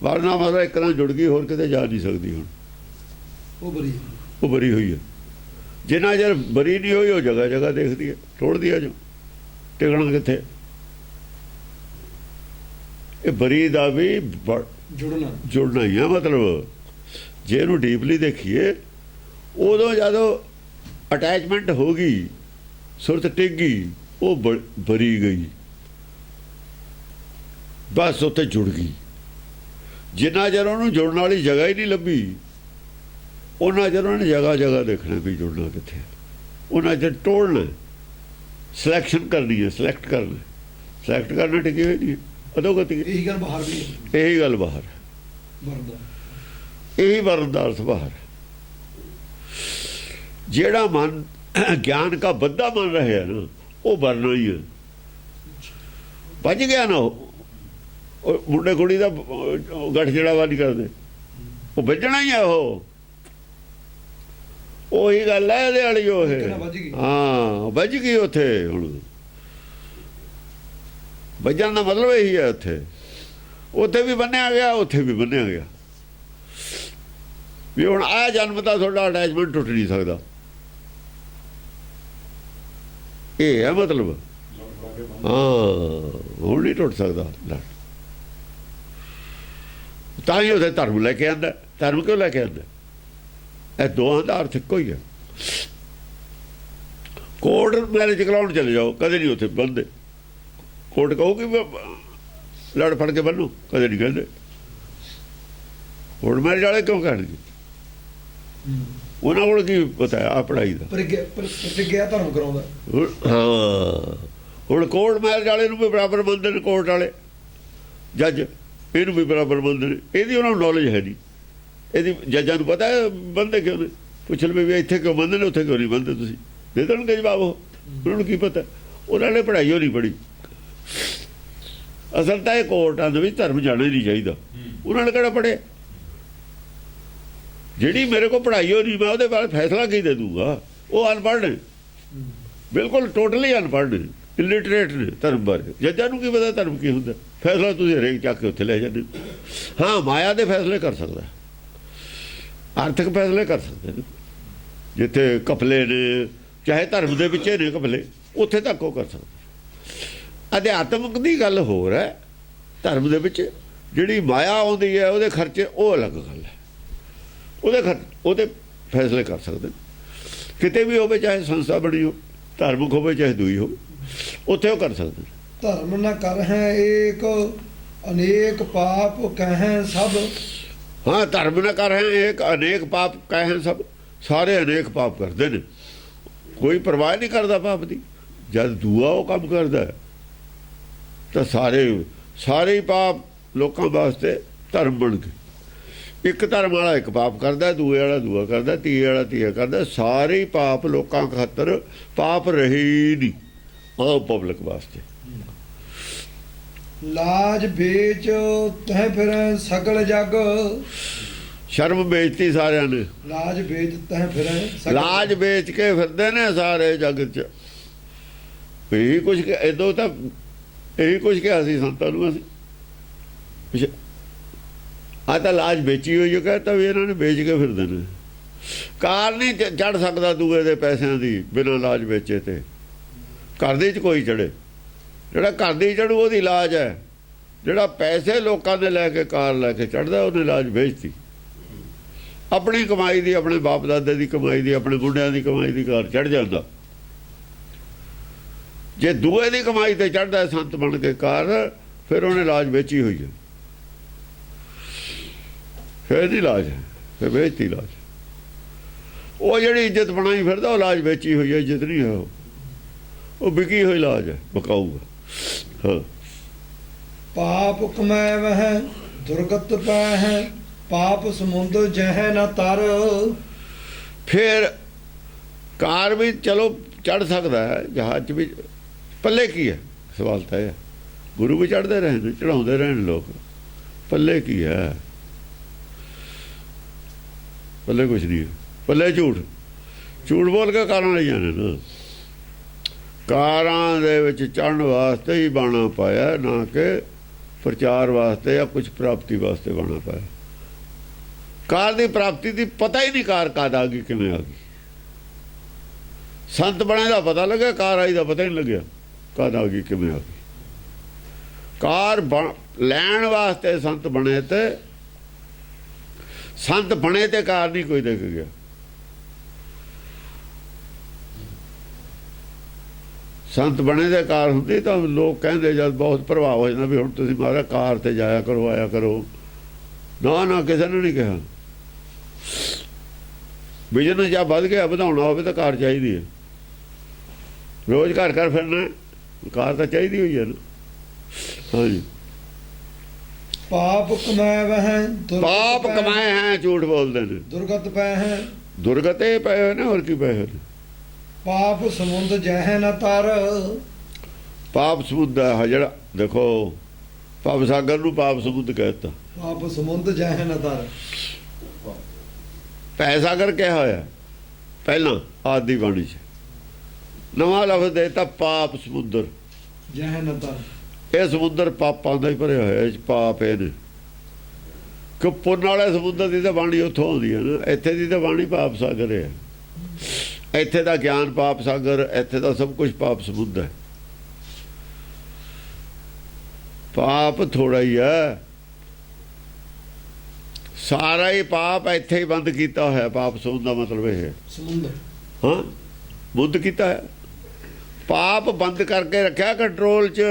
Speaker 2: ਵਰਨਾ ਮਤਲਬ ਇੱਕ ਨਾਲ ਜੁੜ ਗਈ, ਹੋਰ ਕਿਤੇ ਜਾ ਨਹੀਂ ਸਕਦੀ। ਹੁਣ ਉਹ ਬਰੀ ਹੋਈ ਹੈ। ਜਿੰਨਾ ਚਿਰ ਬਰੀ ਨਹੀਂ ਹੋਈ ਉਹ ਜਗ੍ਹਾ ਜਗ੍ਹਾ ਦੇਖਦੀ ਹੈ, ਟੋੜਦੀ ਹੈ। ਜੋ ਟਿਕਣਾ ਕਿੱਥੇ? ਇਹ ਬਰੀ ਦਾ ਵੀ ਜੁੜਨਾ ਹੀ ਹੈ। ਮਤਲਬ ਜੇ ਇਹਨੂੰ ਡੀਪਲੀ ਦੇਖੀਏ, ਉਦੋਂ ਜਦੋਂ ਅਟੈਚਮੈਂਟ ਹੋ ਗਈ, ਸੁਰਤ ਟਿਕ ਗਈ, ਉਹ ਬਰੀ ਗਈ, ਬਸ ਉੱਥੇ ਜੁੜ ਗਈ। ਜਿੰਨਾ ਚਿਰ ਉਹਨੂੰ ਜੁੜਨ ਵਾਲੀ ਜਗ੍ਹਾ ਹੀ ਨਹੀਂ ਲੱਭੀ, ਉਹਨਾਂ ਚਿਰ ਉਹਨੇ ਜਗ੍ਹਾ ਜਗ੍ਹਾ ਦੇਖਣਾ ਵੀ ਜੁੜਨਾ ਕਿੱਥੇ। ਉਹਨਾਂ ਚਿਰ ਟੋੜਨਾ, ਸਿਲੈਕਸ਼ਨ ਕਰਨੀ ਹੈ, ਸਿਲੈਕਟ ਕਰਨਾ ਟਿਕੀ ਹੋਈ ਨਹੀਂ। ਅਧੋਗਤੀ ਇਹੀ ਗੱਲ ਬਾਹਰ ਵੀ, ਇਹੀ ਗੱਲ ਬਾਹਰ, ਇਹੀ ਵਰਨ ਦਾ ਅਰਥ ਬਾਹਰ। ਜਿਹੜਾ ਮਨ ਗਿਆਨ ਦਾ ਬੱਧਾ ਮੰਨ ਰਿਹਾ ਨਾ, ਉਹ ਵਰਨਾ ਹੀ ਹੈ। ਵੱਜ ਗਿਆ ਨਾ, ਉਹ ਮੁੰਡੇ ਕੁੜੀ ਦਾ ਗੱਠ ਜੜਾਵਾ ਨਹੀਂ ਕਰਦੇ, ਉਹ ਵੱਜਣਾ ਹੀ ਆ। ਉਹੀ ਗੱਲ ਹੈ ਇਹਦੇ ਵਾਲੀ। ਉਹ ਹਾਂ ਵੱਜ ਗਈ ਉੱਥੇ। ਹੁਣ ਵੱਜਣ ਦਾ ਮਤਲਬ ਇਹੀ ਹੈ। ਉੱਥੇ ਵੀ ਬੰਨਿਆ ਗਿਆ, ਉੱਥੇ ਵੀ ਬੰਨਿਆ ਗਿਆ ਵੀ ਹੁਣ ਆ ਜਨਮ ਦਾ ਤੁਹਾਡਾ ਅਟੈਚਮੈਂਟ ਟੁੱਟ ਨਹੀਂ ਸਕਦਾ। ਇਹ ਹੈ ਮਤਲਬ। ਹਾਂ ਹੁਣ ਨਹੀਂ ਟੁੱਟ ਸਕਦਾ। ਤਾਂ ਹੀ ਉਹਦੇ ਧਰਮ ਲੈ ਕੇ ਆਉਂਦਾ। ਧਰਮ ਕਿਉਂ ਲੈ ਕੇ ਆਉਂਦਾ? ਇਹ ਦੋਹਾਂ ਦਾ ਅਰਥ ਇੱਕੋ ਹੀ ਹੈ। ਕੋਰਟ ਮੈਰਿਜ ਕਰਾਉਣ ਚਲੇ ਜਾਓ, ਕਦੇ ਨਹੀਂ ਉੱਥੇ ਬੰਨਦੇ। ਕੋਰਟ ਕਹੂਗੀ ਲੜ ਫੜ ਕੇ ਬੰਨੋ, ਕਦੇ ਨਹੀਂ ਕਹਿੰਦੇ। ਕੋਰਟ ਮੈਰਿਜ ਵਾਲੇ ਕਿਉਂ ਕਹਿਣਗੇ? ਉਹਨਾਂ ਕੋਲ ਕੀ ਪਤਾ ਆ ਪੜ੍ਹਾਈ ਦਾ।
Speaker 1: ਪ੍ਰਤਿਗਿਆ ਧਰਮ ਕਰਾਉਂਦਾ।
Speaker 2: ਹਾਂ ਹੁਣ ਕੋਰਟ ਮੈਰਿਜ ਵਾਲੇ ਨੂੰ ਵੀ ਬਰਾਬਰ ਮੰਨਦੇ ਨੇ, ਕੋਰਟ ਵਾਲੇ ਜੱਜ ਇਹਨੂੰ ਵੀ ਬਰਾਬਰ ਮੰਨਦੇ ਨੇ। ਇਹਦੀ ਉਹਨਾਂ ਨੂੰ ਨੌਲੇਜ ਹੈ ਨਹੀਂ। ਇਹਦੀ ਜੱਜਾਂ ਨੂੰ ਪਤਾ ਹੈ ਬੰਦੇ ਕਿਉਂ ਨੇ। ਪੁੱਛ ਲਵੇ ਵੀ ਇੱਥੇ ਕਿਉਂ ਬੰਦੇ ਨੇ, ਉੱਥੇ ਕਿਉਂ ਨਹੀਂ ਬੰਦੇ। ਤੁਸੀਂ ਦੇ ਦੇਣਗੇ ਜਵਾਬ। ਉਹਨਾਂ ਨੂੰ ਕੀ ਪਤਾ? ਉਹਨਾਂ ਨੇ ਪੜ੍ਹਾਈ ਹੋ ਨਹੀਂ ਪੜ੍ਹੀ। ਅਸਲ ਤਾਂ ਇਹ ਕੋਰਟਾਂ ਦੇ ਵਿੱਚ ਧਰਮ ਜਾਣਾ ਹੀ ਨਹੀਂ ਚਾਹੀਦਾ। ਉਹਨਾਂ ਨੇ ਕਿਹੜਾ ਪੜ੍ਹਿਆ? ਜਿਹੜੀ ਮੇਰੇ ਕੋਲ ਪੜ੍ਹਾਈ ਹੋ ਨਹੀਂ, ਮੈਂ ਉਹਦੇ ਬਾਰੇ ਫੈਸਲਾ ਕੀ ਦੇ ਦੂੰਗਾ? ਉਹ ਅਨਪੜ੍ਹ ਨੇ, ਬਿਲਕੁਲ ਟੋਟਲੀ ਅਨਪੜ੍ਹ ਨੇ। ਇਲਿਟਰੇਟ ਨੇ ਧਰਮ ਬਾਰੇ। ਜੱਜਾਂ ਨੂੰ ਕੀ ਪਤਾ ਧਰਮ ਕੀ ਹੁੰਦਾ? ਫੈਸਲਾ ਤੁਸੀਂ ਹਰੇਕ ਚੱਕ ਕੇ ਉੱਥੇ ਲੈ ਜਾਂਦੇ ਹੋ। ਹਾਂ, ਮਾਇਆ ਦੇ ਫੈਸਲੇ ਕਰ ਸਕਦਾ, ਆਰਥਿਕ ਫੈਸਲੇ ਕਰ ਸਕਦੇ ਨੇ, ਜਿੱਥੇ ਘਪਲੇ ਨੇ, ਚਾਹੇ ਧਰਮ ਦੇ ਵਿੱਚ ਨੇ ਘਪਲੇ, ਉੱਥੇ ਤੱਕ ਉਹ ਕਰ ਸਕਦਾ। ਅਧਿਆਤਮਿਕ ਦੀ ਗੱਲ ਹੋਰ ਹੈ, ਧਰਮ ਦੇ ਵਿੱਚ ਜਿਹੜੀ ਮਾਇਆ ਆਉਂਦੀ ਹੈ ਉਹਦੇ ਖਰਚੇ ਉਹ ਅਲੱਗ ਗੱਲ ਹੈ, ਉਹਦੇ ਫੈਸਲੇ ਕਰ ਸਕਦੇ। ਕਿਤੇ ਵੀ ਹੋਵੇ, ਚਾਹੇ ਸੰਸਥਾ ਬਣੀ ਹੋ, ਧਾਰਮਿਕ ਹੋਵੇ ਚਾਹੇ ਦੂਈ ਹੋਵੇ, ਉੱਥੇ ਉਹ ਕਰ ਸਕਦੇ।
Speaker 1: ਧਰਮ ਨਾ ਕਰ ਹੈ ਏਕ, ਅਨੇਕ ਪਾਪ ਕਹਿ ਸਭ।
Speaker 2: ਹਾਂ, ਧਰਮ ਨਾ ਕਰ ਹੈ ਏਕ, ਅਨੇਕ ਪਾਪ ਕਹਿ ਸਭ। ਸਾਰੇ ਅਨੇਕ ਪਾਪ ਕਰਦੇ ਨੇ, ਕੋਈ ਪਰਵਾਹ ਨਹੀਂ ਕਰਦਾ ਪਾਪ ਦੀ। ਜਦ ਦੂਆ ਉਹ ਕੰਮ ਕਰਦਾ ਹੈ ਤਾਂ ਸਾਰੇ ਹੀ ਪਾਪ ਲੋਕਾਂ ਵਾਸਤੇ ਧਰਮ ਬਣ ਗਏ। ਇੱਕ ਧਰਮ ਵਾਲਾ ਇੱਕ ਪਾਪ ਕਰਦਾ, ਦੂਏ ਵਾਲਾ ਦੂਆ ਕਰਦਾ, ਤੀਏ ਵਾਲਾ ਤੀਆ ਕਰਦਾ। ਸਾਰੇ ਹੀ ਪਾਪ ਲੋਕਾਂ ਖਾਤਰ ਪਾਪ ਰਹੇ ਹੀ ਨਹੀਂ, ਆਮ ਪਬਲਿਕ ਵਾਸਤੇ।
Speaker 1: ਲਾਜ ਵੇਚ ਤਹਿ ਫਿਰ ਸਗਲ ਜਗ।
Speaker 2: ਸ਼ਰਮ ਵੇਚਤੀ ਸਾਰਿਆਂ ਨੇ,
Speaker 1: ਲਾਜ ਵੇਚ ਤਹਿ ਫਿਰ
Speaker 2: ਲਾਜ ਵੇਚ ਕੇ ਫਿਰਦੇ ਨੇ ਸਾਰੇ ਜਗ 'ਚ। ਇਹੀ ਕੁਛ ਇਦੋਂ ਤਾਂ ਇਹੀ ਕੁਛ ਕਿਹਾ ਸੀ ਸੰਤਾਂ ਨੂੰ ਅਸੀਂ। ਆ ਤਾਂ ਲਾਜ ਵੇਚੀ ਹੋਈ, ਕਹਿੰਦਾ ਵੀ ਇਹਨਾਂ ਨੇ ਵੇਚ ਕੇ ਫਿਰਦੇ ਨੇ। ਕਾਰ ਨਹੀਂ ਚੜ੍ਹ ਸਕਦਾ ਦੂਏ ਦੇ ਪੈਸਿਆਂ ਦੀ ਬਿਨਾਂ ਲਾਜ ਵੇਚੇ ਤੇ। ਘਰ ਦੇ 'ਚ ਕੋਈ ਚੜ੍ਹੇ, ਜਿਹੜਾ ਘਰ ਦੀ ਚੜ੍ਹੂ ਉਹਦੀ ਲਾਜ ਹੈ। ਜਿਹੜਾ ਪੈਸੇ ਲੋਕਾਂ ਦੇ ਲੈ ਕੇ ਕਾਰ ਲੈ ਕੇ ਚੜ੍ਹਦਾ ਉਹਨੇ ਲਾਜ ਵੇਚਤੀ। ਆਪਣੀ ਕਮਾਈ ਦੀ, ਆਪਣੇ ਬਾਪ ਦਾਦੇ ਦੀ ਕਮਾਈ ਦੀ, ਆਪਣੇ ਮੁੰਡਿਆਂ ਦੀ ਕਮਾਈ ਦੀ ਕਾਰ ਚੜ੍ਹ ਜਾਂਦਾ। ਜੇ ਦੂਏ ਦੀ ਕਮਾਈ ਤੇ ਚੜ੍ਹਦਾ ਸੰਤ ਬਣ ਕੇ ਕਾਰ, ਫਿਰ ਉਹਨੇ ਲਾਜ ਵੇਚੀ ਹੋਈ ਹੈ, ਫਿਰ ਨਹੀਂ ਲਾਜ ਹੈ, ਫਿਰ ਵੇਚਤੀ ਲਾਜ। ਉਹ ਜਿਹੜੀ ਇੱਜ਼ਤ ਬਣਾਈ ਫਿਰਦਾ ਉਹ ਲਾਜ ਵੇਚੀ ਹੋਈ ਹੈ, ਇੱਜ਼ਤ ਨਹੀਂ ਹੈ, ਉਹ ਵਿਕੀ ਹੋਈ ਲਾਜ ਹੈ, ਬਕਾਊਗਾ। ਹਾਂ,
Speaker 1: ਪਾਪ ਕਮੈ ਵਹਿ ਦੁਰਗਤ ਪੈ ਹੈ, ਪਾਪ ਸਮੁੰਦ ਜਹ ਨਾ ਤਰ।
Speaker 2: ਫਿਰ ਕਾਰ ਵੀ ਚਲੋ ਚੜ੍ਹ ਸਕਦਾ ਹੈ, ਜਹਾਜ਼ 'ਚ ਵੀ। ਪੱਲੇ ਕੀ ਹੈ? ਸਵਾਲ ਤਾਂ ਇਹ ਹੈ। ਗੁਰੂ ਵੀ ਚੜ੍ਹਦੇ ਰਹੇ ਨੇ, ਚੜ੍ਹਾਉਂਦੇ ਰਹੇ ਨੇ ਲੋਕ, ਪੱਲੇ ਕੀ ਹੈ? ਪੱਲੇ ਕੁਛ ਨਹੀਂ ਹੈ, ਪੱਲੇ ਝੂਠ ਬੋਲ ਕੇ ਕਾਰਾਂ ਲਈ ਜਾਣੇ ਨਾ। ਕਾਰਾਂ ਦੇ ਵਿੱਚ ਚੜ੍ਹਨ ਵਾਸਤੇ ਹੀ ਬਾਣਾ ਪਾਇਆ, ਨਾ ਕਿ ਪ੍ਰਚਾਰ ਵਾਸਤੇ ਜਾਂ ਕੁਛ ਪ੍ਰਾਪਤੀ ਵਾਸਤੇ ਬਾਣਾ ਪਾਇਆ। ਕਾਰ ਦੀ ਪ੍ਰਾਪਤੀ ਦੀ ਪਤਾ ਹੀ ਨਹੀਂ, ਕਾਰ ਕਦ ਆ ਗਈ, ਕਿਵੇਂ ਆ ਗਈ। ਸੰਤ ਬਣੇ ਦਾ ਪਤਾ ਲੱਗਿਆ, ਕਾਰ ਆਈ ਦਾ ਪਤਾ ਹੀ ਨਹੀਂ ਲੱਗਿਆ ਕਦ ਆ ਗਈ, ਕਿਵੇਂ ਆ ਗਈ। ਕਾਰ ਲੈਣ ਵਾਸਤੇ ਸੰਤ ਬਣੇ ਤੇ ਕਾਰ ਨਹੀਂ ਕੋਈ ਦੇਖ ਗਿਆ। ਸੰਤ ਬਣੇ ਦੇ ਕਾਰ ਹੁੰਦੀ ਤਾਂ ਲੋਕ ਕਹਿੰਦੇ, ਜਦ ਬਹੁਤ ਪ੍ਰਭਾਵ ਹੋ ਜਾਂਦਾ ਵੀ ਹੁਣ ਤੁਸੀਂ ਮਾਰਾ ਕਾਰ ਤੇ ਜਾਇਆ ਕਰੋ, ਆਇਆ ਕਰੋ। ਨਾ, ਕਿਸੇ ਨੇ ਨਹੀਂ ਕਿਹਾ। ਬਿਜ਼ਨਸ ਜਾਂ ਵੱਧ ਗਿਆ, ਵਧਾਉਣਾ ਹੋਵੇ ਤਾਂ ਕਾਰ ਚਾਹੀਦੀ ਹੈ। ਰੋਜ਼ ਘਰ ਫਿਰਨਾ, ਕਾਰ ਤਾਂ ਚਾਹੀਦੀ ਹੋਈ ਹੈ ਨਾ। ਹਾਂਜੀ,
Speaker 1: ਪਾਪ ਕਮਾਏ ਵਹਿ
Speaker 2: ਪਾਪ ਕਮਾਏ ਹੈ, ਝੂਠ ਬੋਲਦੇ ਨੇ।
Speaker 1: ਦੁਰਗਤ ਪੈ ਹੈ,
Speaker 2: ਦੁਰਗਤ ਇਹ ਪਏ ਹੋਏ ਨੇ, ਹੋਰ ਕੀ ਪਏ ਹੋਏ ਨੇ।
Speaker 1: ਪਾਪ ਸਮੁੰਦ ਜਹ ਨਾ ਤਰ।
Speaker 2: ਪਾਪ ਸਮੁੰਦ ਹੈ ਜਿਹੜਾ, ਦੇਖੋ ਭਵ ਸਾਗਰ ਨੂੰ ਪਾਪ ਸਮੁੰਦ ਕਹਿ ਦਿੱਤਾ।
Speaker 1: ਪਾਪ ਸਮੁੰਦ ਜਹ ਨਾ ਤਰ।
Speaker 2: ਭੈ ਸਾਗਰ ਕਿਹਾ ਹੋਇਆ ਪਹਿਲਾਂ ਆਦਿ ਬਾਣੀ 'ਚ, ਨਵਾਂ ਲਫ਼ਜ਼ ਦੇਤਾ ਪਾਪ ਸਮੁੰਦਰ
Speaker 1: ਜਹ ਨਾ ਤਰ।
Speaker 2: ਇਹ ਸਮੁੰਦਰ ਪਾਪਾਂ ਦਾ ਹੀ ਭਰਿਆ ਹੋਇਆ, ਇਹ 'ਚ ਪਾਪ ਇਹ ਨੇ। ਕਿ ਪੁੰਨ ਵਾਲੇ ਸਮੁੰਦਰ ਦੀ ਤਾਂ ਬਾਣੀ ਉੱਥੋਂ ਆਉਂਦੀ ਹੈ ਨਾ, ਇੱਥੇ ਦੀ ਤਾਂ ਬਾਣੀ ਪਾਪ ਸਾਗਰ ਹੈ। ਇੱਥੇ ਦਾ ਗਿਆਨ ਪਾਪ ਸਾਗਰ, ਇੱਥੇ ਦਾ ਸਭ ਕੁਝ ਪਾਪ ਸਮੁੰਦਰ ਹੈ। ਪਾਪ ਥੋੜਾ ਹੀ ਹੈ, ਸਾਰਾ ਹੀ ਪਾਪ ਇੱਥੇ ਹੀ ਬੰਦ ਕੀਤਾ ਹੋਇਆ। ਪਾਪ ਸਮੁੰਦਰ ਦਾ ਮਤਲਬ ਇਹ ਹੈ,
Speaker 1: ਸਮੁੰਦਰ
Speaker 2: ਹਾਂ, ਬੁੱਧ ਕੀਤਾ ਹੈ। ਪਾਪ ਬੰਦ ਕਰਕੇ ਰੱਖਿਆ ਕੰਟਰੋਲ 'ਚ,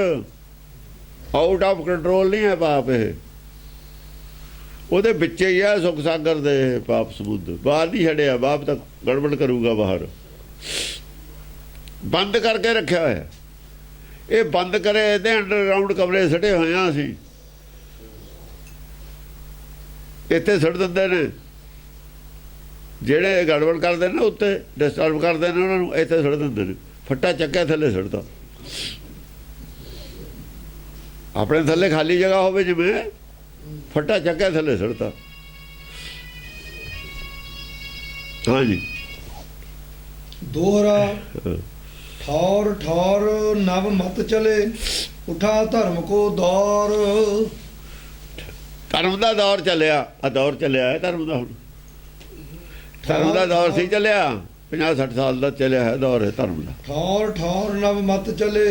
Speaker 2: ਆਊਟ ਆਫ ਕੰਟਰੋਲ ਨਹੀਂ ਹੈ ਪਾਪ। ਇਹ ਉਹਦੇ ਵਿੱਚ ਹੀ ਹੈ, ਸੁਖ ਸਾਗਰ ਦੇ ਪਾਪ ਸਮੁੰਦਰ। ਬਾਹਰ ਨਹੀਂ ਛੱਡਿਆ, ਬਾਪ ਤਾਂ ਗੜਬੜ ਕਰੂਗਾ ਬਾਹਰ। ਬੰਦ ਕਰਕੇ ਰੱਖਿਆ ਹੋਇਆ। ਇਹ ਬੰਦ ਕਰੇ, ਇਹਦੇ ਅੰਡਰਗਰਾਊਂਡ ਕਮਰੇ ਸੜੇ ਹੋਏ ਆ ਅਸੀਂ, ਇੱਥੇ ਸੁੱਟ ਦਿੰਦੇ ਨੇ। ਜਿਹੜੇ ਗੜਬੜ ਕਰਦੇ ਨੇ ਉੱਤੇ ਡਿਸਟਰਬ ਕਰਦੇ ਨੇ, ਉਹਨਾਂ ਨੂੰ ਇੱਥੇ ਸੁੱਟ ਦਿੰਦੇ ਨੇ। ਫੱਟਾ ਚੱਕਿਆ ਥੱਲੇ ਸੁੱਟਦਾ। ਆਪਣੇ ਥੱਲੇ ਖਾਲੀ ਜਗ੍ਹਾ ਹੋਵੇ, ਜਿਵੇਂ ਫੱਟਾ ਚੱਕਿਆ ਥੱਲੇ ਸੁੱਟਦਾ। ਹਾਂਜੀ,
Speaker 1: ਦੋਹਰਾ ठौर ठौर नव मत चले उठा धर्म को दौर।
Speaker 2: ਧਰਮ ਦਾ ਦੌਰ ਚੱਲਿਆ, ਆ ਦੌਰ ਚੱਲਿਆ ਹੈ ਧਰਮ ਦਾ। ਹੁਣ ਧਰਮ ਦਾ ਦੌਰ ਸੀ ਚੱਲਿਆ, 50-60 ਸਾਲ ਦਾ ਚੱਲਿਆ ਹੈ ਦੌਰ ਹੈ ਧਰਮ ਦਾ।
Speaker 1: ਠੌਰ ਠੌਰ ਨਵ ਮਤ ਚਲੇ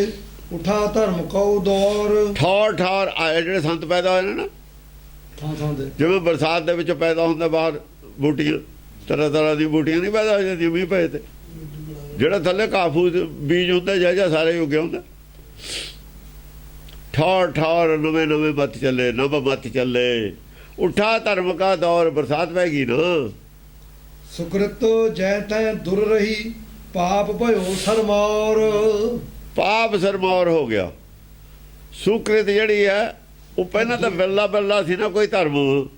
Speaker 1: ਉਠਾ ਧਰਮ ਕੋ ਦੌਰ।
Speaker 2: ਠੌਰ ਠੌਰ ਆਏ ਜਿਹੜੇ ਸੰਤ ਪੈਦਾ ਹੋਏ ਨੇ ਨਾ,
Speaker 1: ਥਾਂ ਥਾਂ ਦੇ
Speaker 2: ਜਿਵੇਂ ਬਰਸਾਤ ਦੇ ਵਿੱਚ ਪੈਦਾ ਹੁੰਦਾ ਬਾਹਰ ਬੂਟੀਆਂ, ਤਰ੍ਹਾਂ ਤਰ੍ਹਾਂ ਦੀ ਬੂਟੀਆਂ ਨਹੀਂ ਪੈਦਾ ਹੋ ਜਾਂਦੀਆਂ ਮੀਂਹ ਪਏ ਤੇ। ਜਿਹੜਾ ਥੱਲੇ ਕਾਫੂ ਬੀਜ ਹੁੰਦਾ ਜਾਂ ਸਾਰੇ ਉੱਗਿਆ ਹੁੰਦਾ। ਠੌਰ ਠੌਰ ਨਵੇਂ ਨਵੇਂ ਮੱਤ ਚੱਲੇ, ਨਵ ਮੱਤ ਚੱਲੇ ਉਠਾ ਧਰਮ ਕਾ ਦੌਰ। ਬਰਸਾਤ ਪੈ ਗਈ ਨਾ।
Speaker 1: ਸੁਕ੍ਰਿਤ ਜੈ ਤੈ ਦੁਰ ਰਹੀ ਪਾਪ ਭਇਓ ਸਰਮੌਰ।
Speaker 2: ਪਾਪ ਸਰਮੌਰ ਹੋ ਗਿਆ। ਸੁਕ੍ਰਿਤ ਜਿਹੜੀ ਹੈ ਉਹ ਪਹਿਲਾਂ ਤਾਂ ਬਿਰਲਾ ਬਿਰਲਾ ਸੀ ਨਾ ਕੋਈ ਧਰਮ,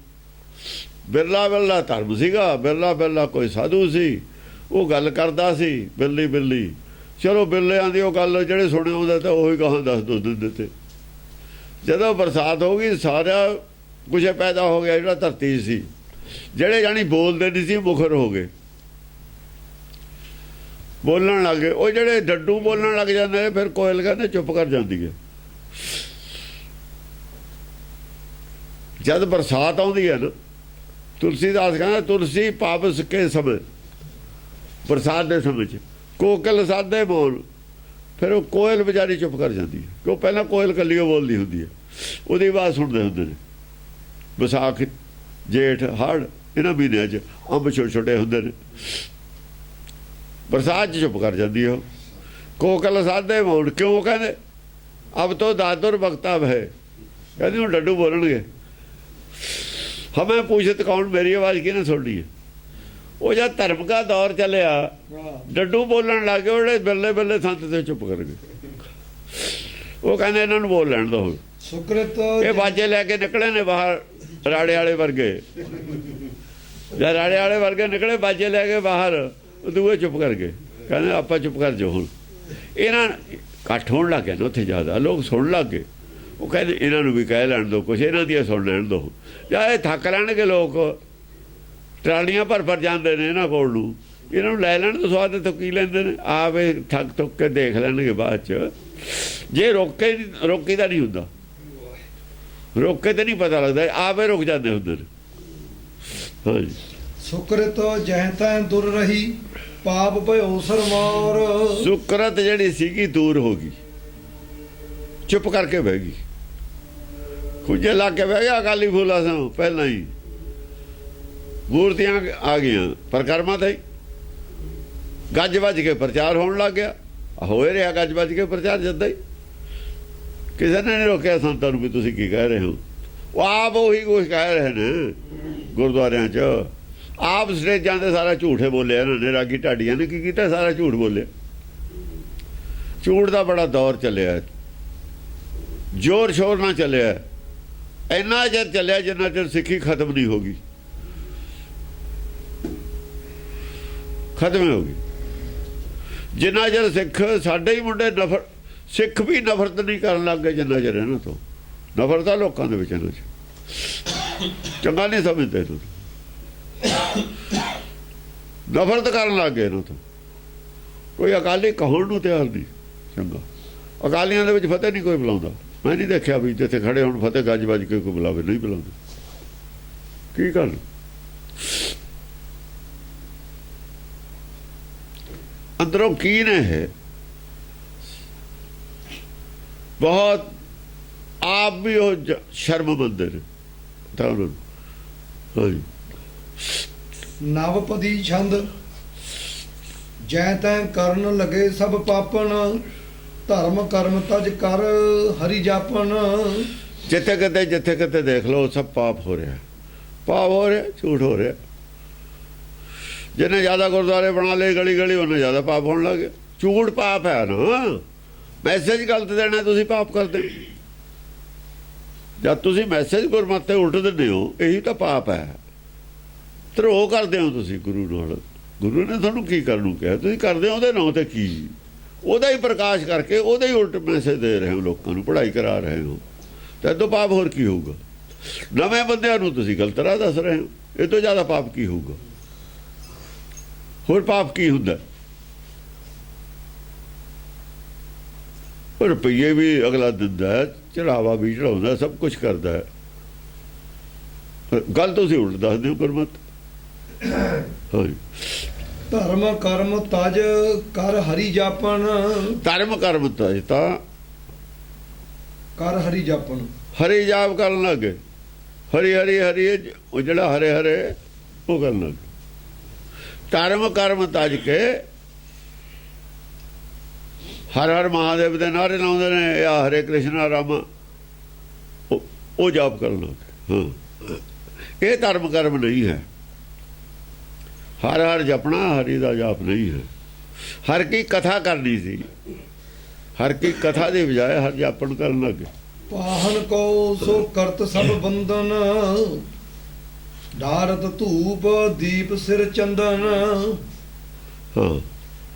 Speaker 2: ਬਿਰਲਾ ਬਿਰਲਾ ਧਰਮ ਸੀਗਾ। ਬਿਰਲਾ ਬਿਰਲਾ ਕੋਈ ਸਾਧੂ ਸੀ, ਉਹ ਗੱਲ ਕਰਦਾ ਸੀ ਬਿਰਲੀ ਬਿਰਲੀ। ਚਲੋ ਬਿਰਲਿਆਂ ਦੀ ਉਹ ਗੱਲ ਜਿਹੜੇ ਸੁਣੇ ਹੁੰਦਾ ਤਾਂ ਉਹੀ ਗਾਹਾਂ ਦੱਸ ਦੋ ਦਿੰਦੇ ਤੇ। ਜਦੋਂ ਬਰਸਾਤ ਹੋ ਗਈ ਸਾਰਾ ਕੁਝ ਪੈਦਾ ਹੋ ਗਿਆ ਜਿਹੜਾ ਧਰਤੀ ਸੀ। ਜਿਹੜੇ ਜਾਣੀ ਬੋਲਦੇ ਨਹੀਂ ਸੀ ਮੁਖਰ ਹੋ ਗਏ, ਬੋਲਣ ਲੱਗ ਗਏ। ਉਹ ਜਿਹੜੇ ਡੱਡੂ ਬੋਲਣ ਲੱਗ ਜਾਂਦੇ ਫਿਰ ਕੋਇਲ ਕਹਿੰਦੇ ਚੁੱਪ ਕਰ ਜਾਂਦੀ ਹੈ। ਜਦ ਬਰਸਾਤ ਆਉਂਦੀ ਹੈ ਨਾ, ਤੁਲਸੀਦਾਸ ਕਹਿੰਦਾ ਤੁਲਸੀ ਪਾਵਸ ਕੇ ਸਮੇਂ, ਬਰਸਾਤ ਦੇ ਸਮੇਂ 'ਚ ਕੋਕਿਲ ਸਾਦੇ ਬੋਲ। ਫਿਰ ਉਹ ਕੋਇਲ ਵਿਚਾਰੀ ਚੁੱਪ ਕਰ ਜਾਂਦੀ ਹੈ, ਕਿਉਂ ਪਹਿਲਾਂ ਕੋਇਲ ਕੱਲੀ ਉਹ ਬੋਲਦੀ ਹੁੰਦੀ ਹੈ, ਉਹਦੀ ਆਵਾਜ਼ ਸੁਣਦੇ ਹੁੰਦੇ ਨੇ। ਵਿਸਾਖ ਜੇਠ ਹਾੜ ਇਹਨਾਂ ਮਹੀਨਿਆਂ 'ਚ ਅੰਬ ਛੋਟੇ ਛੋਟੇ ਹੁੰਦੇ ਨੇ, ਬਰਸਾਤ 'ਚ ਚੁੱਪ ਕਰ ਜਾਂਦੀ ਉਹ। ਕੋਕਿਲ ਸਾਦੇ ਬੋਲ ਕਿਉਂ ਕਹਿੰਦੇ ਅਬ ਤੋਂ ਦਾਦੁਰ ਵਕਤਾ ਹੈ, ਕਹਿੰਦੇ ਹੁਣ ਡੱਡੂ ਬੋਲਣਗੇ। ਹਮੇ ਪੁੱਛਤ ਕੌਣ ਮੇਰੀ ਆਵਾਜ਼ ਕਿਹਨੇ ਸੁਣਨੀ ਹੈ। ਉਹ ਜਦ ਧਰਮ ਦਾ ਦੌਰ ਚੱਲਿਆ ਡੱਡੂ ਬੋਲਣ ਲੱਗ ਗਏ, ਉਹਦੇ ਬਿਰਲੇ ਬਿਰਲੇ ਸੰਤ ਤੇ ਚੁੱਪ ਕਰ ਗਏ। ਉਹ ਕਹਿੰਦੇ ਇਹਨਾਂ ਨੂੰ ਬੋਲ ਲੈਣ ਦੋ।
Speaker 1: ਸੁਕ੍ਰਿਤ
Speaker 2: ਇਹ ਬਾਜੇ ਲੈ ਕੇ ਨਿਕਲੇ ਨੇ ਬਾਹਰ, ਰਾੜੇ ਵਾਲੇ ਵਰਗੇ। ਜਦ ਰਾੜੇ ਵਾਲੇ ਵਰਗੇ ਨਿਕਲੇ ਬਾਜੇ ਲੈ ਕੇ ਬਾਹਰ, ਉਹ ਦੂਏ ਚੁੱਪ ਕਰ ਗਏ। ਕਹਿੰਦੇ ਆਪਾਂ ਚੁੱਪ ਕਰ ਜਾਓ। ਹੁਣ ਇਹਨਾਂ ਇਕੱਠ ਹੋਣ ਲੱਗ ਗਿਆ ਨਾ ਉੱਥੇ, ਜ਼ਿਆਦਾ ਲੋਕ ਸੁਣਨ ਲੱਗ ਗਏ। ਉਹ ਕਹਿੰਦੇ ਇਹਨਾਂ ਨੂੰ ਵੀ ਕਹਿ ਲੈਣ ਦਿਓ ਕੁਛ, ਇਹਨਾਂ ਦੀਆਂ ਸੁਣ ਲੈਣ ਦਿਓ। ਜਾਂ ਇਹ ਥੱਕ ਲੈਣਗੇ ਲੋਕ, ਟਰਾਲੀਆਂ ਭਰ ਭਰ ਜਾਂਦੇ ਨੇ ਇਹਨਾਂ ਕੋਲ ਨੂੰ, ਇਹਨਾਂ ਨੂੰ ਲੈ ਲੈਣ ਤੋਂ ਸਵਾਦ ਤੋਂ ਕੀ ਲੈਂਦੇ ਨੇ। ਆਵੇ ਥੱਕ ਥੁੱਕ ਕੇ ਦੇਖ ਲੈਣਗੇ ਬਾਅਦ 'ਚ। ਜੇ ਰੋਕੀ ਤਾਂ ਨਹੀਂ ਹੁੰਦਾ, ਰੋਕੇ ਤੇ ਨਹੀਂ ਪਤਾ ਲੱਗਦਾ, ਆਵੇ ਰੁਕ ਜਾਂਦੇ ਹੁੰਦੇ ਨੇ। ਹਾਂਜੀ।
Speaker 1: ਸੁਕ੍ਰਿਤ ਜੈ ਤੈ ਦੁਰ ਰਹੀ ਪਾਪ ਭਇਓ ਸਰਮੌਰ।
Speaker 2: ਸੁਕਰਤ ਜਿਹੜੀ ਸੀਗੀ ਦੂਰ ਹੋ ਗਈ, ਚੁੱਪ ਕਰਕੇ ਬਹਿ ਗਈ। ਖੁੱਜੇ ਲਾ ਕੇ ਬਹਿ ਗਿਆ ਅਕਾਲੀ ਫੂਲਾ ਸਿੰਘ। ਪਹਿਲਾਂ ਹੀ ਮੂਰਤੀਆਂ ਆ ਗਈਆਂ, ਪਰਕਰਮਾਂ ਤੇ ਗੱਜ ਵੱਜ ਕੇ ਪ੍ਰਚਾਰ ਹੋਣ ਲੱਗ ਗਿਆ। ਹੋਏ ਰਿਹਾ ਗੱਜ ਵੱਜ ਕੇ ਪ੍ਰਚਾਰ ਜਦਾਂ ਹੀ। ਕਿਸੇ ਨੇ ਨਹੀਂ ਰੋਕਿਆ ਸੰਤਾਂ ਨੂੰ ਵੀ ਤੁਸੀਂ ਕੀ ਕਹਿ ਰਹੇ ਹੋ। ਉਹ ਆਪ ਉਹੀ ਕੁਛ ਕਹਿ ਰਹੇ ਨੇ ਗੁਰਦੁਆਰਿਆਂ 'ਚ। ਆਪ ਸਟੇਜਾਂ ਤੇ ਸਾਰਾ ਝੂਠੇ ਬੋਲਿਆ ਇਹਨਾਂ ਨੇ। ਰਾਗੀ ਢਾਡੀਆਂ ਨੇ ਕੀ ਕੀਤਾ, ਸਾਰਾ ਝੂਠ ਬੋਲਿਆ। ਝੂਠ ਦਾ ਬੜਾ ਦੌਰ ਚੱਲਿਆ, ਜ਼ੋਰ ਸ਼ੋਰ ਨਾਲ ਚੱਲਿਆ। ਇੰਨਾ ਚਿਰ ਚੱਲਿਆ ਜਿੰਨਾ ਚਿਰ ਸਿੱਖੀ ਖਤਮ ਨਹੀਂ ਹੋ ਗਈ, ਖਤਮ ਹੋ ਗਈ। ਜਿੰਨਾ ਚਿਰ ਸਿੱਖ ਸਾਡੇ ਹੀ ਮੁੰਡੇ ਸਿੱਖ ਵੀ ਨਫ਼ਰਤ ਨਹੀਂ ਕਰਨ ਲੱਗ ਗਏ, ਜਿੰਨਾ ਚਿਰ ਇਹਨਾਂ ਤੋਂ ਨਫ਼ਰਤ ਆ ਲੋਕਾਂ ਦੇ ਵਿੱਚ। ਇਹਨਾਂ 'ਚ ਚੰਗਾ ਨਹੀਂ ਸਮਝਦੇ ਤੁਸੀਂ, ਨਫ਼ਰਤ ਕਰਨ ਲੱਗ ਗਏ ਇਹਨਾਂ ਤੋਂ। ਕੋਈ ਅਕਾਲੀ ਕਹਾਉਣ ਨੂੰ ਤਿਆਰ ਨਹੀਂ ਚੰਗਾ। ਅਕਾਲੀਆਂ ਦੇ ਵਿੱਚ ਫਤਿਹ ਨਹੀਂ ਕੋਈ ਬੁਲਾਉਂਦਾ। ਮੈਂ ਨਹੀਂ ਦੇਖਿਆ ਵੀ ਜਿੱਥੇ ਖੜੇ ਹੁਣ ਫਤਿਹ ਗੱਜ ਵੱਜ ਕੇ ਕੋਈ ਬੁਲਾਵੇ, ਨਹੀਂ ਬੁਲਾਉਂਦੇ। ਕੀ ਗੱਲ ਅੰਦਰੋਂ ਕੀ ਨੇ ਇਹ ਬਹੁਤ ਆਪ ਵੀ ਉਹ ਸ਼ਰਮ ਮੰਨਦੇ ਨੇ ਤਾਂ ਉਹਨਾਂ ਨੂੰ। ਹਾਂਜੀ।
Speaker 1: ਨਵਪਦੀ ਛੰਦ ਜੈ ਤੈ ਕਰਨ ਲਗੇ ਸਭ ਪਾਪਨ ਧਰਮ ਕਰਮ ਤਜ ਕਰ ਹਰੀ ਜਾਪਨ।
Speaker 2: ਜਿੱਥੇ ਕਿਤੇ ਦੇਖ ਲਓ ਸਭ ਪਾਪ ਹੋ ਰਿਹਾ, ਪਾਪ ਹੋ ਰਿਹਾ, ਝੂਠ ਹੋ ਰਿਹਾ। ਜਿਹਨੇ ਜ਼ਿਆਦਾ ਗੁਰਦੁਆਰੇ ਬਣਾ ਲਏ ਗਲੀ ਗਲੀ, ਉਹਨੇ ਜ਼ਿਆਦਾ ਪਾਪ ਹੋਣ ਲੱਗ ਗਿਆ। ਝੂਠ ਪਾਪ ਹੈ ਨਾ। ਮੈਸੇਜ ਗਲਤ ਦੇਣਾ ਤੁਸੀਂ ਪਾਪ ਕਰਦੇ। ਜਦ ਤੁਸੀਂ ਮੈਸੇਜ ਗੁਰਮਤਿ ਉਲਟ ਦਿੰਦੇ ਹੋ, ਇਹੀ ਤਾਂ ਪਾਪ ਹੈ। ਧਰੋਹ ਕਰਦੇ ਹੋ ਤੁਸੀਂ ਗੁਰੂ ਨਾਲ। ਗੁਰੂ ਨੇ ਤੁਹਾਨੂੰ ਕੀ ਕਰਨ ਨੂੰ ਕਿਹਾ, ਤੁਸੀਂ ਕਰਦੇ ਹੋ ਉਹਦੇ ਨਾਂ ਤੇ ਕੀ, ਉਹਦਾ ਹੀ ਪ੍ਰਕਾਸ਼ ਕਰਕੇ ਉਹਦਾ ਹੀ ਉਲਟ ਮੈਸੇਜ ਦੇ ਰਹੇ ਹੋ ਲੋਕਾਂ ਨੂੰ, ਪੜ੍ਹਾਈ ਕਰਾ ਰਹੇ ਹੋ। ਤਾਂ ਇਹ ਤੋਂ ਪਾਪ ਹੋਰ ਕੀ ਹੋਊਗਾ। ਨਵੇਂ ਬੰਦਿਆਂ ਨੂੰ ਤੁਸੀਂ ਗਲਤ ਰਾਹ ਦੱਸ ਰਹੇ ਹੋ, ਇਹ ਤੋਂ ਜ਼ਿਆਦਾ ਪਾਪ ਕੀ ਹੋਊਗਾ। ਹੋਰ ਪਾਪ ਕੀ ਹੁੰਦਾ। ਰੁਪਈਏ ਵੀ ਅਗਲਾ ਦਿੰਦਾ ਹੈ, ਚੜਾਵਾ ਵੀ ਚੜਾਉਂਦਾ, ਸਭ ਕੁਝ ਕਰਦਾ ਹੈ। ਗੱਲ ਤੁਸੀਂ ਉਲਟ ਦੱਸਦੇ ਹੋ ਗੁਰਮਤ। ਹਾਂਜੀ,
Speaker 1: ਧਰਮ ਕਰਮ ਤਜ ਕਰ ਹਰੀ ਜਾਪਨ,
Speaker 2: ਧਰਮ ਕਰਮ ਤਜ ਤਾਂ
Speaker 1: ਕਰ ਹਰੀ ਜਾਪਨ।
Speaker 2: ਹਰੀ ਜਾਪ ਕਰਨ ਲੱਗੇ, ਹਰੀ ਹਰੀ ਹਰੀ, ਉਹ ਜਿਹੜਾ ਹਰੇ ਹਰੇ ਉਹ ਕਰਨ ਲੱਗੇ। ਧਰਮ ਕਰਮ ਤਜ ਕੇ ਹਰ ਹਰ ਮਹਾਦੇਵ ਦੇ ਨਾਰੇ ਲਾਉਂਦੇ ਨੇ, ਜਾਂ ਹਰੇ ਕ੍ਰਿਸ਼ਨ ਰਾਮ, ਉਹ ਜਾਪ ਕਰਨ ਲੱਗੇ। ਹਾਂ, ਇਹ ਧਰਮ ਕਰਮ ਨਹੀਂ ਹੈ। ਹਰ ਹਰ ਜਪਣਾ ਹਰੀ ਦਾ ਜਾਪ ਨਹੀਂ ਹੈ। ਹਰ ਕੀ ਕਥਾ ਕਰਨੀ ਸੀ, ਹਰ ਕੀ ਕਥਾ ਦੇ ਬਜਾਏ ਹਰ ਜਾਪਣ ਕਰਨ ਲੱਗੇ।
Speaker 1: ਪਾਹਨ ਕੋ ਸੋ ਕਰਤ ਸਭ ਬੰਧਨ, ਢਾਰਤ ਧੂਪ ਦੀਪ ਸਿਰ ਚੰਦਨ।
Speaker 2: ਹਾਂ,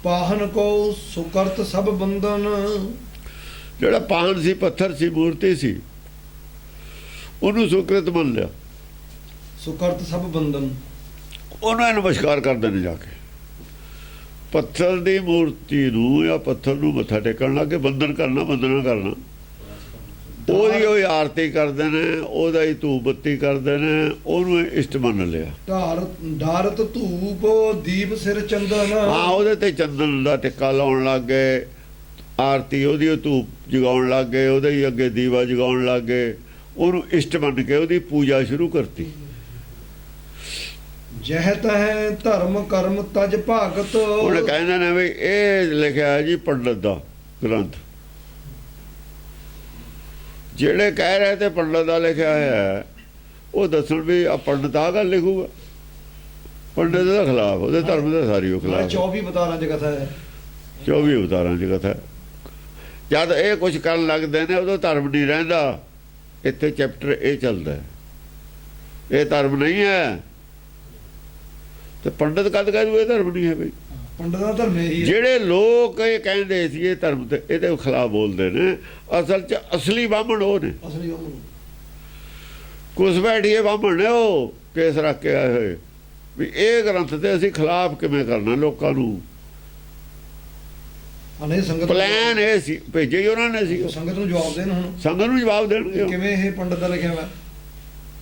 Speaker 1: ਪਾਹਨ ਕੋ ਸੋ ਕਰਤ ਸਭ ਬੰਧਨ।
Speaker 2: ਜਿਹੜਾ ਪਾਹਨ ਸੀ, ਪੱਥਰ ਸੀ, ਮੂਰਤੀ ਸੀ, ਉਹਨੂੰ ਸੁਕ੍ਰਿਤ ਮੰਨ ਲਿਆ।
Speaker 1: ਸੋ ਕਰਤ ਸਭ ਬੰਧਨ,
Speaker 2: ਉਹਨੂੰ ਨਮਸਕਾਰ ਕਰਦੇ ਨੇ ਜਾ ਕੇ। ਪੱਥਰ ਦੀ ਮੂਰਤੀ ਨੂੰ ਜਾਂ ਪੱਥਰ ਨੂੰ ਮੱਥਾ ਟੇਕਣ ਲੱਗੇ, ਬੰਧਨ ਕਰਨਾ, ਬੰਧਨਾ ਕਰਨਾ। ਉਹਦੀ ਉਹ ਆਰਤੀ ਕਰਦੇ ਨੇ, ਉਹਦਾ ਹੀ ਧੂਪ ਬੱਤੀ ਕਰਦੇ ਨੇ, ਉਹਨੂੰ ਇਸ਼ਟ ਮੰਨ ਲਿਆ।
Speaker 1: ਢਾਰਤ ਧੂਪ ਦੀਪ ਸਿਰ ਚੰਦਨ।
Speaker 2: ਹਾਂ, ਉਹਦੇ ਤੇ ਚੰਦਨ ਦਾ ਟਿੱਕਾ ਲਾਉਣ ਲੱਗ ਗਏ, ਆਰਤੀ ਉਹਦੀ ਉਹ ਧੂਪ ਜਗਾਉਣ ਲੱਗ ਗਏ, ਉਹਦੇ ਹੀ ਅੱਗੇ ਦੀਵਾ ਜਗਾਉਣ ਲੱਗ ਗਏ, ਉਹਨੂੰ ਇਸ਼ਟ ਮੰਨ ਕੇ ਉਹਦੀ ਪੂਜਾ ਸ਼ੁਰੂ ਕਰਤੀ।
Speaker 1: ਜਹ ਤਹਿ ਧਰਮ ਕਰਮ ਤਜ ਭਾਗਤ।
Speaker 2: ਹੁਣ ਕਹਿੰਦੇ ਨੇ ਵੀ ਇਹ ਲਿਖਿਆ ਹੈ ਜੀ ਪੰਡਤ ਦਾ ਗ੍ਰੰਥ। ਜਿਹੜੇ ਕਹਿ ਰਹੇ ਤੇ ਪੰਡਤ ਦਾ ਲਿਖਿਆ ਹੈ, ਉਹ ਦੱਸਣ ਵੀ ਆ ਪੰਡਤ ਆ ਗੱਲ ਲਿਖੂਗਾ। ਪੰਡਤ ਦਾ ਖਿਲਾਫ, ਉਹਦੇ ਧਰਮ ਦਾ ਸਾਰੀ ਉਹ ਖਿਲਾਫ।
Speaker 1: 24 ਅਵਤਾਰਾਂ ਚ ਕਥਾ ਹੈ।
Speaker 2: 24 ਅਵਤਾਰਾਂ ਚ ਕਥਾ। ਜਦ ਇਹ ਕੁਝ ਕਰਨ ਲੱਗਦੇ ਨੇ, ਉਦੋਂ ਧਰਮ ਨਹੀਂ ਰਹਿੰਦਾ। ਇੱਥੇ ਚੈਪਟਰ ਇਹ ਚੱਲਦਾ, ਇਹ ਧਰਮ ਨਹੀਂ ਹੈ। ਤੇ ਪੰਡਤ ਕਦ ਕਹਿ ਦੂ ਇਹ ਧਰਮ ਨਹੀਂ ਹੈ ਬਈ।
Speaker 1: ਪੰਡਤ ਦਾ ਧਰਮ ਇਹੀ ਹੈ।
Speaker 2: ਜਿਹੜੇ ਲੋਕ ਇਹ ਕਹਿੰਦੇ ਸੀ ਇਹ ਧਰਮ ਤੇ, ਇਹਦੇ ਖਿਲਾਫ ਬੋਲਦੇ ਨੇ। ਅਸਲ 'ਚ ਅਸਲੀ ਬਾਹਮਣ ਉਹ ਨੇ,
Speaker 1: ਅਸਲੀ ਉਹ
Speaker 2: ਕੁਸ ਬੈਠੀਏ ਬਾਹਮਣ ਨੇ, ਉਹ ਕੇਸ ਰੱਖ ਕੇ ਆਏ ਹੋਏ ਵੀ ਇਹ ਗ੍ਰੰਥ ਤੇ ਅਸੀਂ ਖਿਲਾਫ ਕਿਵੇਂ ਕਰਨਾ ਲੋਕਾਂ ਨੂੰ।
Speaker 1: ਅਨੇ ਸੰਗਤ
Speaker 2: ਪਲਾਨ ਇਹ ਸੀ, ਭੇਜੇ ਹੀ ਉਹਨਾਂ ਨੇ ਸੀ।
Speaker 1: ਸੰਗਤ ਨੂੰ ਜਵਾਬ ਦੇਣ, ਹੁਣ
Speaker 2: ਸੰਗਤ ਨੂੰ ਜਵਾਬ ਦੇਣਗੇ
Speaker 1: ਕਿਵੇਂ ਇਹ ਪੰਡਤ ਦਾ ਲਿਖਿਆ ਹੋਇਆ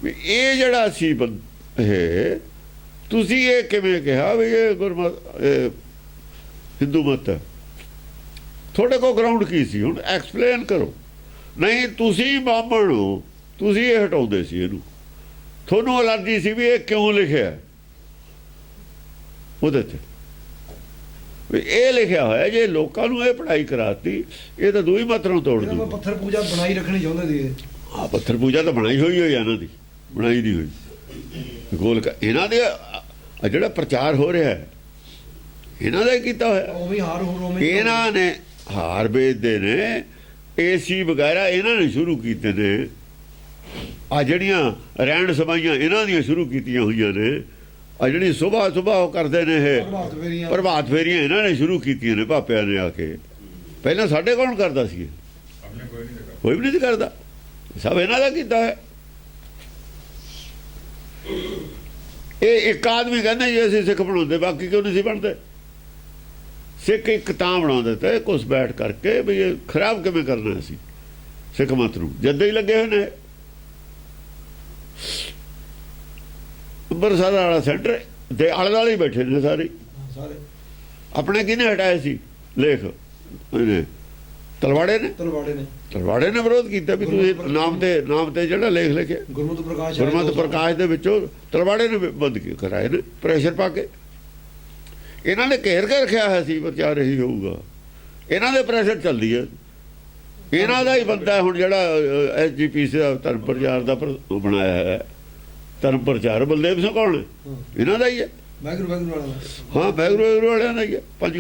Speaker 2: ਵੀ ਇਹ ਜਿਹੜਾ ਸੀ ਇਹ ਤੁਸੀਂ ਇਹ ਕਿਵੇਂ ਕਿਹਾ ਵੀ ਇਹ ਗੁਰਮਤ ਹਿੰਦੂ ਮਤ ਹੈ। ਤੁਹਾਡੇ ਕੋਲ ਗਰਾਊਂਡ ਕੀ ਸੀ? ਹੁਣ ਐਕਸਪਲੇਨ ਕਰੋ। ਨਹੀਂ, ਤੁਸੀਂ ਬਾਹਮਣ ਹੋ, ਤੁਸੀਂ ਇਹ ਹਟਾਉਂਦੇ ਸੀ ਇਹਨੂੰ। ਤੁਹਾਨੂੰ ਅਲਰਜੀ ਸੀ ਵੀ ਇਹ ਕਿਉਂ ਲਿਖਿਆ ਉਹਦੇ 'ਚ ਵੀ ਇਹ ਲਿਖਿਆ ਹੋਇਆ। ਜੇ ਲੋਕਾਂ ਨੂੰ ਇਹ ਪੜ੍ਹਾਈ ਕਰਾਤੀ, ਇਹ ਤਾਂ ਦੂਈ ਮਤ ਨੂੰ ਤੋੜ ਦੂ।
Speaker 1: ਪੱਥਰ ਪੂਜਾ ਬਣਾਈ ਰੱਖਣੀ ਚਾਹੁੰਦੇ ਸੀ ਇਹ।
Speaker 2: ਹਾਂ, ਪੱਥਰ ਪੂਜਾ ਤਾਂ ਬਣਾਈ ਹੋਈ ਇਹਨਾਂ ਦੀ, ਬਣਾਈ ਦੀ ਹੋਈ ਗੋਲ। ਇਹਨਾਂ ਦੇ ਜਿਹੜਾ ਪ੍ਰਚਾਰ ਹੋ ਰਿਹਾ ਹੈ, ਇਹਨਾਂ ਦਾ ਕੀਤਾ ਹੋਇਆ।
Speaker 1: ਉਹ ਵੀ ਹਾਰ ਹੋਰ ਉਵੇਂ
Speaker 2: ਇਹਨਾਂ ਨੇ ਹਾਰ ਵੇਚਦੇ ਨੇ, ਏਸੀ ਵਗੈਰਾ ਇਹਨਾਂ ਨੇ ਸ਼ੁਰੂ ਕੀਤੇ ਨੇ। ਆ ਜਿਹੜੀਆਂ ਰਹਿਣ ਸਮਾਈਆਂ ਇਹਨਾਂ ਦੀਆਂ ਸ਼ੁਰੂ ਕੀਤੀਆਂ ਹੋਈਆਂ ਨੇ। ਆ ਜਿਹੜੀ ਸੁਬਾਹ ਉਹ ਕਰਦੇ ਨੇ, ਇਹ ਪ੍ਰਭਾਤ ਫੇਰੀਆਂ ਇਹਨਾਂ ਨੇ ਸ਼ੁਰੂ ਕੀਤੀਆਂ ਨੇ ਭਾਪਿਆਂ ਨੇ ਆ ਕੇ। ਪਹਿਲਾਂ ਸਾਡੇ ਕੌਣ ਕਰਦਾ ਸੀ? ਕੋਈ ਵੀ ਨਹੀਂ ਸੀ ਕਰਦਾ, ਸਭ ਇਹਨਾਂ ਦਾ ਕੀਤਾ ਹੈ। ਇਹ ਇੱਕ ਆਦਮੀ ਕਹਿੰਦਾ ਜੀ ਅਸੀਂ ਸਿੱਖ ਬਣਾਉਂਦੇ, ਬਾਕੀ ਕਿਉਂ ਨਹੀਂ ਸੀ ਬਣਦੇ? ਸਿੱਖ ਇੱਕ ਤਾਂ ਬਣਾਉਂਦੇ ਤੇ ਕੁਛ ਬੈਠ ਕਰਕੇ ਵੀ ਇਹ ਖਰਾਬ ਕਿਵੇਂ ਕਰਨਾ ਅਸੀਂ ਸਿੱਖ ਮਤ ਨੂੰ। ਜਦ ਹੀ ਲੱਗੇ ਹੋਏ ਨੇ। ਅੰਮ੍ਰਿਤਸਰ ਵਾਲਾ ਸੈਂਟਰ ਦੇ ਆਲੇ ਦੁਆਲੇ ਹੀ ਬੈਠੇ ਨੇ ਸਾਰੇ। ਆਪਣੇ ਕਿਹਨੇ ਹਟਾਏ ਸੀ ਲੇਖ? ਇਹਨੇ ਤਲਵਾੜੇ ਨੇ ਵਿਰੋਧ ਕੀਤਾ ਵੀ ਤੁਸੀਂ ਨਾਮ ਤੇ ਜਿਹੜਾ ਲੇਖ ਲਿਖਿਆ ਗੁਰਮਤਿ ਪ੍ਰਕਾਸ਼ ਦੇ ਵਿੱਚੋਂ ਤਲਵਾੜੇ ਨੇ ਬੰਦ ਕਰਾਏ ਨੇ, ਪ੍ਰੈਸ਼ਰ ਪਾ ਕੇ। ਇਹਨਾਂ ਨੇ ਘੇਰ ਕੇ ਰੱਖਿਆ ਹੋਇਆ ਸੀ ਪ੍ਰਚਾਰ ਇਹੀ ਹੋਊਗਾ। ਇਹਨਾਂ ਦੇ ਪ੍ਰੈਸ਼ਰ ਚੱਲਦੀ ਹੈ। ਇਹਨਾਂ ਦਾ ਹੀ ਬੰਦਾ ਹੁਣ ਜਿਹੜਾ SGPC ਦਾ ਧਰਮ ਪ੍ਰਚਾਰ ਦਾ ਬਣਾਇਆ ਹੈ। ਧਰਮ ਪ੍ਰਚਾਰ ਬਲਦੇਵ ਸਿੰਘ ਕੌਣ ਹੈ? ਇਹਨਾਂ ਦਾ ਹੀ ਹੈ। ਹਾਂ, ਵਾਹਿਗੁਰੂ ਵਾਲਿਆਂ ਦਾ ਹੀ ਹੈ। ਪੰਜ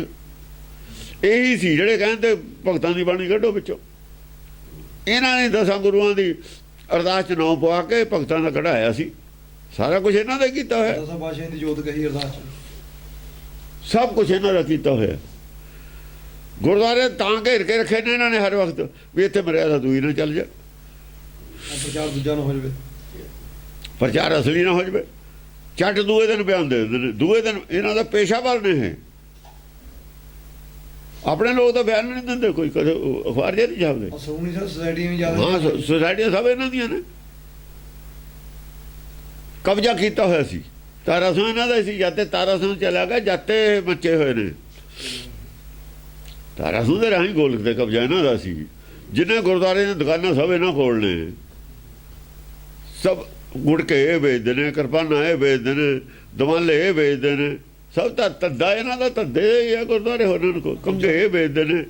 Speaker 2: ਇਹੀ ਸੀ ਜਿਹੜੇ ਕਹਿੰਦੇ ਭਗਤਾਂ ਦੀ ਬਾਣੀ ਕੱਢੋ ਵਿੱਚੋਂ। ਇਹਨਾਂ ਨੇ 10 ਗੁਰੂਆਂ ਦੀ ਅਰਦਾਸ 'ਚ ਨਾਂ ਪਵਾ ਕੇ ਭਗਤਾਂ ਦਾ ਕਢਾਇਆ ਸੀ। ਸਾਰਾ ਕੁਝ ਇਹਨਾਂ ਦਾ ਹੀ ਕੀਤਾ ਹੋਇਆ।
Speaker 1: 10 ਬਾਦਸ਼ਾਹਾਂ ਦੀ ਜੋਤ ਕਹੀ ਅਰਦਾਸ 'ਚ
Speaker 2: ਸਭ ਕੁਝ ਇਹਨਾਂ ਦਾ ਕੀਤਾ ਹੋਇਆ। ਗੁਰਦੁਆਰੇ ਤਾਂ ਘੇਰ ਕੇ ਰੱਖੇ ਨੇ ਇਹਨਾਂ ਨੇ ਹਰ ਵਕਤ ਵੀ ਇੱਥੇ ਮਰਿਆਦਾ ਦੂਈ ਨਾ ਚੱਲ ਜਾ,
Speaker 1: ਪ੍ਰਚਾਰ ਦੂਜਾ ਨਾ ਹੋ ਜਾਵੇ,
Speaker 2: ਪ੍ਰਚਾਰ ਅਸਲੀ ਨਾ ਹੋ ਜਾਵੇ। ਚੱਟ ਦੂਏ ਦਿਨ ਬਿਆਨ ਦੇ ਦਿੰਦੇ ਨੇ। ਦੂਏ ਦਿਨ ਇਹਨਾਂ ਦਾ ਪੇਸ਼ਾਵਰ ਨੇ ਇਹ ਆਪਣੇ ਲੋਕ ਤਾਂ ਬਿਆਨ ਨਹੀਂ ਦਿੰਦੇ, ਕੋਈ ਕਦੇ ਅਖਬਾਰ ਜੇ ਨਹੀਂ ਛਾਪਦੇ।
Speaker 1: ਸੋਹਣੀ ਸੋਸਾਇਟੀ ਵੀ ਜ਼ਿਆਦਾ
Speaker 2: ਹਾਂ ਸੁਸਾਇਟੀਆਂ ਸਭ ਇਹਨਾਂ ਦੀਆਂ ਨੇ। ਕਬਜ਼ਾ ਕੀਤਾ ਹੋਇਆ ਸੀ, ਤਾਰਾ ਸਿੰਘ ਇਹਨਾਂ ਦਾ ਸੀ। ਜਦ ਤੇ ਤਾਰਾ ਸਿੰਘ ਚਲਾ ਗਿਆ, ਜਦ ਤੇ ਮੱਚੇ ਹੋਏ ਨੇ। ਤਾਰਾ ਸਿੰਘ ਦੇ ਰਾਹੀਂ ਗੋਲਕ ਤੇ ਕਬਜ਼ਾ ਇਹਨਾਂ ਦਾ ਸੀ। ਜਿੰਨੇ ਗੁਰਦੁਆਰੇ ਦੀਆਂ ਦੁਕਾਨਾਂ ਸਭ ਇਹਨਾਂ ਕੋਲ ਨੇ। ਸਭ ਗੁੜਕੇ ਇਹ ਵੇਚਦੇ ਨੇ, ਕਿਰਪਾਨਾਂ ਇਹ ਵੇਚਦੇ ਨੇ, ਦਮਾਲੇ ਇਹ ਵੇਚਦੇ ਨੇ। ਸਭ ਤਾਂ ਧੰਦਾ ਇਹਨਾਂ ਦਾ, ਧੰਦੇ ਹੀ ਆ ਗੁਰਦੁਆਰੇ ਹੋਰਾਂ ਕੋਲ। ਕੰਘੇ ਇਹ ਵੇਚਦੇ ਨੇ,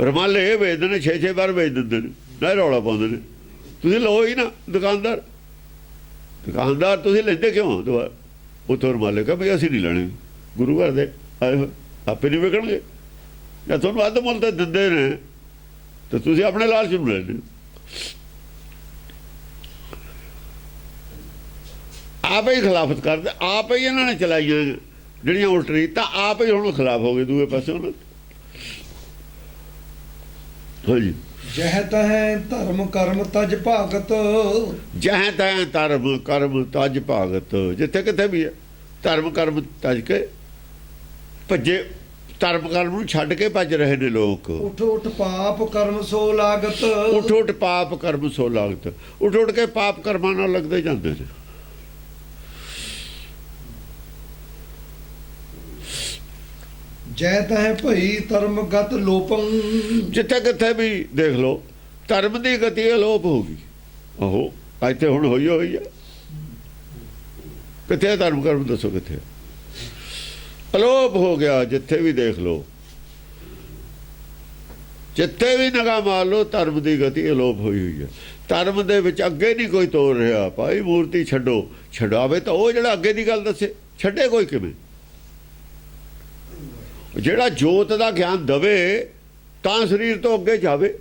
Speaker 2: ਰੁਮਾਲੇ ਇਹ ਵੇਚਦੇ ਨੇ, 6-6 ਵਾਰ ਵੇਚ ਦਿੰਦੇ ਨੇ, ਨਾ ਰੌਲਾ ਪਾਉਂਦੇ ਨੇ। ਤੁਸੀਂ ਲਓ ਹੀ ਨਾ ਦੁਕਾਨਦਾਰ ਤੁਸੀਂ ਲੈਂਦੇ ਕਿਉਂ? ਦੁਬਾਰਾ ਉੱਥੋਂ ਰੁਮਾਲੇ ਕਹ ਵੀ ਅਸੀਂ ਨਹੀਂ ਲੈਣੇ, ਗੁਰੂ ਘਰ ਦੇ ਆਏ ਹੋਏ ਆਪੇ ਨਹੀਂ ਵਿਕਣਗੇ। ਜਾਂ ਤੁਹਾਨੂੰ ਅੱਧ ਮੁੱਲ ਤੇ ਦਿੰਦੇ ਨੇ ਤੇ ਤੁਸੀਂ ਆਪਣੇ ਲਾਲਚ ਨੂੰ ਲੈਂਦੇ। ਆਪ ਹੀ ਖਿਲਾਫਤ ਕਰਦੇ, ਆਪ ਹੀ ਇਹਨਾਂ ਨੇ ਚਲਾਈਆਂ ਜਿਹੜੀਆਂ ਉਲਟ ਰੀਤਾਂ, ਆਪ ਹੀ ਹੁਣ ਖਿਲਾਫ ਹੋ ਗਏ ਦੂਏ ਪਾਸੇ ਉਹਨਾਂ। ਹਾਂਜੀ,
Speaker 1: ਜਹ ਤਹਿ ਧਰਮ ਕਰਮ ਤਜ ਭਾਗਤ।
Speaker 2: ਜਹ ਤੈ ਧਰਮ ਕਰਮ ਤਜ ਭਾਗਤ। ਜਿੱਥੇ ਕਿਤੇ ਵੀ ਹੈ ਧਰਮ ਕਰਮ ਤਜ ਕੇ ਭੱਜੇ, ਧਰਮ ਕਰਮ ਨੂੰ ਛੱਡ ਕੇ ਭੱਜ ਰਹੇ ਨੇ ਲੋਕ।
Speaker 1: ਉਠ ਉਠ ਪਾਪ ਕਰਮ ਸੋ ਲਾਗਤ।
Speaker 2: ਉੱਠ ਉੱਠ ਪਾਪ ਕਰਮ ਸੋ ਲਾਗਤ। ਉੱਠ ਉੱਠ ਕੇ ਪਾਪ ਕਰਮਾਂ ਨਾਲ ਲੱਗਦੇ ਜਾਂਦੇ ਨੇ।
Speaker 1: ਜੈ ਤਹਿ ਭਈ ਧਰਮ ਗਤ ਲੋਪੰ।
Speaker 2: ਜਿੱਥੇ ਕਿੱਥੇ ਵੀ ਦੇਖ ਲਓ ਧਰਮ ਦੀ ਗਤੀ ਅਲੋਪ ਹੋ ਗਈ। ਆਹੋ ਇੱਥੇ ਹੁਣ ਹੋਈ ਹੈ। ਕਿੱਥੇ ਧਰਮ ਕਰਮ ਦੱਸੋ ਕਿੱਥੇ? ਅਲੋਪ ਹੋ ਗਿਆ। ਜਿੱਥੇ ਵੀ ਦੇਖ ਲਓ, ਜਿੱਥੇ ਵੀ ਨਿਗਾਹ ਮਾਰ ਲਓ, ਧਰਮ ਦੀ ਗਤੀ ਅਲੋਪ ਹੋਈ ਹੈ। ਧਰਮ ਦੇ ਵਿੱਚ ਅੱਗੇ ਨਹੀਂ ਕੋਈ ਤੋਰ ਰਿਹਾ। ਭਾਈ ਮੂਰਤੀ ਛਡਾਵੇ ਤਾਂ ਉਹ ਜਿਹੜਾ ਅੱਗੇ ਦੀ ਗੱਲ ਦੱਸੇ, ਛੱਡੇ ਕੋਈ ਕਿਵੇਂ? ਜਿਹੜਾ ਜੋਤ ਦਾ ਗਿਆਨ ਦਵੇ ਤਾਂ ਸਰੀਰ ਤੋਂ ਅੱਗੇ ਜਾਵੇ,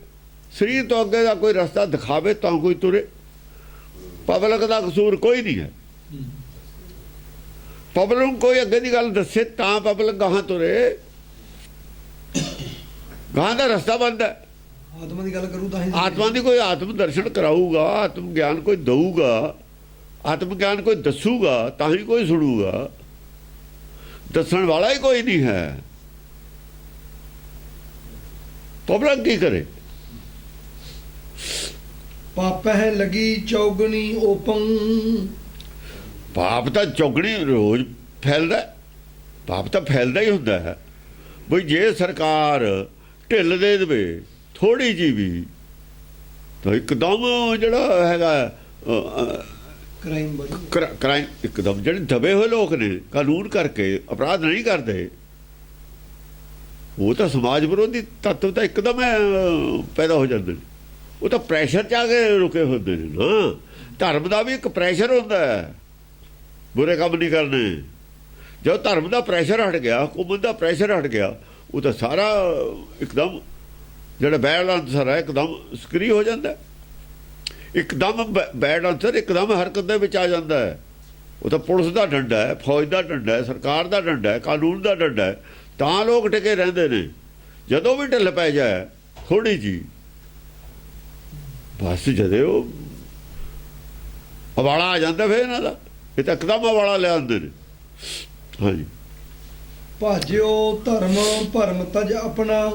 Speaker 2: ਸਰੀਰ ਤੋਂ ਅੱਗੇ ਦਾ ਕੋਈ ਰਸਤਾ ਦਿਖਾਵੇ ਤਾਂ ਕੋਈ ਤੁਰੇ। ਪਬਲਿਕ ਦਾ ਕਸੂਰ ਕੋਈ ਨਹੀਂ ਹੈ। ਪਬਲਿਕ ਨੂੰ ਕੋਈ ਅੱਗੇ ਦੀ ਗੱਲ ਦੱਸੇ ਤਾਂ ਪਬਲਿਕ ਗਾਹਾਂ ਤੁਰੇ, ਗਾਹਾਂ ਦਾ ਰਸਤਾ ਬਣਦਾ।
Speaker 1: ਆਤਮਾ ਦੀ ਗੱਲ ਕਰੂ ਤਾਂ ਹੀ
Speaker 2: ਆਤਮਾ ਦੀ ਕੋਈ ਆਤਮ ਦਰਸ਼ਨ ਕਰਾਊਗਾ, ਆਤਮ ਗਿਆਨ ਕੋਈ ਦਊਗਾ, ਆਤਮ ਗਿਆਨ ਕੋਈ ਦੱਸੂਗਾ ਤਾਂ ਹੀ ਕੋਈ ਸੁਣੂਗਾ। ਦੱਸਣ ਵਾਲਾ ਹੀ ਕੋਈ ਨਹੀਂ ਹੈ। ਪਬਲਿਕ ਕੀ ਕਰੇ?
Speaker 1: ਪਾਪ ਹੈ ਲਗੀ ਚੌਗਣੀ ਓਪੰ।
Speaker 2: ਪਾਪ ਤਾਂ ਚੌਗਣੀ ਰੋਜ਼ ਫੈਲਦਾ। ਪਾਪ ਤਾਂ ਫੈਲਦਾ ਹੀ ਹੁੰਦਾ ਹੈ। ਬਈ ਜੇ ਸਰਕਾਰ ਢਿੱਲ ਦੇ ਦੇਵੇ ਥੋੜੀ ਜਿਹੀ ਵੀ ਤਾਂ ਇੱਕਦਮ ਜਿਹੜਾ ਹੈਗਾ ਕ੍ਰਾਈਮ ਇੱਕਦਮ, ਜਿਹੜੇ ਦਬੇ ਹੋਏ ਲੋਕ ਨੇ ਕਾਨੂੰਨ ਕਰਕੇ ਅਪਰਾਧ ਨਹੀਂ ਕਰਦੇ, ਉਹ ਤਾਂ ਸਮਾਜ ਵਿਰੋਧੀ ਤੱਤਵ ਤਾਂ ਇੱਕਦਮ ਪੈਦਾ ਹੋ ਜਾਂਦੇ ਨੇ। ਉਹ ਤਾਂ ਪ੍ਰੈਸ਼ਰ 'ਚ ਆ ਕੇ ਰੁਕੇ ਹੁੰਦੇ ਨੇ ਨਾ। ਧਰਮ ਦਾ ਵੀ ਇੱਕ ਪ੍ਰੈਸ਼ਰ ਹੁੰਦਾ ਹੈ, ਬੁਰੇ ਕੰਮ ਨਹੀਂ ਕਰਨੇ। ਜਦੋਂ ਧਰਮ ਦਾ ਪ੍ਰੈਸ਼ਰ ਹਟ ਗਿਆ, ਹੁਕੂਮਤ ਦਾ ਪ੍ਰੈਸ਼ਰ ਹਟ ਗਿਆ, ਉਹ ਤਾਂ ਸਾਰਾ ਇੱਕਦਮ ਜਿਹੜਾ ਬੈਡ ਆਨਸਰ ਹੈ ਇੱਕਦਮ ਸਕਰੀ ਹੋ ਜਾਂਦਾ। ਇੱਕਦਮ ਬੈਡ ਆਨਸਰ ਇੱਕਦਮ ਹਰਕਤ ਦੇ ਵਿੱਚ ਆ ਜਾਂਦਾ ਹੈ। ਉਹ ਤਾਂ ਪੁਲਿਸ ਦਾ ਡੰਡਾ ਹੈ, ਫੌਜ ਦਾ ਡੰਡਾ ਹੈ, ਸਰਕਾਰ ਦਾ ਡੰਡਾ ਹੈ, ਕਾਨੂੰਨ ਦਾ ਡੰਡਾ ਹੈ, ਤਾਂ ਲੋਕ ਟਿਕੇ ਰਹਿੰਦੇ ਨੇ। ਜਦੋਂ ਵੀ ਢਿੱਲ ਪੈ ਜਾਏ ਥੋੜੀ ਜੀ, ਬਸ ਜਦੇ ਉਹ ਅਵਾਲਾ ਆ ਜਾਂਦਾ ਫਿਰ ਇਹਨਾਂ ਦਾ। ਇਹ ਤਾਂ ਇੱਕਦਮ ਅਵਾਲਾ ਲਿਆਉਂਦੇ ਨੇ। ਹਾਂਜੀ,
Speaker 1: ਭਾਜਿਓ ਧਰਮ ਭਰਮ ਤਜ ਆਪਣਾ।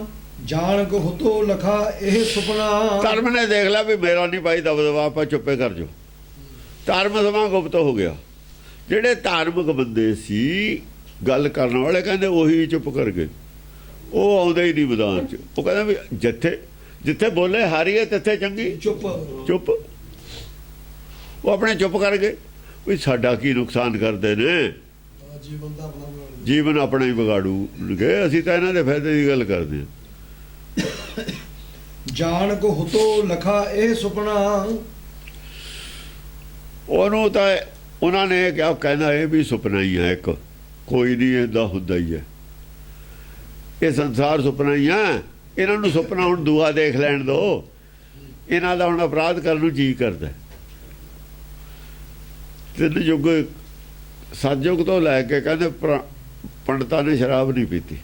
Speaker 1: ਜਾਣ ਕੋ ਹੁਤੋ ਲਖਾ ਇਹ ਸੁਪਨਾ।
Speaker 2: ਧਰਮ ਨੇ ਦੇਖ ਲਿਆ ਵੀ ਮੇਰਾ ਨਹੀਂ ਭਾਈ ਦਬਦਬਾ, ਆਪਾਂ ਚੁੱਪੇ ਕਰ ਜੋ। ਧਰਮ ਸਮਾਂ ਗੁਪਤ ਹੋ ਗਿਆ। ਜਿਹੜੇ ਧਾਰਮਿਕ ਬੰਦੇ ਸੀ ਗੱਲ ਕਰਨ ਵਾਲੇ, ਕਹਿੰਦੇ ਉਹੀ ਚੁੱਪ ਕਰ ਗਏ। ਉਹ ਆਉਂਦੇ ਹੀ ਨਹੀਂ ਮੈਦਾਨ 'ਚ। ਉਹ ਕਹਿੰਦਾ ਵੀ ਜਿੱਥੇ ਬੋਲੇ ਹਾਰੀਏ ਤਿੱਥੇ ਚੰਗੀ ਚੁੱਪ। ਉਹ ਆਪਣੇ ਚੁੱਪ ਕਰ ਗਏ ਵੀ ਸਾਡਾ ਕੀ ਨੁਕਸਾਨ ਕਰਦੇ ਨੇ, ਜੀਵਨ ਆਪਣਾ ਹੀ ਵਿਗਾੜੂਗੇ। ਅਸੀਂ ਤਾਂ ਇਹਨਾਂ ਦੇ ਫਾਇਦੇ ਦੀ ਗੱਲ ਕਰਦੇ ਹਾਂ।
Speaker 1: ਜਾਣ ਕੋ ਹੁਤੋ ਲਖਾ ਇਹ ਸੁਪਨਾ।
Speaker 2: ਉਹਨੂੰ ਤਾਂ ਉਹਨਾਂ ਨੇ ਕਿਹਾ, ਕਹਿੰਦਾ ਇਹ ਵੀ ਸੁਪਨਾ ਹੀ ਹੈ ਇੱਕ, ਕੋਈ ਨਹੀਂ ਏਦਾਂ ਹੁੰਦਾ ਹੀ ਹੈ। ਇਹ ਸੰਸਾਰ ਸੁਪਨਾ ਹੀ ਹੈ। ਇਹਨਾਂ ਨੂੰ ਸੁਪਨਾ ਹੁਣ ਦੂਆ ਦੇਖ ਲੈਣ ਦਿਓ। ਇਹਨਾਂ ਦਾ ਹੁਣ ਅਪਰਾਧ ਕਰਨ ਨੂੰ ਜੀ ਕਰਦਾ। ਤਿੰਨ ਯੁੱਗ, ਸਤਿਯੁਗ ਤੋਂ ਲੈ ਕੇ ਕਹਿੰਦੇ ਪੰਡਤਾਂ ਨੇ ਸ਼ਰਾਬ ਨਹੀਂ ਪੀਤੀ,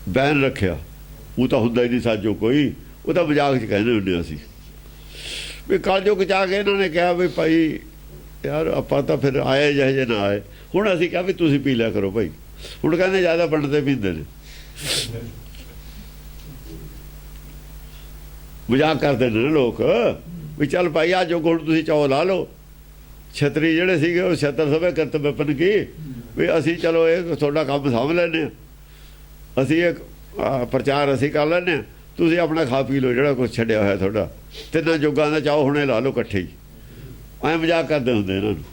Speaker 2: ਬੈਨ ਰੱਖਿਆ। ਉਹ ਤਾਂ ਹੁੰਦਾ ਹੀ ਨਹੀਂ ਸਤਿਯੁਗ ਕੋਈ, ਉਹ ਤਾਂ ਮਜ਼ਾਕ 'ਚ ਕਹਿੰਦੇ ਹੁੰਦੇ ਅਸੀਂ ਵੀ ਕਲਯੁਗ 'ਚ ਆ ਕੇ ਇਹਨਾਂ ਨੇ ਕਿਹਾ ਵੀ ਭਾਈ ਯਾਰ ਆਪਾਂ ਤਾਂ ਫਿਰ ਆਏ ਜਿਹੇ ਨਾ ਆਏ। ਹੁਣ ਅਸੀਂ ਕਿਹਾ ਵੀ ਤੁਸੀਂ ਪੀ ਲਿਆ ਕਰੋ ਭਾਈ, ਹੁਣ ਕਹਿੰਦੇ ਜ਼ਿਆਦਾ ਵੰਡਦੇ ਪੀਂਦੇ ਨੇ, ਮਜ਼ਾਕ ਕਰਦੇ ਨੇ ਲੋਕ ਵੀ ਚੱਲ ਭਾਈ ਆ ਜੋ ਹੁਣ ਤੁਸੀਂ ਚੌ ਲਾ ਲਓ। ਛਤਰੀ ਜਿਹੜੇ ਸੀਗੇ ਉਹ ਛਤਰ ਸਭੇ ਕਰਤ ਵਿਪਨ ਕੀ, ਵੀ ਅਸੀਂ ਚਲੋ ਇਹ ਤੁਹਾਡਾ ਕੰਮ ਸਾਂਭ ਲੈਂਦੇ ਹਾਂ, ਅਸੀਂ ਇਹ ਪ੍ਰਚਾਰ ਅਸੀਂ ਕਰ ਲੈਂਦੇ ਹਾਂ, ਤੁਸੀਂ ਆਪਣਾ ਖਾ ਪੀ ਲਓ ਜਿਹੜਾ ਕੁਛ ਛੱਡਿਆ ਹੋਇਆ ਤੁਹਾਡਾ, ਤਿੰਨਾਂ ਜੁਗਾਂ ਦਾ ਚਾਹੋ ਹੁਣੇ ਲਾ ਲਓ ਇਕੱਠੇ ਹੀ। ਐਂ ਮਜ਼ਾਕ ਕਰਦੇ ਹੁੰਦੇ ਇਹਨਾਂ ਨੂੰ।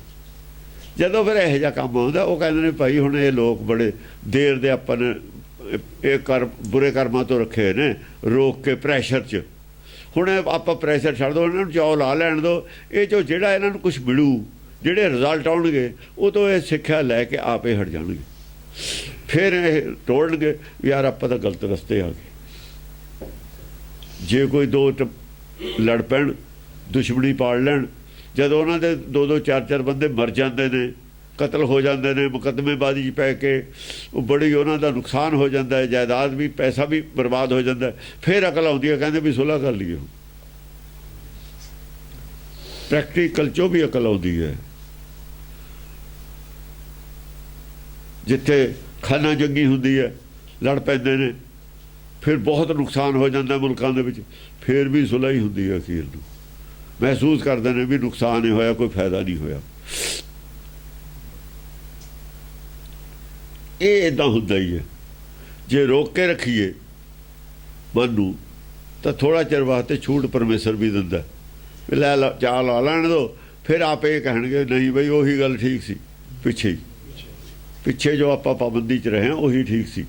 Speaker 2: ਜਦੋਂ ਫਿਰ ਇਹੋ ਜਿਹਾ ਕੰਮ ਆਉਂਦਾ ਉਹ ਕਹਿੰਦੇ ਨੇ ਭਾਈ ਹੁਣ ਇਹ ਲੋਕ ਬੜੇ ਦੇਰ ਦੇ ਆਪਾਂ ਨੇ ਇਹ ਬੁਰੇ ਕਰਮਾਂ ਤੋਂ ਰੱਖੇ ਨੇ ਰੋਕ ਕੇ ਪ੍ਰੈਸ਼ਰ 'ਚ। ਹੁਣ ਆਪਾਂ ਪ੍ਰੈਸ਼ਰ ਛੱਡ ਦਿਓ, ਇਹਨਾਂ ਨੂੰ ਚੌ ਲਾ ਲੈਣ ਦਿਓ। ਇਹ 'ਚੋਂ ਜਿਹੜਾ ਇਹਨਾਂ ਨੂੰ ਕੁਛ ਮਿਲੂ, ਜਿਹੜੇ ਰਿਜ਼ਲਟ ਆਉਣਗੇ ਉਹ ਤੋਂ ਇਹ ਸਿੱਖਿਆ ਲੈ ਕੇ ਆਪੇ ਹਟ ਜਾਣਗੇ। ਫਿਰ ਇਹ ਤੋੜਨਗੇ ਯਾਰ ਆਪਾਂ ਤਾਂ ਗਲਤ ਰਸਤੇ ਆ ਗਏ। ਜੇ ਕੋਈ ਦੋ ਲੜ ਪੈਣ, ਦੁਸ਼ਮਣੀ ਪਾੜ ਲੈਣ, ਜਦੋਂ ਉਹਨਾਂ ਦੇ 2-2 4-4 ਬੰਦੇ ਮਰ ਜਾਂਦੇ ਨੇ, ਕਤਲ ਹੋ ਜਾਂਦੇ ਨੇ, ਮੁਕੱਦਮੇਬਾਜ਼ੀ 'ਚ ਪੈ ਕੇ ਉਹ ਬੜੀ ਉਹਨਾਂ ਦਾ ਨੁਕਸਾਨ ਹੋ ਜਾਂਦਾ ਹੈ, ਜਾਇਦਾਦ ਵੀ ਪੈਸਾ ਵੀ ਬਰਬਾਦ ਹੋ ਜਾਂਦਾ। ਫਿਰ ਅਕਲ ਆਉਂਦੀ ਹੈ, ਕਹਿੰਦੇ ਵੀ ਸੁਲ੍ਹਾ ਕਰ ਲਈਏ। ਪ੍ਰੈਕਟੀਕਲ 'ਚੋਂ ਵੀ ਅਕਲ ਆਉਂਦੀ ਹੈ। ਜਿੱਥੇ ਖਾਨਾ ਜੰਗੀ ਹੁੰਦੀ ਹੈ, ਲੜ ਪੈਂਦੇ ਨੇ, ਫਿਰ ਬਹੁਤ ਨੁਕਸਾਨ ਹੋ ਜਾਂਦਾ ਮੁਲਕਾਂ ਦੇ ਵਿੱਚ, ਫਿਰ ਵੀ ਸੁਲ੍ਹਾ ਹੀ ਹੁੰਦੀ ਹੈ। ਅਖੀਰ ਨੂੰ ਮਹਿਸੂਸ ਕਰਦੇ ਨੇ ਵੀ ਨੁਕਸਾਨ ਹੀ ਹੋਇਆ, ਕੋਈ ਫਾਇਦਾ ਨਹੀਂ ਹੋਇਆ। ਇਹ ਇੱਦਾਂ ਹੁੰਦਾ ਹੀ ਹੈ। ਜੇ ਰੋਕ ਕੇ ਰੱਖੀਏ ਮਨ ਨੂੰ ਤਾਂ ਥੋੜ੍ਹਾ ਚਿਰ ਵਾਸਤੇ ਛੂਟ ਪਰਮੇਸ਼ਰ ਵੀ ਦਿੰਦਾ, ਵੀ ਲੈ ਚਾਹ ਲਾ ਲੈਣ ਦਿਓ। ਫਿਰ ਆਪੇ ਇਹ ਕਹਿਣਗੇ ਨਹੀਂ ਬਈ ਉਹੀ ਗੱਲ ਠੀਕ ਸੀ, ਪਿੱਛੇ ਜੋ ਆਪਾਂ ਪਾਬੰਦੀ 'ਚ ਰਹੇ ਹਾਂ ਉਹੀ ਠੀਕ ਸੀ,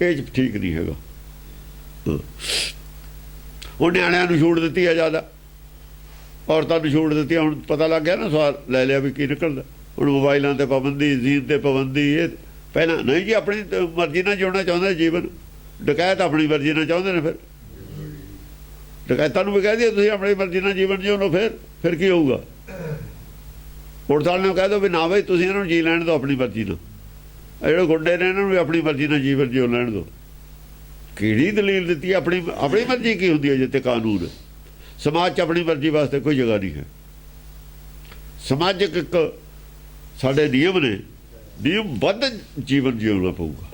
Speaker 2: ਇਹ ਠੀਕ ਨਹੀਂ ਹੈਗਾ। ਉਹ ਨਿਆਣਿਆਂ ਨੂੰ ਛੂਟ ਦਿੱਤੀ ਹੈ ਜ਼ਿਆਦਾ, ਔਰਤਾਂ ਨੂੰ ਛੂਟ ਦਿੱਤੀ। ਹੁਣ ਪਤਾ ਲੱਗ ਗਿਆ ਨਾ, ਸਵਾਲ ਲੈ ਲਿਆ ਵੀ ਕੀ ਨਿਕਲਦਾ। ਹੁਣ ਮੋਬਾਈਲਾਂ 'ਤੇ ਪਾਬੰਦੀ, ਜ਼ੀਨ 'ਤੇ ਪਾਬੰਦੀ। ਇਹ ਪਹਿਲਾਂ ਨਹੀਂ ਜੀ, ਆਪਣੀ ਮਰਜ਼ੀ ਨਾਲ ਜਿਉਣਾ ਚਾਹੁੰਦੇ ਜੀਵਨ। ਡਕੈਤ ਆਪਣੀ ਮਰਜ਼ੀ ਨਾਲ ਚਾਹੁੰਦੇ ਨੇ। ਫਿਰ ਡਕੈਤਾਂ ਨੂੰ ਵੀ ਕਹਿ ਦਈਏ ਤੁਸੀਂ ਆਪਣੀ ਮਰਜ਼ੀ ਨਾਲ ਜੀਵਨ ਜਿਉ ਲਓ, ਫਿਰ ਕੀ ਹੋਊਗਾ? ਪੁਲਿਸ ਵਾਲੇ ਨੂੰ ਕਹਿ ਦਿਓ ਵੀ ਨਾ ਬਈ ਤੁਸੀਂ ਇਹਨਾਂ ਨੂੰ ਜੀ ਲੈਣ ਦਿਓ ਆਪਣੀ ਮਰਜ਼ੀ ਨਾਲ। ਜਿਹੜੇ ਗੁੰਡੇ ਨੇ ਇਹਨਾਂ ਨੂੰ ਵੀ ਆਪਣੀ ਮਰਜ਼ੀ ਨਾਲ ਜੀਵਨ ਜਿਉ ਲੈਣ ਦਿਓ। ਕਿਹੜੀ ਦਲੀਲ ਦਿੱਤੀ? ਆਪਣੀ ਮਰਜ਼ੀ ਕੀ ਹੁੰਦੀ ਹੈ ਜਿੱਥੇ ਕਾਨੂੰਨ? ਸਮਾਜ 'ਚ ਆਪਣੀ ਮਰਜ਼ੀ ਵਾਸਤੇ ਕੋਈ ਜਗ੍ਹਾ ਨਹੀਂ ਹੈ। ਸਮਾਜਿਕ ਇੱਕ ਸਾਡੇ ਨਿਯਮ ਨੇ, ਨਿਯਮਬੱਧ ਜੀਵਨ ਜਿਉਣਾ ਪਊਗਾ।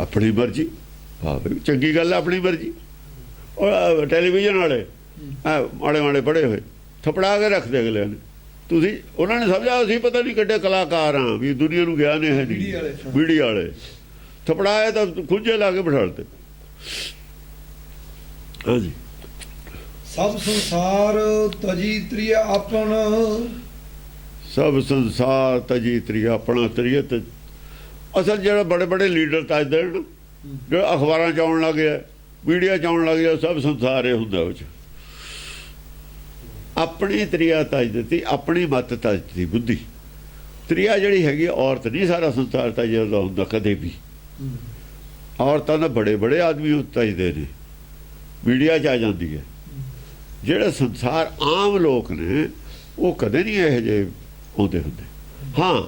Speaker 2: ਆਪਣੀ ਮਰਜ਼ੀ, ਹਾਂ ਬਈ ਚੰਗੀ ਗੱਲ ਹੈ ਆਪਣੀ ਮਰਜ਼ੀ। ਉਹ ਟੈਲੀਵਿਜ਼ਨ ਵਾਲੇ ਮਾੜੇ ਮਾੜੇ ਪੜ੍ਹੇ ਹੋਏ ਥਪੜਾ ਕੇ ਰੱਖਦੇ ਅਗਲੇ ਨੇ। ਤੁਸੀਂ ਉਹਨਾਂ ਨੇ ਸਮਝਿਆ ਅਸੀਂ ਪਤਾ ਨਹੀਂ ਕਿੱਡੇ ਕਲਾਕਾਰ ਹਾਂ, ਵੀ ਦੁਨੀਆ ਨੂੰ ਗਿਆਨ ਹੈ ਨਹੀਂ। ਮੀਡੀਆ ਵਾਲੇ ਥਪੜਾਏ ਤਾਂ ਖੁੰਝੇ ਲਾ ਕੇ ਬਿਠਾ ਦਿੱਤੇ। ਹਾਂਜੀ,
Speaker 1: ਸਭ ਸੰਸਾਰ ਤਜੀ ਤ੍ਰਿਆ ਆਪਣ,
Speaker 2: ਸਭ ਸੰਸਾਰ ਤਜੀ ਤ੍ਰਿਆ ਆਪਣਾ। ਤ੍ਰਿਅਤ ਅਸਲ ਜਿਹੜਾ ਬੜੇ ਬੜੇ ਲੀਡਰ ਤਾਂ ਇੱਧਰ ਜਿਹੜਾ ਅਖਬਾਰਾਂ 'ਚ ਆਉਣ ਲੱਗ ਗਿਆ, ਮੀਡੀਆ 'ਚ ਆਉਣ ਲੱਗ ਗਿਆ, ਸਭ ਸੰਸਾਰ ਇਹ ਹੁੰਦਾ। ਉਹ 'ਚ ਆਪਣੀ ਤ੍ਰਿਆ ਤਜ ਦਿੱਤੀ, ਆਪਣੀ ਮੱਤ ਤਜ ਦਿੱਤੀ ਬੁੱਧੀ। ਤ੍ਰਿਆ ਜਿਹੜੀ ਹੈਗੀ ਔਰਤ ਨਹੀਂ ਸਾਰਾ ਸੰਸਾਰ ਤਜਦਾ ਹੁੰਦਾ ਕਦੇ ਵੀ। ਔਰਤਾਂ ਦਾ ਬੜੇ ਬੜੇ ਆਦਮੀ ਤਜਦੇ ਨੇ, ਮੀਡੀਆ 'ਚ ਆ ਜਾਂਦੀ ਹੈ। ਜਿਹੜੇ ਸੰਸਾਰ ਆਮ ਲੋਕ ਨੇ ਉਹ ਕਦੇ ਨਹੀਂ ਇਹੋ ਜਿਹੇ ਆਉਂਦੇ ਹੁੰਦੇ। ਹਾਂ,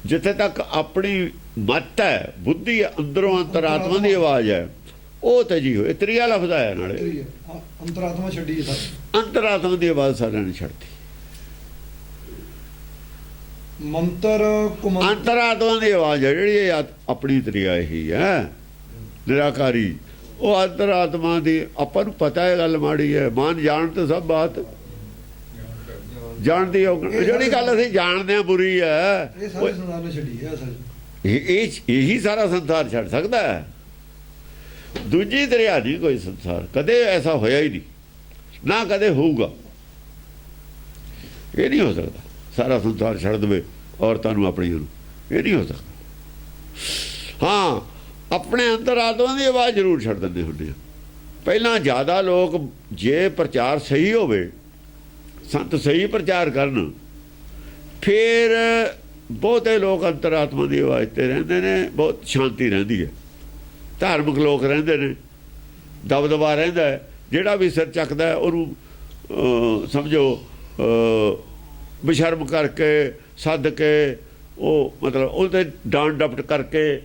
Speaker 2: ਜਿੱਥੇ ਤੱਕ ਆਪਣੀ ਮੱਤ ਹੈ, ਬੁੱਧੀ ਅੰਦਰੋਂ ਅੰਤਰਾਤਮਾ ਦੀ ਆਵਾਜ਼ ਹੈ, ਉਹ ਤਜੀ ਹੋਏ। ਤ੍ਰਿਆ ਲਫ਼ਜ਼ ਆਇਆ ਨਾਲੇ,
Speaker 1: ਅੰਤਰਾਤਮਾ ਛੱਡੀ ਹੈ।
Speaker 2: ਅੰਤਰਾਤਮਾ ਦੀ ਆਵਾਜ਼ ਸਾਰਿਆਂ ਨੇ ਛੱਡਤੀ।
Speaker 1: ਮੰਤਰ
Speaker 2: ਅੰਤਰਾਤਮਾ ਦੀ ਆਵਾਜ਼ ਹੈ ਜਿਹੜੀ ਆਪਣੀ ਤ੍ਰਿਆ ਇਹੀ ਹੈ, ਨਿਰਾਕਾਰੀ। ਉਹ ਅੰਤਰਾਤਮਾ ਦੀ ਆਪਾਂ ਨੂੰ ਪਤਾ ਹੈ ਗੱਲ ਮਾੜੀ ਹੈ। ਮਨ ਜਾਣ ਤੇ ਸਭ ਬਾਤ ਜਾਣਦੀ। ਜਿਹੜੀ ਗੱਲ ਅਸੀਂ ਜਾਣਦੇ ਹਾਂ ਬੁਰੀ ਹੈ,
Speaker 1: ਇਹ ਸਾਰੇ ਸੰਸਾਰ ਨੇ ਛੱਡੀ ਹੈ ਅਸਲ 'ਚ।
Speaker 2: ਇਹੀ ਸਾਰਾ ਸੰਸਾਰ ਛੱਡ ਸਕਦਾ ਹੈ। ਦੂਜੀ ਦਰਿਆ ਨਹੀਂ ਕੋਈ ਸੰਸਾਰ ਕਦੇ ਐਸਾ ਹੋਇਆ ਹੀ ਨਹੀਂ, ਨਾ ਕਦੇ ਹੋਊਗਾ। ਇਹ ਨਹੀਂ ਹੋ ਸਕਦਾ ਸਾਰਾ ਸੰਸਾਰ ਛੱਡ ਦੇਵੇ ਔਰਤਾਂ ਨੂੰ, ਆਪਣੀਆਂ ਨੂੰ। ਇਹ ਨਹੀਂ ਹੋ ਸਕਦਾ। ਹਾਂ, ਆਪਣੇ ਅੰਤਰਾਤਮਾ ਦੀ ਆਵਾਜ਼ ਜ਼ਰੂਰ ਛੱਡ ਦਿੰਦੇ ਹੁੰਦੇ ਆ। ਪਹਿਲਾਂ ਜ਼ਿਆਦਾ ਲੋਕ, ਜੇ ਪ੍ਰਚਾਰ ਸਹੀ ਹੋਵੇ, ਸੰਤ ਸਹੀ ਪ੍ਰਚਾਰ ਕਰਨ, ਫਿਰ ਬਹੁਤੇ ਲੋਕ ਅੰਤਰਾਤਮਾ ਦੀ ਆਵਾਜ਼ 'ਤੇ ਰਹਿੰਦੇ ਨੇ। ਬਹੁਤ ਸ਼ਾਂਤੀ ਰਹਿੰਦੀ ਹੈ। ਧਾਰਮਿਕ ਲੋਕ ਰਹਿੰਦੇ ਨੇ, ਦਬਦਬਾ ਰਹਿੰਦਾ ਹੈ। ਜਿਹੜਾ ਵੀ ਸਿਰ ਚੱਕਦਾ ਉਹਨੂੰ ਸਮਝੋ ਬੇਸ਼ਰਮ ਕਰਕੇ, ਸੱਦ ਕੇ, ਉਹ ਮਤਲਬ ਉਹਦੇ ਡਾਂਟ ਡਪਟ ਕਰਕੇ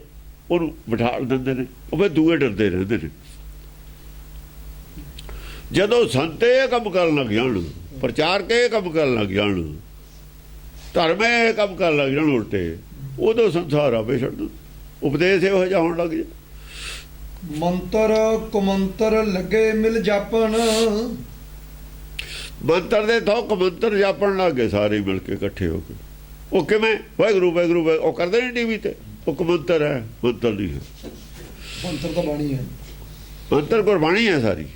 Speaker 2: ਉਹਨੂੰ ਬਿਠਾ ਦਿੰਦੇ ਨੇ। ਉਹ ਫਿਰ ਦੂਏ ਡਰਦੇ ਰਹਿੰਦੇ ਨੇ। ਜਦੋਂ ਸੰਤ ਇਹ ਕੰਮ ਕਰਨ ਲੱਗ ਜਾਣ, ਪ੍ਰਚਾਰ ਕੇ ਇਹ ਕੰਮ ਕਰਨ ਲੱਗ ਜਾਣ, ਧਰਮ ਇਹ ਕੰਮ ਕਰਨ ਲੱਗ ਜਾਣ ਉਲਟੇ, ਉਦੋਂ ਸੰਸਾਰ ਆਪੇ ਛੱਡ ਦਿੰਦਾ। ਉਪਦੇਸ਼ ਇਹੋ ਜਿਹਾ ਹੋਣ ਲੱਗ ਜਾ।
Speaker 1: ਮੰਤਰ ਕੁਮੰਤਰ ਲੱਗੇ ਮਿਲ ਜਾਪਣ।
Speaker 2: ਮੰਤਰ ਦੇ ਥੋ ਕਮੰਤਰ ਜਾਪਣ ਲੱਗ ਗਏ ਸਾਰੇ ਮਿਲ ਕੇ ਇਕੱਠੇ ਹੋ ਕੇ। ਉਹ ਕਿਵੇਂ? ਵਾਹਿਗੁਰੂ ਵਾਹਿਗੁਰੂ ਉਹ ਕਰਦੇ ਨੇ ਟੀਵੀ ਤੇ, ਉਹ ਕਮੰਤਰ ਹੈ, ਮੰਤਰ ਨਹੀਂ ਹੈ।
Speaker 1: ਮੰਤਰ ਤਾਂ ਬਾਣੀ ਹੈ,
Speaker 2: ਮੰਤਰ ਗੁਰਬਾਣੀ ਹੈ ਸਾਰੀ।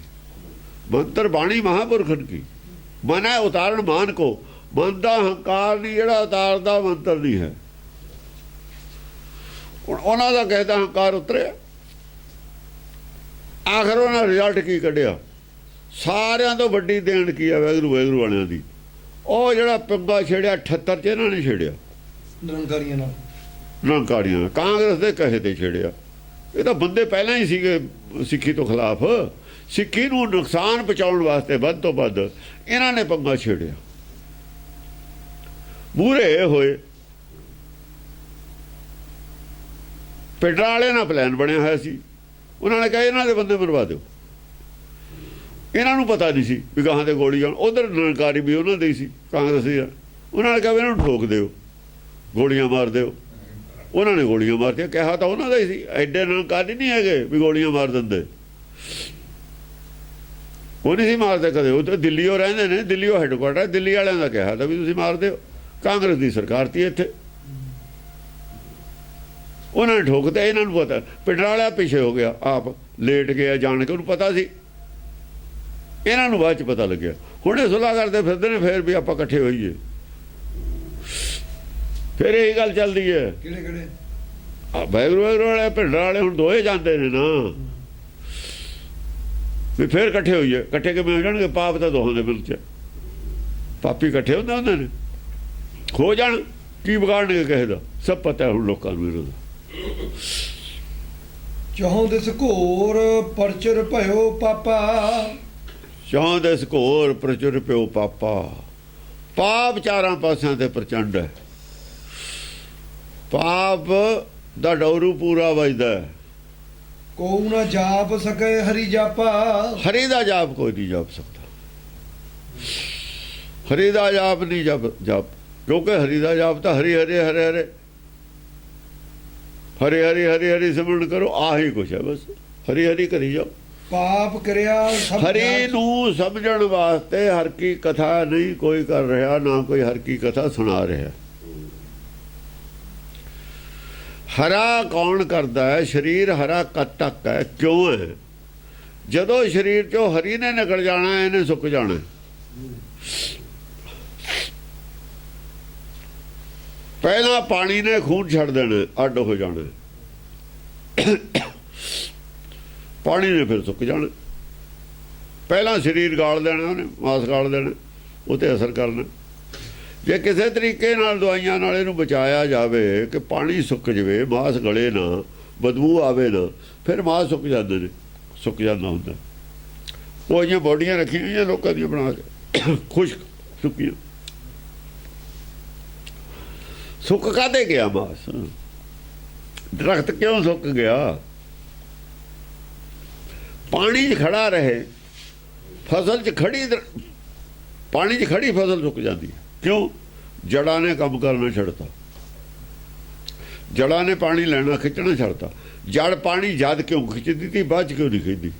Speaker 2: ਮੰਤਰ ਬਾਣੀ ਮਹਾਂਪੁਰਖਨ ਕੀ। ਮਨ ਹੈ ਉਤਾਰਨ ਮਾਨ ਕੋ। ਮਨ ਦਾ ਹੰਕਾਰ ਨਹੀਂ ਜਿਹੜਾ ਉਤਾਰਦਾ, ਮੰਤਰ ਨਹੀਂ ਹੈ। ਹੁਣ ਉਹਨਾਂ ਦਾ ਕਹਿਦਾ ਹੰਕਾਰ ਉਤਰਿਆ। ਆਖਰ ਉਹਨਾਂ ਰਿਜ਼ਲਟ ਕੀ ਕੱਢਿਆ? ਸਾਰਿਆਂ ਤੋਂ ਵੱਡੀ ਦੇਣ ਕੀ ਆ ਵਾਹਿਗੁਰੂ ਵਾਹਿਗੁਰੂ ਵਾਲਿਆਂ ਦੀ। ਉਹ ਜਿਹੜਾ ਪੰਗਾ ਛੇੜਿਆ 78 ਚ ਇਹਨਾਂ ਨੇ ਛੇੜਿਆ
Speaker 1: ਨਿਰੰਕਾਰੀਆਂ ਨਾਲ,
Speaker 2: ਨਿਰੰਕਾਰੀਆਂ ਕਾਂਗਰਸ ਦੇ ਕਹੇ ਤੇ ਛੇੜਿਆ। ਇਹ ਤਾਂ ਬੰਦੇ ਪਹਿਲਾਂ ਹੀ ਸੀਗੇ ਸਿੱਖੀ ਤੋਂ ਖਿਲਾਫ। ਸਿੱਖੀ ਨੂੰ ਨੁਕਸਾਨ ਪਹੁੰਚਾਉਣ ਵਾਸਤੇ ਵੱਧ ਤੋਂ ਵੱਧ ਇਹਨਾਂ ਨੇ ਪੰਗਾ ਛੇੜਿਆ। ਮੂਹਰੇ ਹੋਏ ਪਿੰਡਾਂ ਵਾਲਿਆਂ ਨਾਲ ਪਲਾਨ ਬਣਿਆ ਹੋਇਆ ਸੀ। ਉਹਨਾਂ ਨੇ ਕਿਹਾ ਇਹਨਾਂ ਦੇ ਬੰਦੇ ਮਰਵਾ ਦਿਓ। ਇਹਨਾਂ ਨੂੰ ਪਤਾ ਨਹੀਂ ਸੀ ਵੀ ਗਾਹਾਂ ਤੇ ਗੋਲੀ ਆਉਣ। ਉਧਰ ਨਿਰੰਕਾਰੀ ਵੀ ਉਹਨਾਂ ਦੇ ਹੀ ਸੀ, ਕਾਂਗਰਸੀ। ਉਹਨਾਂ ਨੇ ਕਿਹਾ ਇਹਨਾਂ ਨੂੰ ਠੋਕ ਦਿਓ, ਗੋਲੀਆਂ ਮਾਰ ਦਿਓ। ਉਹਨਾਂ ਨੇ ਗੋਲੀਆਂ ਮਾਰਤੀਆਂ। ਕਿਹਾ ਤਾਂ ਉਹਨਾਂ ਦਾ ਹੀ ਸੀ। ਐਡੇ ਨਿਰੰਕਾਰੀ ਨਹੀਂ ਹੈਗੇ ਵੀ ਗੋਲੀਆਂ ਮਾਰ ਦਿੰਦੇ। ਉਹ ਨਹੀਂ ਸੀ ਮਾਰਦੇ ਕਦੇ। ਉਹ ਤਾਂ ਦਿੱਲੀ ਉਹ ਰਹਿੰਦੇ ਨੇ, ਦਿੱਲੀ ਉਹ ਹੈਡਕੁਆਟਰ। ਦਿੱਲੀ ਵਾਲਿਆਂ ਦਾ ਕਿਹਾ ਤਾਂ ਵੀ ਤੁਸੀਂ ਮਾਰ ਦਿਓ। ਕਾਂਗਰਸ ਦੀ ਸਰਕਾਰ ਤੀ ਇੱਥੇ। ਉਹਨਾਂ ਨੇ ਠੋਕਤਾ। ਇਹਨਾਂ ਨੂੰ ਪਤਾ, ਪਿੰਡਾਂ ਵਾਲਿਆ ਪਿੱਛੇ ਹੋ ਗਿਆ, ਆਪ ਲੇਟ ਗਿਆ ਜਾਣ ਕੇ। ਉਹਨੂੰ ਪਤਾ ਸੀ, ਇਹਨਾਂ ਨੂੰ ਬਾਅਦ ਚ ਪਤਾ ਲੱਗਿਆ। ਹੁਣ ਇਹ ਸੁਲਾਹ ਕਰਦੇ ਫਿਰਦੇ ਨੇ ਫੇਰ ਵੀ ਆਪਾਂ ਇਕੱਠੇ ਹੋਈਏ। ਫਿਰ ਇਹੀ ਗੱਲ ਚੱਲਦੀ ਹੈ।
Speaker 1: ਕਿਹੜੇ ਕਿਹੜੇ?
Speaker 2: ਵਾਹਿਗੁਰੂ ਵਾਹਿਗੁਰੂ ਵਾਲੇ ਪਿੰਡਾਂ ਵਾਲੇ ਹੁਣ ਦੋਏ ਜਾਂਦੇ ਨੇ ਨਾ ਵੀ ਫੇਰ ਇਕੱਠੇ ਹੋਈਏ। ਇਕੱਠੇ ਕਿਵੇਂ ਹੋ ਜਾਣਗੇ? ਪਾਪ ਤਾਂ ਦੋਹਾਂ ਦੇ ਮਿਲ ਚ। ਪਾਪੀ ਇਕੱਠੇ ਹੁੰਦੇ ਨੇ, ਹੋ ਜਾਣ ਕੀ ਵਿਗਾੜਨਗੇ ਕਿਸੇ ਦਾ? ਸਭ ਪਤਾ ਹੁਣ ਲੋਕਾਂ ਨੂੰ ਇਹਨਾਂ ਦਾ।
Speaker 1: ਚੌਂ ਦਿਸ ਘੋਰ ਪਰਚਰ ਭਇਓ ਪਾਪਾ।
Speaker 2: ਚੌਂ ਦਿਸ ਘੋਰ ਪ੍ਰਚੁਰ ਪਿਓ ਪਾਪਾ। ਪਾਪ ਚਾਰਾਂ ਪਾਸਿਆਂ ਤੇ ਪ੍ਰਚੰਡ ਹੈ। ਪਾਪ ਦਾ ਡੌਰੂ ਪੂਰਾ ਵੱਜਦਾ।
Speaker 1: ਕੋ ਨਾ ਜਾਪ ਸਕੇ ਹਰੀ ਜਾਪਾ।
Speaker 2: ਹਰੀ ਦਾ ਜਾਪ ਕੋਈ ਨਹੀਂ ਜਾਪ ਸਕਦਾ। ਹਰੀ ਦਾ ਜਾਪ ਨਹੀਂ ਜਾਪ ਕਿਉਂਕਿ ਹਰੀ ਦਾ ਜਾਪ ਤਾਂ ਹਰੀ ਹਰੇ ਹਰੇ ਹਰੇ ਹਰੀ ਹਰੀ ਹਰੀ ਹਰੀ ਸਿਮਰਨ ਕਰੋ। ਆਹੀ ਕੁਛ ਹੈ ਬਸ। ਹਰੀ ਹਰੀ ਕਰੀ ਜਾਓ।
Speaker 1: ਪਾਪ ਕਰਿਆ ਸਭ
Speaker 2: ਹਰੀ ਨੂੰ ਸਮਝਣ ਵਾਸਤੇ ਹਰ ਕੀ ਕਥਾ ਨਹੀਂ ਕੋਈ ਕਰ ਰਿਹਾ, ਨਾ ਕੋਈ ਹਰ ਕੀ ਕਥਾ ਸੁਣਾ ਰਿਹਾ। ਹਰਾ ਕੌਣ ਕਰਦਾ ਹੈ? ਸਰੀਰ ਹਰਾ ਕਦ ਤੱਕ ਹੈ? ਕਿਉਂ ਹੈ? ਜਦੋਂ ਸਰੀਰ ਚੋਂ ਹਰੀ ਨੇ ਨਿਕਲ ਜਾਣਾ, ਇਹਨੇ ਸੁੱਕ ਜਾਣਾ। ਪਹਿਲਾਂ ਪਾਣੀ ਨੇ ਖੂਨ ਛੱਡ ਦੇਣਾ, ਅੱਡ ਹੋ ਜਾਣਾ। ਪਾਣੀ ਨੇ ਫਿਰ ਸੁੱਕ ਜਾਣਾ। ਪਹਿਲਾਂ ਸਰੀਰ ਗਾਲ ਦੇਣਾ ਉਹਨੇ, ਮਾਸ ਗਾਲ ਦੇਣਾ, ਉਹ 'ਤੇ ਅਸਰ ਕਰਨਾ। ਜੇ ਕਿਸੇ ਤਰੀਕੇ ਨਾਲ ਦਵਾਈਆਂ ਨਾਲ ਇਹਨੂੰ ਬਚਾਇਆ ਜਾਵੇ ਕਿ ਪਾਣੀ ਸੁੱਕ ਜਵੇ, ਮਾਸ ਗਲੇ ਨਾ, ਬਦਬੂ ਆਵੇ ਨਾ, ਫਿਰ ਮਾਸ ਸੁੱਕ ਜਾਂਦੇ ਨੇ, ਸੁੱਕ ਜਾਂਦਾ ਹੁੰਦਾ। ਉਹ ਜਿਹੀਆਂ ਬੋਡੀਆਂ ਰੱਖੀਆਂ ਹੋਈਆਂ ਲੋਕਾਂ ਦੀਆਂ ਬਣਾ ਕੇ, ਖੁਸ਼ਕ ਸੁੱਕੀਆਂ। ਸੁੱਕ ਕਾਹਦੇ ਗਿਆ ਮਾਸ? ਦਰਖਤ ਕਿਉਂ ਸੁੱਕ ਗਿਆ? ਪਾਣੀ 'ਚ ਖੜਾ ਰਹੇ, ਫਸਲ 'ਚ ਖੜੀ, ਪਾਣੀ 'ਚ ਖੜੀ ਫਸਲ ਸੁੱਕ ਜਾਂਦੀ ਹੈ। ਕਿਉਂ? ਜੜਾਂ ਨੇ ਕੰਮ ਕਰਨਾ ਛੱਡਤਾ। ਜੜਾਂ ਨੇ ਪਾਣੀ ਲੈਣਾ, ਖਿੱਚਣਾ ਛੱਡਤਾ। ਜੜ ਪਾਣੀ ਜਦ ਕਿਉਂ ਖਿੱਚਦੀ ਤੀ, ਬਾਅਦ 'ਚ ਕਿਉਂ ਨਹੀਂ ਖਿੱਚਦੀ?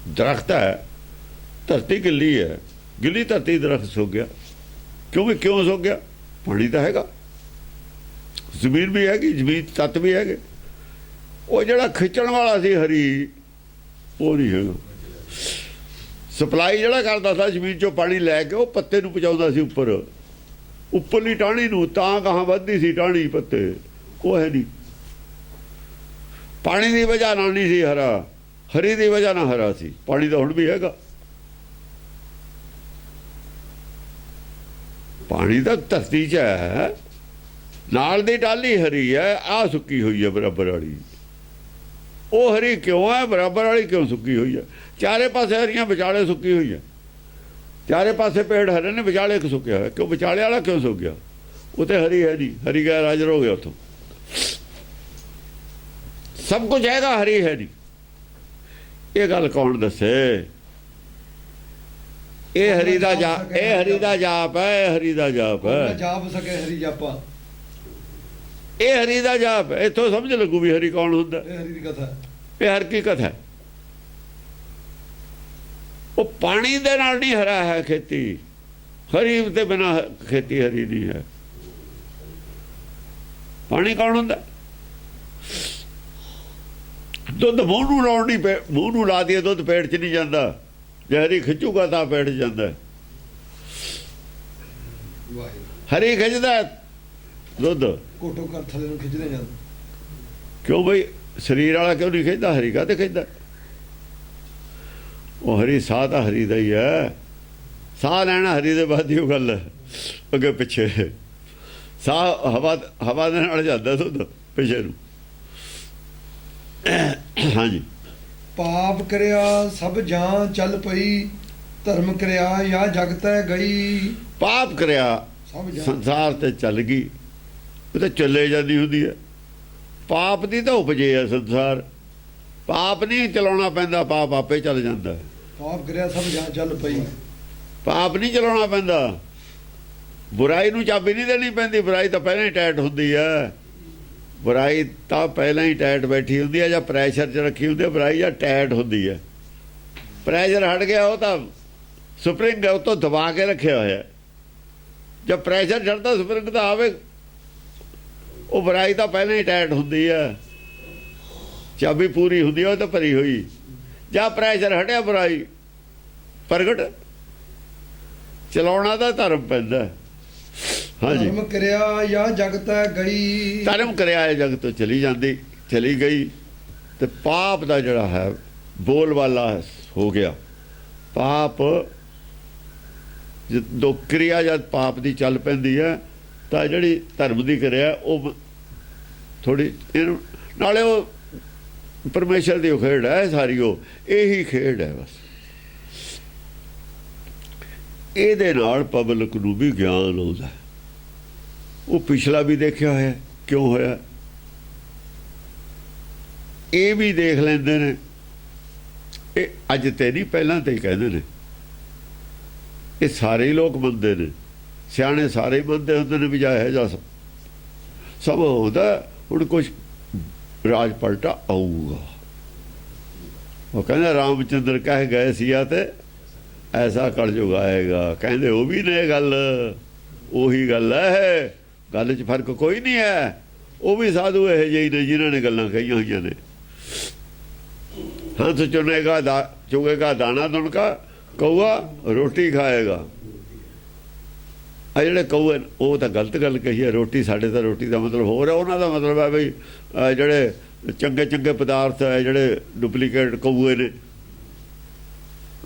Speaker 2: ਦਰਖਤ ਹੈ, ਧਰਤੀ ਗਿੱਲੀ ਹੈ, ਗਿੱਲੀ ਧਰਤੀ ਦਰਖਤ ਸੁੱਕ ਗਿਆ। ਕਿਉਂਕਿ ਕਿਉਂ ਸੁੱਕ ਗਿਆ? ਪਾਣੀ ਤਾਂ ਹੈਗਾ, ਜ਼ਮੀਨ ਵੀ ਹੈਗੀ, ਜ਼ਮੀਨ ਤੱਤ ਵੀ ਹੈਗੇ। ਉਹ ਜਿਹੜਾ ਖਿੱਚਣ ਵਾਲਾ ਸੀ ਹਰੀ, ਉਹ ਨਹੀਂ ਹੈਗਾ। ਸਪਲਾਈ ਜਿਹੜਾ ਕਰਦਾ ਸੀ ਜ਼ਮੀਨ 'ਚੋਂ ਪਾਣੀ ਲੈ ਕੇ, ਉਹ ਪੱਤੇ ਨੂੰ ਪਹੁੰਚਾਉਂਦਾ ਸੀ ਉੱਪਰ, ਉੱਪਰਲੀ ਟਾਹਣੀ ਨੂੰ, ਤਾਂ ਗਾਹਾਂ ਵੱਧਦੀ ਸੀ ਟਾਹਣੀ, ਪੱਤੇ ਉਹ ਹੈ ਨਹੀਂ। ਪਾਣੀ ਦੀ ਵਜ੍ਹਾ ਨਾਲ ਨਹੀਂ ਸੀ ਹਰਾ, ਹਰੀ ਦੀ ਵਜ੍ਹਾ ਨਾਲ ਹਰਾ ਸੀ। ਪਾਣੀ ਤਾਂ ਹੁਣ ਵੀ ਹੈਗਾ। ਪਾਣੀ ਤਾਂ ਧਰਤੀ 'ਚ ਹੈ, ਨਾਲ ਦੀ ਟਾਹਲੀ ਹਰੀ ਹੈ, ਆਹ ਸੁੱਕੀ ਹੋਈ ਹੈ ਬਰਾਬਰ ਵਾਲੀ। ਉਹ ਹਰੀ ਕਿਉਂ ਹੈ? ਬਰਾਬਰ ਵਾਲੀ ਕਿਉਂ ਸੁੱਕੀ ਹੋਈ ਹੈ? ਚਾਰੇ ਪਾਸੇ ਹਰੀਆਂ, ਵਿਚਾਲੇ ਸੁੱਕੀ ਹੋਈ ਹੈ। ਚਾਰੇ ਪਾਸੇ ਪੇੜ ਹਰੇ ਨੇ, ਵਿਚਾਲੇ ਇੱਕ ਸੁੱਕਿਆ ਹੋਇਆ। ਕਿਉਂ ਵਿਚਾਲੇ ਵਾਲਾ ਕਿਉਂ ਸੁੱਕ ਗਿਆ? ਉਹ ਤੇ ਹਰੀ ਹੈ ਨਹੀਂ, ਹਰੀ ਗੈਰ ਹਾਜ਼ਰ ਹੋ ਗਿਆ ਉੱਥੋਂ। ਸਭ ਕੁਝ ਹੈਗਾ, ਹਰੀ ਹੈ ਨਹੀਂ। ਇਹ ਗੱਲ ਕੌਣ ਦੱਸੇ? ਇਹ ਹਰੀ ਦਾ ਜਾਪ, ਇਹ ਹਰੀ ਦਾ ਜਾਪ ਹੈ, ਹਰੀ ਦਾ ਜਾਪ ਹੈ।
Speaker 1: ਜਾਪ ਸਕੇ ਹਰੀ ਜਾਪਾ।
Speaker 2: ਇਹ ਹਰੀ ਦਾ ਜਾਪ ਹੈ। ਇੱਥੋਂ ਸਮਝ ਲੱਗੂ ਵੀ ਹਰੀ ਕੌਣ ਹੁੰਦਾ।
Speaker 1: ਇਹ ਹਰੀ ਦੀ ਕਥਾ ਹੈ।
Speaker 2: ਇਹ ਹਕੀਕਤ ਹੈ। ਉਹ ਪਾਣੀ ਦੇ ਨਾਲ ਨਹੀਂ ਹਰਾ ਹੈ ਖੇਤੀ, ਹਰੀ ਦੇ ਬਿਨਾਂ ਖੇਤੀ ਹਰੀ ਨਹੀਂ ਹੈ। ਪਾਣੀ ਕੌਣ ਹੁੰਦਾ? ਦੁੱਧ ਮੂੰਹ ਨੂੰ ਲਾਉਣ ਨਹੀਂ, ਮੂੰਹ ਨੂੰ ਲਾ ਦਈਏ ਦੁੱਧ ਪੇਟ 'ਚ ਨਹੀਂ ਜਾਂਦਾ, ਜੇ ਹਰੀ ਖਿੱਚੂਗਾ ਤਾਂ ਪੇਟ 'ਚ ਜਾਂਦਾ। ਹਰੀ ਖਿੱਚਦਾ ਦੁੱਧ,
Speaker 1: ਘੋਟੋ ਕਰ ਥੱਲੇ ਨੂੰ ਖਿੱਚਦੇ ਜਾਂਦਾ।
Speaker 2: ਕਿਉਂ ਬਈ ਸਰੀਰ ਵਾਲਾ ਕਿਉਂ ਨਹੀਂ ਖਿੱਚਦਾ? ਹਰੀ ਕਾਹਤੇ ਖਿੱਚਦਾ? ਉਹ ਹਰੀ ਸਾਹ ਤਾਂ ਹਰੀ ਦਾ ਹੀ ਹੈ। ਸਾਹ ਲੈਣਾ ਹਰੀ ਦੇ ਬਾਅਦ ਹੀ ਉਹ ਗੱਲ ਹੈ, ਅੱਗੇ ਪਿੱਛੇ ਸਾਹ ਹਵਾ ਦੇ ਨਾਲ ਜਾਂਦਾ ਦੁੱਧ ਪਿੱਛੇ ਨੂੰ। ਹਾਂਜੀ,
Speaker 1: ਪਾਪ ਕਰਿਆ ਸਭ ਜਾਂ ਚੱਲ ਪਈ, ਧਰਮ ਕਰਿਆ ਜਾਂ ਜਗਤੈ ਗਈ।
Speaker 2: ਪਾਪ ਕਰਿਆ
Speaker 1: ਸਭ ਜਾਂ
Speaker 2: ਸੰਸਾਰ ਤੇ ਚੱਲ ਗਈ, ਉਹ ਤਾਂ ਚੱਲੇ ਜਾਂਦੀ ਹੁੰਦੀ ਹੈ। ਪਾਪ ਦੀ ਤਾਂ ਉਪਜੇ ਹੈ ਸੰਸਾਰ, ਪਾਪ ਨਹੀਂ ਚਲਾਉਣਾ ਪੈਂਦਾ, ਪਾਪ ਆਪੇ ਚੱਲ ਜਾਂਦਾ।
Speaker 1: ਪਾਪ ਕਰਿਆ ਸਭ ਜਾਂ ਚੱਲ ਪਈ।
Speaker 2: ਪਾਪ ਨਹੀਂ ਚਲਾਉਣਾ ਪੈਂਦਾ, ਬੁਰਾਈ ਨੂੰ ਚਾਬੀ ਨਹੀਂ ਦੇਣੀ ਪੈਂਦੀ। ਬੁਰਾਈ ਤਾਂ ਪਹਿਲਾਂ ਹੀ ਟਾਈਟ ਹੁੰਦੀ ਹੈ। ਬੁਰਾਈ ਤਾਂ ਪਹਿਲਾਂ ਹੀ ਟਾਈਟ ਬੈਠੀ ਹੁੰਦੀ ਹੈ, ਜਾਂ ਪ੍ਰੈਸ਼ਰ 'ਚ ਰੱਖੀ ਹੁੰਦੀ ਹੈ। ਬੁਰਾਈ ਜਾਂ ਟਾਈਟ ਹੁੰਦੀ ਹੈ, ਪ੍ਰੈਸ਼ਰ ਹਟ ਗਿਆ, ਉਹ ਤਾਂ ਸਪਰਿੰਗ ਹੈ, ਉਹ ਤੋਂ ਦਬਾ ਕੇ ਰੱਖਿਆ ਹੋਇਆ। ਜਦ ਪ੍ਰੈਸ਼ਰ ਛੱਡਦਾ ਸਪਰਿੰਗ ਤਾਂ ਆਵੇ। ਉਹ ਬੁਰਾਈ ਤਾਂ ਪਹਿਲਾਂ ਹੀ ਟਾਈਟ ਹੁੰਦੀ ਹੈ, ਚਾਬੀ ਪੂਰੀ ਹੁੰਦੀ ਹੈ, ਉਹ ਤਾਂ ਭਰੀ ਹੋਈ। ਜਾਂ ਪ੍ਰੈਸ਼ਰ ਹਟਿਆ ਬੁਰਾਈ ਪ੍ਰਗਟ, ਚਲਾਉਣਾ ਤਾਂ ਧਰਮ ਪੈਂਦਾ। ਹਾਂਜੀ,
Speaker 1: ਧਰਮ ਕਰਿਆ ਜਾਂ ਜਗਤੈ ਗਈ।
Speaker 2: ਧਰਮ ਕਰਿਆ ਹੈ ਜਗਤ ਤੋਂ ਚਲੀ ਜਾਂਦੀ, ਚਲੀ ਗਈ। ਤੇ ਪਾਪ ਦਾ ਜਿਹੜਾ ਹੈ ਬੋਲ ਵਾਲਾ ਹੋ ਗਿਆ। ਪਾਪ ਜਦੋਂ ਕਿਰਿਆ ਜਦ ਪਾਪ ਦੀ ਚੱਲ ਪੈਂਦੀ ਹੈ ਤਾਂ ਜਿਹੜੀ ਧਰਮ ਦੀ ਕਿਰਿਆ ਉਹ ਥੋੜੀ ਇਹਨੂੰ, ਨਾਲੇ ਉਹ ਪਰਮੇਸ਼ਰ ਦੀ ਖੇਡ ਹੈ ਸਾਰੀ, ਉਹ ਇਹੀ ਖੇਡ ਹੈ ਬਸ। ਇਹਦੇ ਨਾਲ ਪਬਲਿਕ ਨੂੰ ਵੀ ਗਿਆਨ ਆਉਂਦਾ। ਉਹ ਪਿਛਲਾ ਵੀ ਦੇਖਿਆ ਹੋਇਆ ਕਿਉਂ ਹੋਇਆ, ਇਹ ਵੀ ਦੇਖ ਲੈਂਦੇ ਨੇ। ਇਹ ਅੱਜ ਤੇ ਨਹੀਂ, ਪਹਿਲਾਂ ਤੇ ਹੀ ਕਹਿੰਦੇ ਨੇ। ਇਹ ਸਾਰੇ ਲੋਕ ਮੰਨਦੇ ਨੇ, ਸਿਆਣੇ ਸਾਰੇ ਮੰਨਦੇ ਹੁੰਦੇ ਨੇ ਵੀ ਜਾਇ ਜਾ ਸਭ ਹੁੰਦਾ। ਹੁਣ ਕੁਛ ਰਾਜ ਪਲਟਾ ਆਊਗਾ। ਉਹ ਕਹਿੰਦੇ ਰਾਮਚੰਦਰ ਕਹਿ ਗਏ ਸੀ ਆ ਤੇ ਐਸਾ ਕਲਯੁਗ ਆਏਗਾ। ਕਹਿੰਦੇ ਉਹ ਵੀ ਨੇ ਗੱਲ, ਉਹੀ ਗੱਲ ਹੈ, ਗੱਲ 'ਚ ਫਰਕ ਕੋਈ ਨਹੀਂ ਹੈ। ਉਹ ਵੀ ਸਾਧੂ ਇਹੋ ਜਿਹੇ ਨੇ ਜਿਨ੍ਹਾਂ ਨੇ ਗੱਲਾਂ ਕਹੀਆਂ ਹੋਈਆਂ ਨੇ। ਹੰਸ ਚੁਗੇਗਾ ਦਾਣਾ ਦੁਣਕਾ, ਕਊਆ ਰੋਟੀ ਖਾਏਗਾ। ਆ ਜਿਹੜੇ ਕਊਏ ਉਹ ਤਾਂ ਗਲਤ ਗੱਲ ਕਹੀ ਹੈ। ਰੋਟੀ, ਸਾਡੇ ਤਾਂ ਰੋਟੀ ਦਾ ਮਤਲਬ ਹੋਰ ਹੈ, ਉਹਨਾਂ ਦਾ ਮਤਲਬ ਹੈ ਬਈ ਜਿਹੜੇ ਚੰਗੇ ਚੰਗੇ ਪਦਾਰਥ ਹੈ, ਜਿਹੜੇ ਡੁਪਲੀਕੇਟ ਕਊਏ ਨੇ,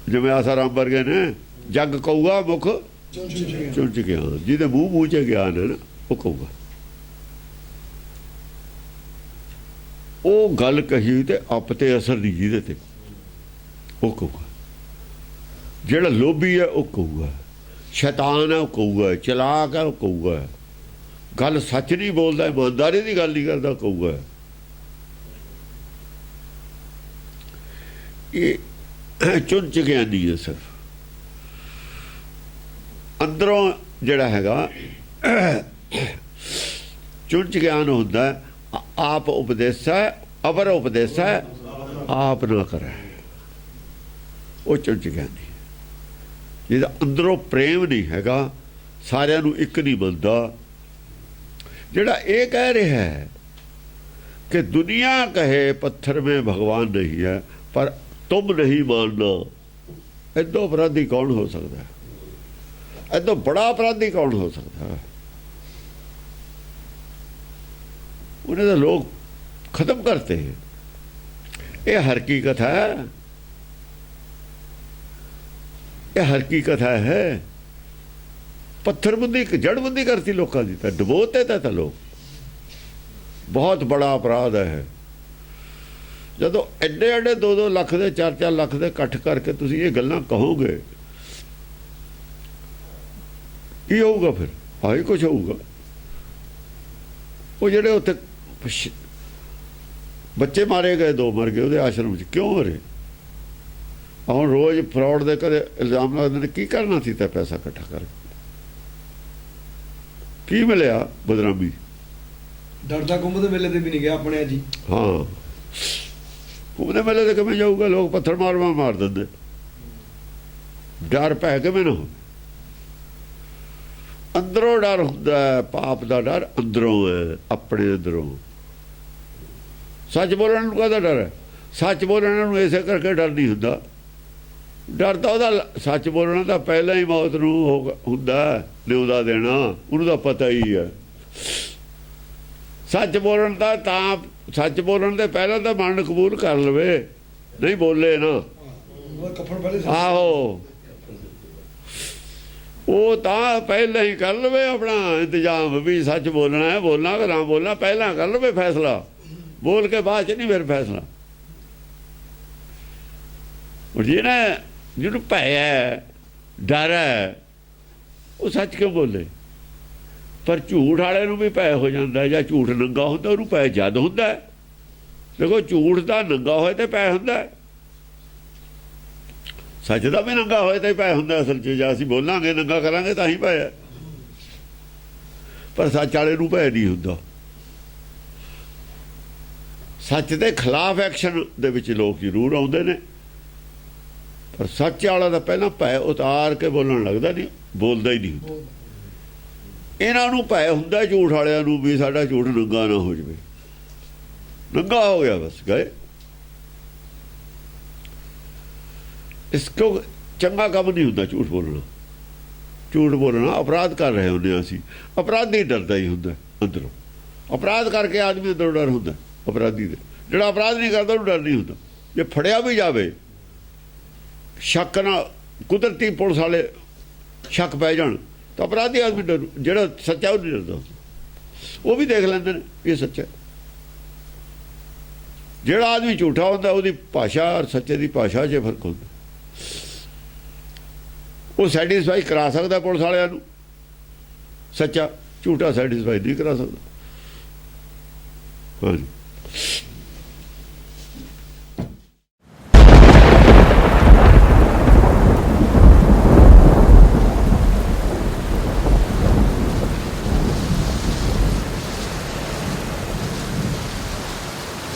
Speaker 2: ਜਿਵੇਂ ਆਸਾਰਾਮ ਵਰਗੇ ਨੇ। ਜੱਗ ਕਊਆ ਮੁਖ ਚੁੰਝ ਗਿਆ, ਜਿਹਦੇ ਮੂੰਹ 'ਚ ਗਿਆਨ ਹੈ ਨਾ ਉਹ ਕਊਗਾ। ਉਹ ਗੱਲ ਕਹੀ ਤੇ ਆਪ ਤੇ ਅਸਰ ਨਹੀਂ ਜਿਹਦੇ ਤੇ, ਉਹ ਕਊਗਾ। ਜਿਹੜਾ ਲੋਭੀ ਹੈ ਉਹ ਕਊਗਾ, ਸ਼ੈਤਾਨ ਹੈ ਉਹ ਕਊਗਾ, ਚਲਾਕ ਹੈ ਉਹ ਕਊਗਾ, ਗੱਲ ਸੱਚ ਨਹੀਂ ਬੋਲਦਾ, ਇਮਾਨਦਾਰੀ ਦੀ ਗੱਲ ਨਹੀਂ ਕਰਦਾ, ਕਊਗਾ। ਇਹ ਚੁੰਝ ਗਿਆਨੀ ਹੈ ਸਿਰਫ। ਅੰਦਰੋਂ ਜਿਹੜਾ ਹੈਗਾ ਚੁੰਝ ਗਿਆਨ ਹੁੰਦਾ। ਆਪ ਉਪਦੇਸਾ ਅਵਰ ਉਪਦੇਸਾ ਆਪ ਨਾ ਕਰੇ, ਉਹ ਚੁੰਝ ਗਿਆਨੀ। ਜਿਹਦਾ ਅੰਦਰੋਂ ਪ੍ਰੇਮ ਨਹੀਂ ਹੈਗਾ, ਸਾਰਿਆਂ ਨੂੰ ਇੱਕ ਨਹੀਂ ਮੰਨਦਾ। ਜਿਹੜਾ ਇਹ ਕਹਿ ਰਿਹਾ ਹੈ ਕਿ ਦੁਨੀਆ ਕਹੇ ਪੱਥਰ में भगवान नहीं है पर तुम नहीं मानना, ਇਦੋਂ ਅਪਰਾਧੀ ਕੌਣ ਹੋ ਸਕਦਾ? ਇਦੋਂ ਬੜਾ ਅਪਰਾਧੀ ਕੌਣ ਹੋ ਸਕਦਾ? ਉਹਨੇ ਤਾਂ ਲੋਕ ਖਤਮ ਕਰਤੇ। ਇਹ ਹਕੀਕਤ ਹੈ, ਇਹ ਹਕੀਕਤ ਹੈ। ਪੱਥਰਬੰਦੀ, ਜੜਬੰਦੀ ਕਰਤੀ ਲੋਕਾਂ ਦੀ, ਤਾਂ ਡਬੋਤੇ ਤਾਂ ਲੋਕ। ਬਹੁਤ ਬੜਾ ਅਪਰਾਧ ਹੈ। ਜਦੋਂ ਐਡੇ ਐਡੇ 2-2 ਲੱਖ ਦੇ 4-4 ਲੱਖ ਦੇ ਇਕੱਠ ਕਰਕੇ ਤੁਸੀਂ ਇਹ ਗੱਲਾਂ ਕਹੋਗੇ, ਕੀ ਹੋਊਗਾ ਫਿਰ? ਆਹੀ ਕੁਛ ਹੋਊਗਾ। ਉਹ ਜਿਹੜੇ ਉੱਥੇ ਬੱਚੇ ਮਾਰੇ ਗਏ, 2 ਮਰ ਗਏ ਉਹਦੇ ਆਸ਼ਰਮ 'ਚ, ਕਿਉਂ ਮਰੇ? ਹੁਣ ਰੋਜ਼ ਫਰਾਡ ਦੇ ਕਦੇ ਇਲਜ਼ਾਮ ਲਾਉਂਦੇ ਨੇ। ਕੀ ਕਰਨਾ ਸੀ ਤਾਂ ਪੈਸਾ ਇਕੱਠਾ ਕਰਕੇ? ਕੀ ਮਿਲਿਆ? ਬਦਨਾਮੀ।
Speaker 1: ਡਰਦਾ ਕੁੰਭ ਦੇ ਮੇਲੇ ਤੇ ਵੀ ਨਹੀਂ ਗਿਆ ਆਪਣੇ ਜੀ।
Speaker 2: ਹਾਂ ਘੁੰਮਦੇ ਮੇਲੇ ਤੇ ਕਿਵੇਂ ਜਾਊਗਾ? ਲੋਕ ਪੱਥਰ ਮਾਰ ਦਿੰਦੇ। ਡਰ ਪੈ ਕਿਵੇਂ ਨਾ ਹੋ? ਅੰਦਰੋਂ ਡਰ ਹੁੰਦਾ ਹੈ, ਪਾਪ ਦਾ ਡਰ ਅੰਦਰੋਂ ਹੈ, ਆਪਣੇ ਅੰਦਰੋਂ। ਸੱਚ ਬੋਲਣ ਨੂੰ ਕਾਹਦਾ ਡਰ ਹੈ? ਸੱਚ ਬੋਲਣ ਨੂੰ ਇਸੇ ਕਰਕੇ ਡਰ ਨਹੀਂ ਹੁੰਦਾ। ਡਰ ਤਾਂ ਉਹਦਾ ਸੱਚ ਬੋਲਣਾ ਤਾਂ ਪਹਿਲਾਂ ਹੀ ਮੌਤ ਨੂੰ ਹੁੰਦਾ, ਨਿਉਦਾ ਦੇਣਾ, ਉਹਨੂੰ ਤਾਂ ਪਤਾ ਹੀ ਹੈ। ਸੱਚ ਬੋਲਣ ਦਾ ਤਾਂ ਸੱਚ ਬੋਲਣ ਦੇ ਪਹਿਲਾਂ ਤਾਂ ਮਨ ਕਬੂਲ ਕਰ ਲਵੇ, ਨਹੀਂ ਬੋਲੇ ਨਾ। ਆਹੋ ਉਹ ਤਾਂ ਪਹਿਲਾਂ ਹੀ ਕਰ ਲਵੇ ਆਪਣਾ ਇੰਤਜ਼ਾਮ ਵੀ ਸੱਚ ਬੋਲਣਾ ਹੈ, ਬੋਲਣਾ ਕਿ ਨਾ ਬੋਲਣਾ ਪਹਿਲਾਂ ਕਰ ਲਵੇ ਫੈਸਲਾ, ਬੋਲ ਕੇ ਬਾਅਦ ਚ ਨਹੀਂ ਫਿਰ ਫੈਸਲਾ। ਜਿਹਨੂੰ ਭੈ ਹੈ, ਡਰ ਹੈ, ਉਹ ਸੱਚ ਕਿਉਂ ਬੋਲੇ? ਪਰ ਝੂਠ ਵਾਲੇ ਨੂੰ ਵੀ ਭੈ ਹੋ ਜਾਂਦਾ, ਜਾਂ ਝੂਠ ਨੰਗਾ ਹੁੰਦਾ ਉਹਨੂੰ ਭੈ ਜਦ ਹੁੰਦਾ। ਦੇਖੋ ਝੂਠ ਦਾ ਨੰਗਾ ਹੋਏ ਤੇ ਭੈ ਹੁੰਦਾ, ਸੱਚ ਦਾ ਵੀ ਨੰਗਾ ਹੋਏ ਤੇ ਭੈ ਹੁੰਦਾ। ਅਸਲ 'ਚ ਜੇ ਅਸੀਂ ਬੋਲਾਂਗੇ ਨੰਗਾ ਕਰਾਂਗੇ ਤਾਂ ਹੀ ਭੈ ਹੈ, ਪਰ ਸੱਚ ਵਾਲੇ ਨੂੰ ਭੈ ਨਹੀਂ ਹੁੰਦਾ। ਸੱਚ ਦੇ ਖਿਲਾਫ ਐਕਸ਼ਨ ਦੇ ਵਿੱਚ ਲੋਕ ਜ਼ਰੂਰ ਆਉਂਦੇ ਨੇ, ਪਰ ਸੱਚ ਵਾਲਾ ਤਾਂ ਪਹਿਲਾਂ ਭੈ ਉਤਾਰ ਕੇ ਬੋਲਣ ਲੱਗਦਾ, ਨਹੀਂ ਬੋਲਦਾ ਹੀ ਨਹੀਂ ਹੁੰਦਾ। ਇਹਨਾਂ ਨੂੰ ਭੈ ਹੁੰਦਾ ਝੂਠ ਵਾਲਿਆਂ ਨੂੰ ਵੀ ਸਾਡਾ ਝੂਠ ਨੰਗਾ ਨਾ ਹੋ ਜਾਵੇ। ਨੰਗਾ ਹੋ ਗਿਆ ਬਸ ਗਏ। ਇਸ ਤੋਂ ਚੰਗਾ ਕੰਮ ਨਹੀਂ ਹੁੰਦਾ ਝੂਠ ਬੋਲਣਾ। ਝੂਠ ਬੋਲਣਾ ਅਪਰਾਧ ਕਰ ਰਹੇ ਹੁੰਦੇ ਅਸੀਂ। ਅਪਰਾਧੀ ਡਰਦਾ ਹੀ ਹੁੰਦਾ ਅੰਦਰੋਂ। ਅਪਰਾਧ ਕਰਕੇ ਆਦਮੀ ਅੰਦਰੋਂ ਡਰ ਹੁੰਦਾ ਅਪਰਾਧੀ ਦੇ। ਜਿਹੜਾ ਅਪਰਾਧ ਨਹੀਂ ਕਰਦਾ ਉਹਨੂੰ ਡਰ ਨਹੀਂ ਹੁੰਦਾ। ਜੇ ਫੜਿਆ ਵੀ ਜਾਵੇ ਸ਼ੱਕ ਨਾਲ, ਕੁਦਰਤੀ ਪੁਲਿਸ ਵਾਲੇ ਸ਼ੱਕ ਪੈ ਜਾਣ ਤਾਂ ਅਪਰਾਧੀ ਆਦਮੀ ਡਰੂ। ਜਿਹੜਾ ਸੱਚਾ ਉਹ ਨਹੀਂ ਡਰਦਾ, ਉਹ ਵੀ ਦੇਖ ਲੈਂਦੇ ਨੇ ਇਹ ਸੱਚਾ। ਜਿਹੜਾ ਆਦਮੀ ਝੂਠਾ ਹੁੰਦਾ ਉਹਦੀ ਭਾਸ਼ਾ ਔਰ ਸੱਚੇ ਦੀ ਭਾਸ਼ਾ 'ਚ ਫਰਕ ਹੁੰਦਾ। ਉਹ ਸੈਟੀਸਫਾਈ ਕਰਾ ਸਕਦਾ ਪੁਲਿਸ ਵਾਲਿਆਂ ਨੂੰ, ਸੱਚਾ। ਝੂਠਾ ਸੈਟੀਸਫਾਈ ਨਹੀਂ ਕਰਾ ਸਕਦਾ। ਹਾਂਜੀ।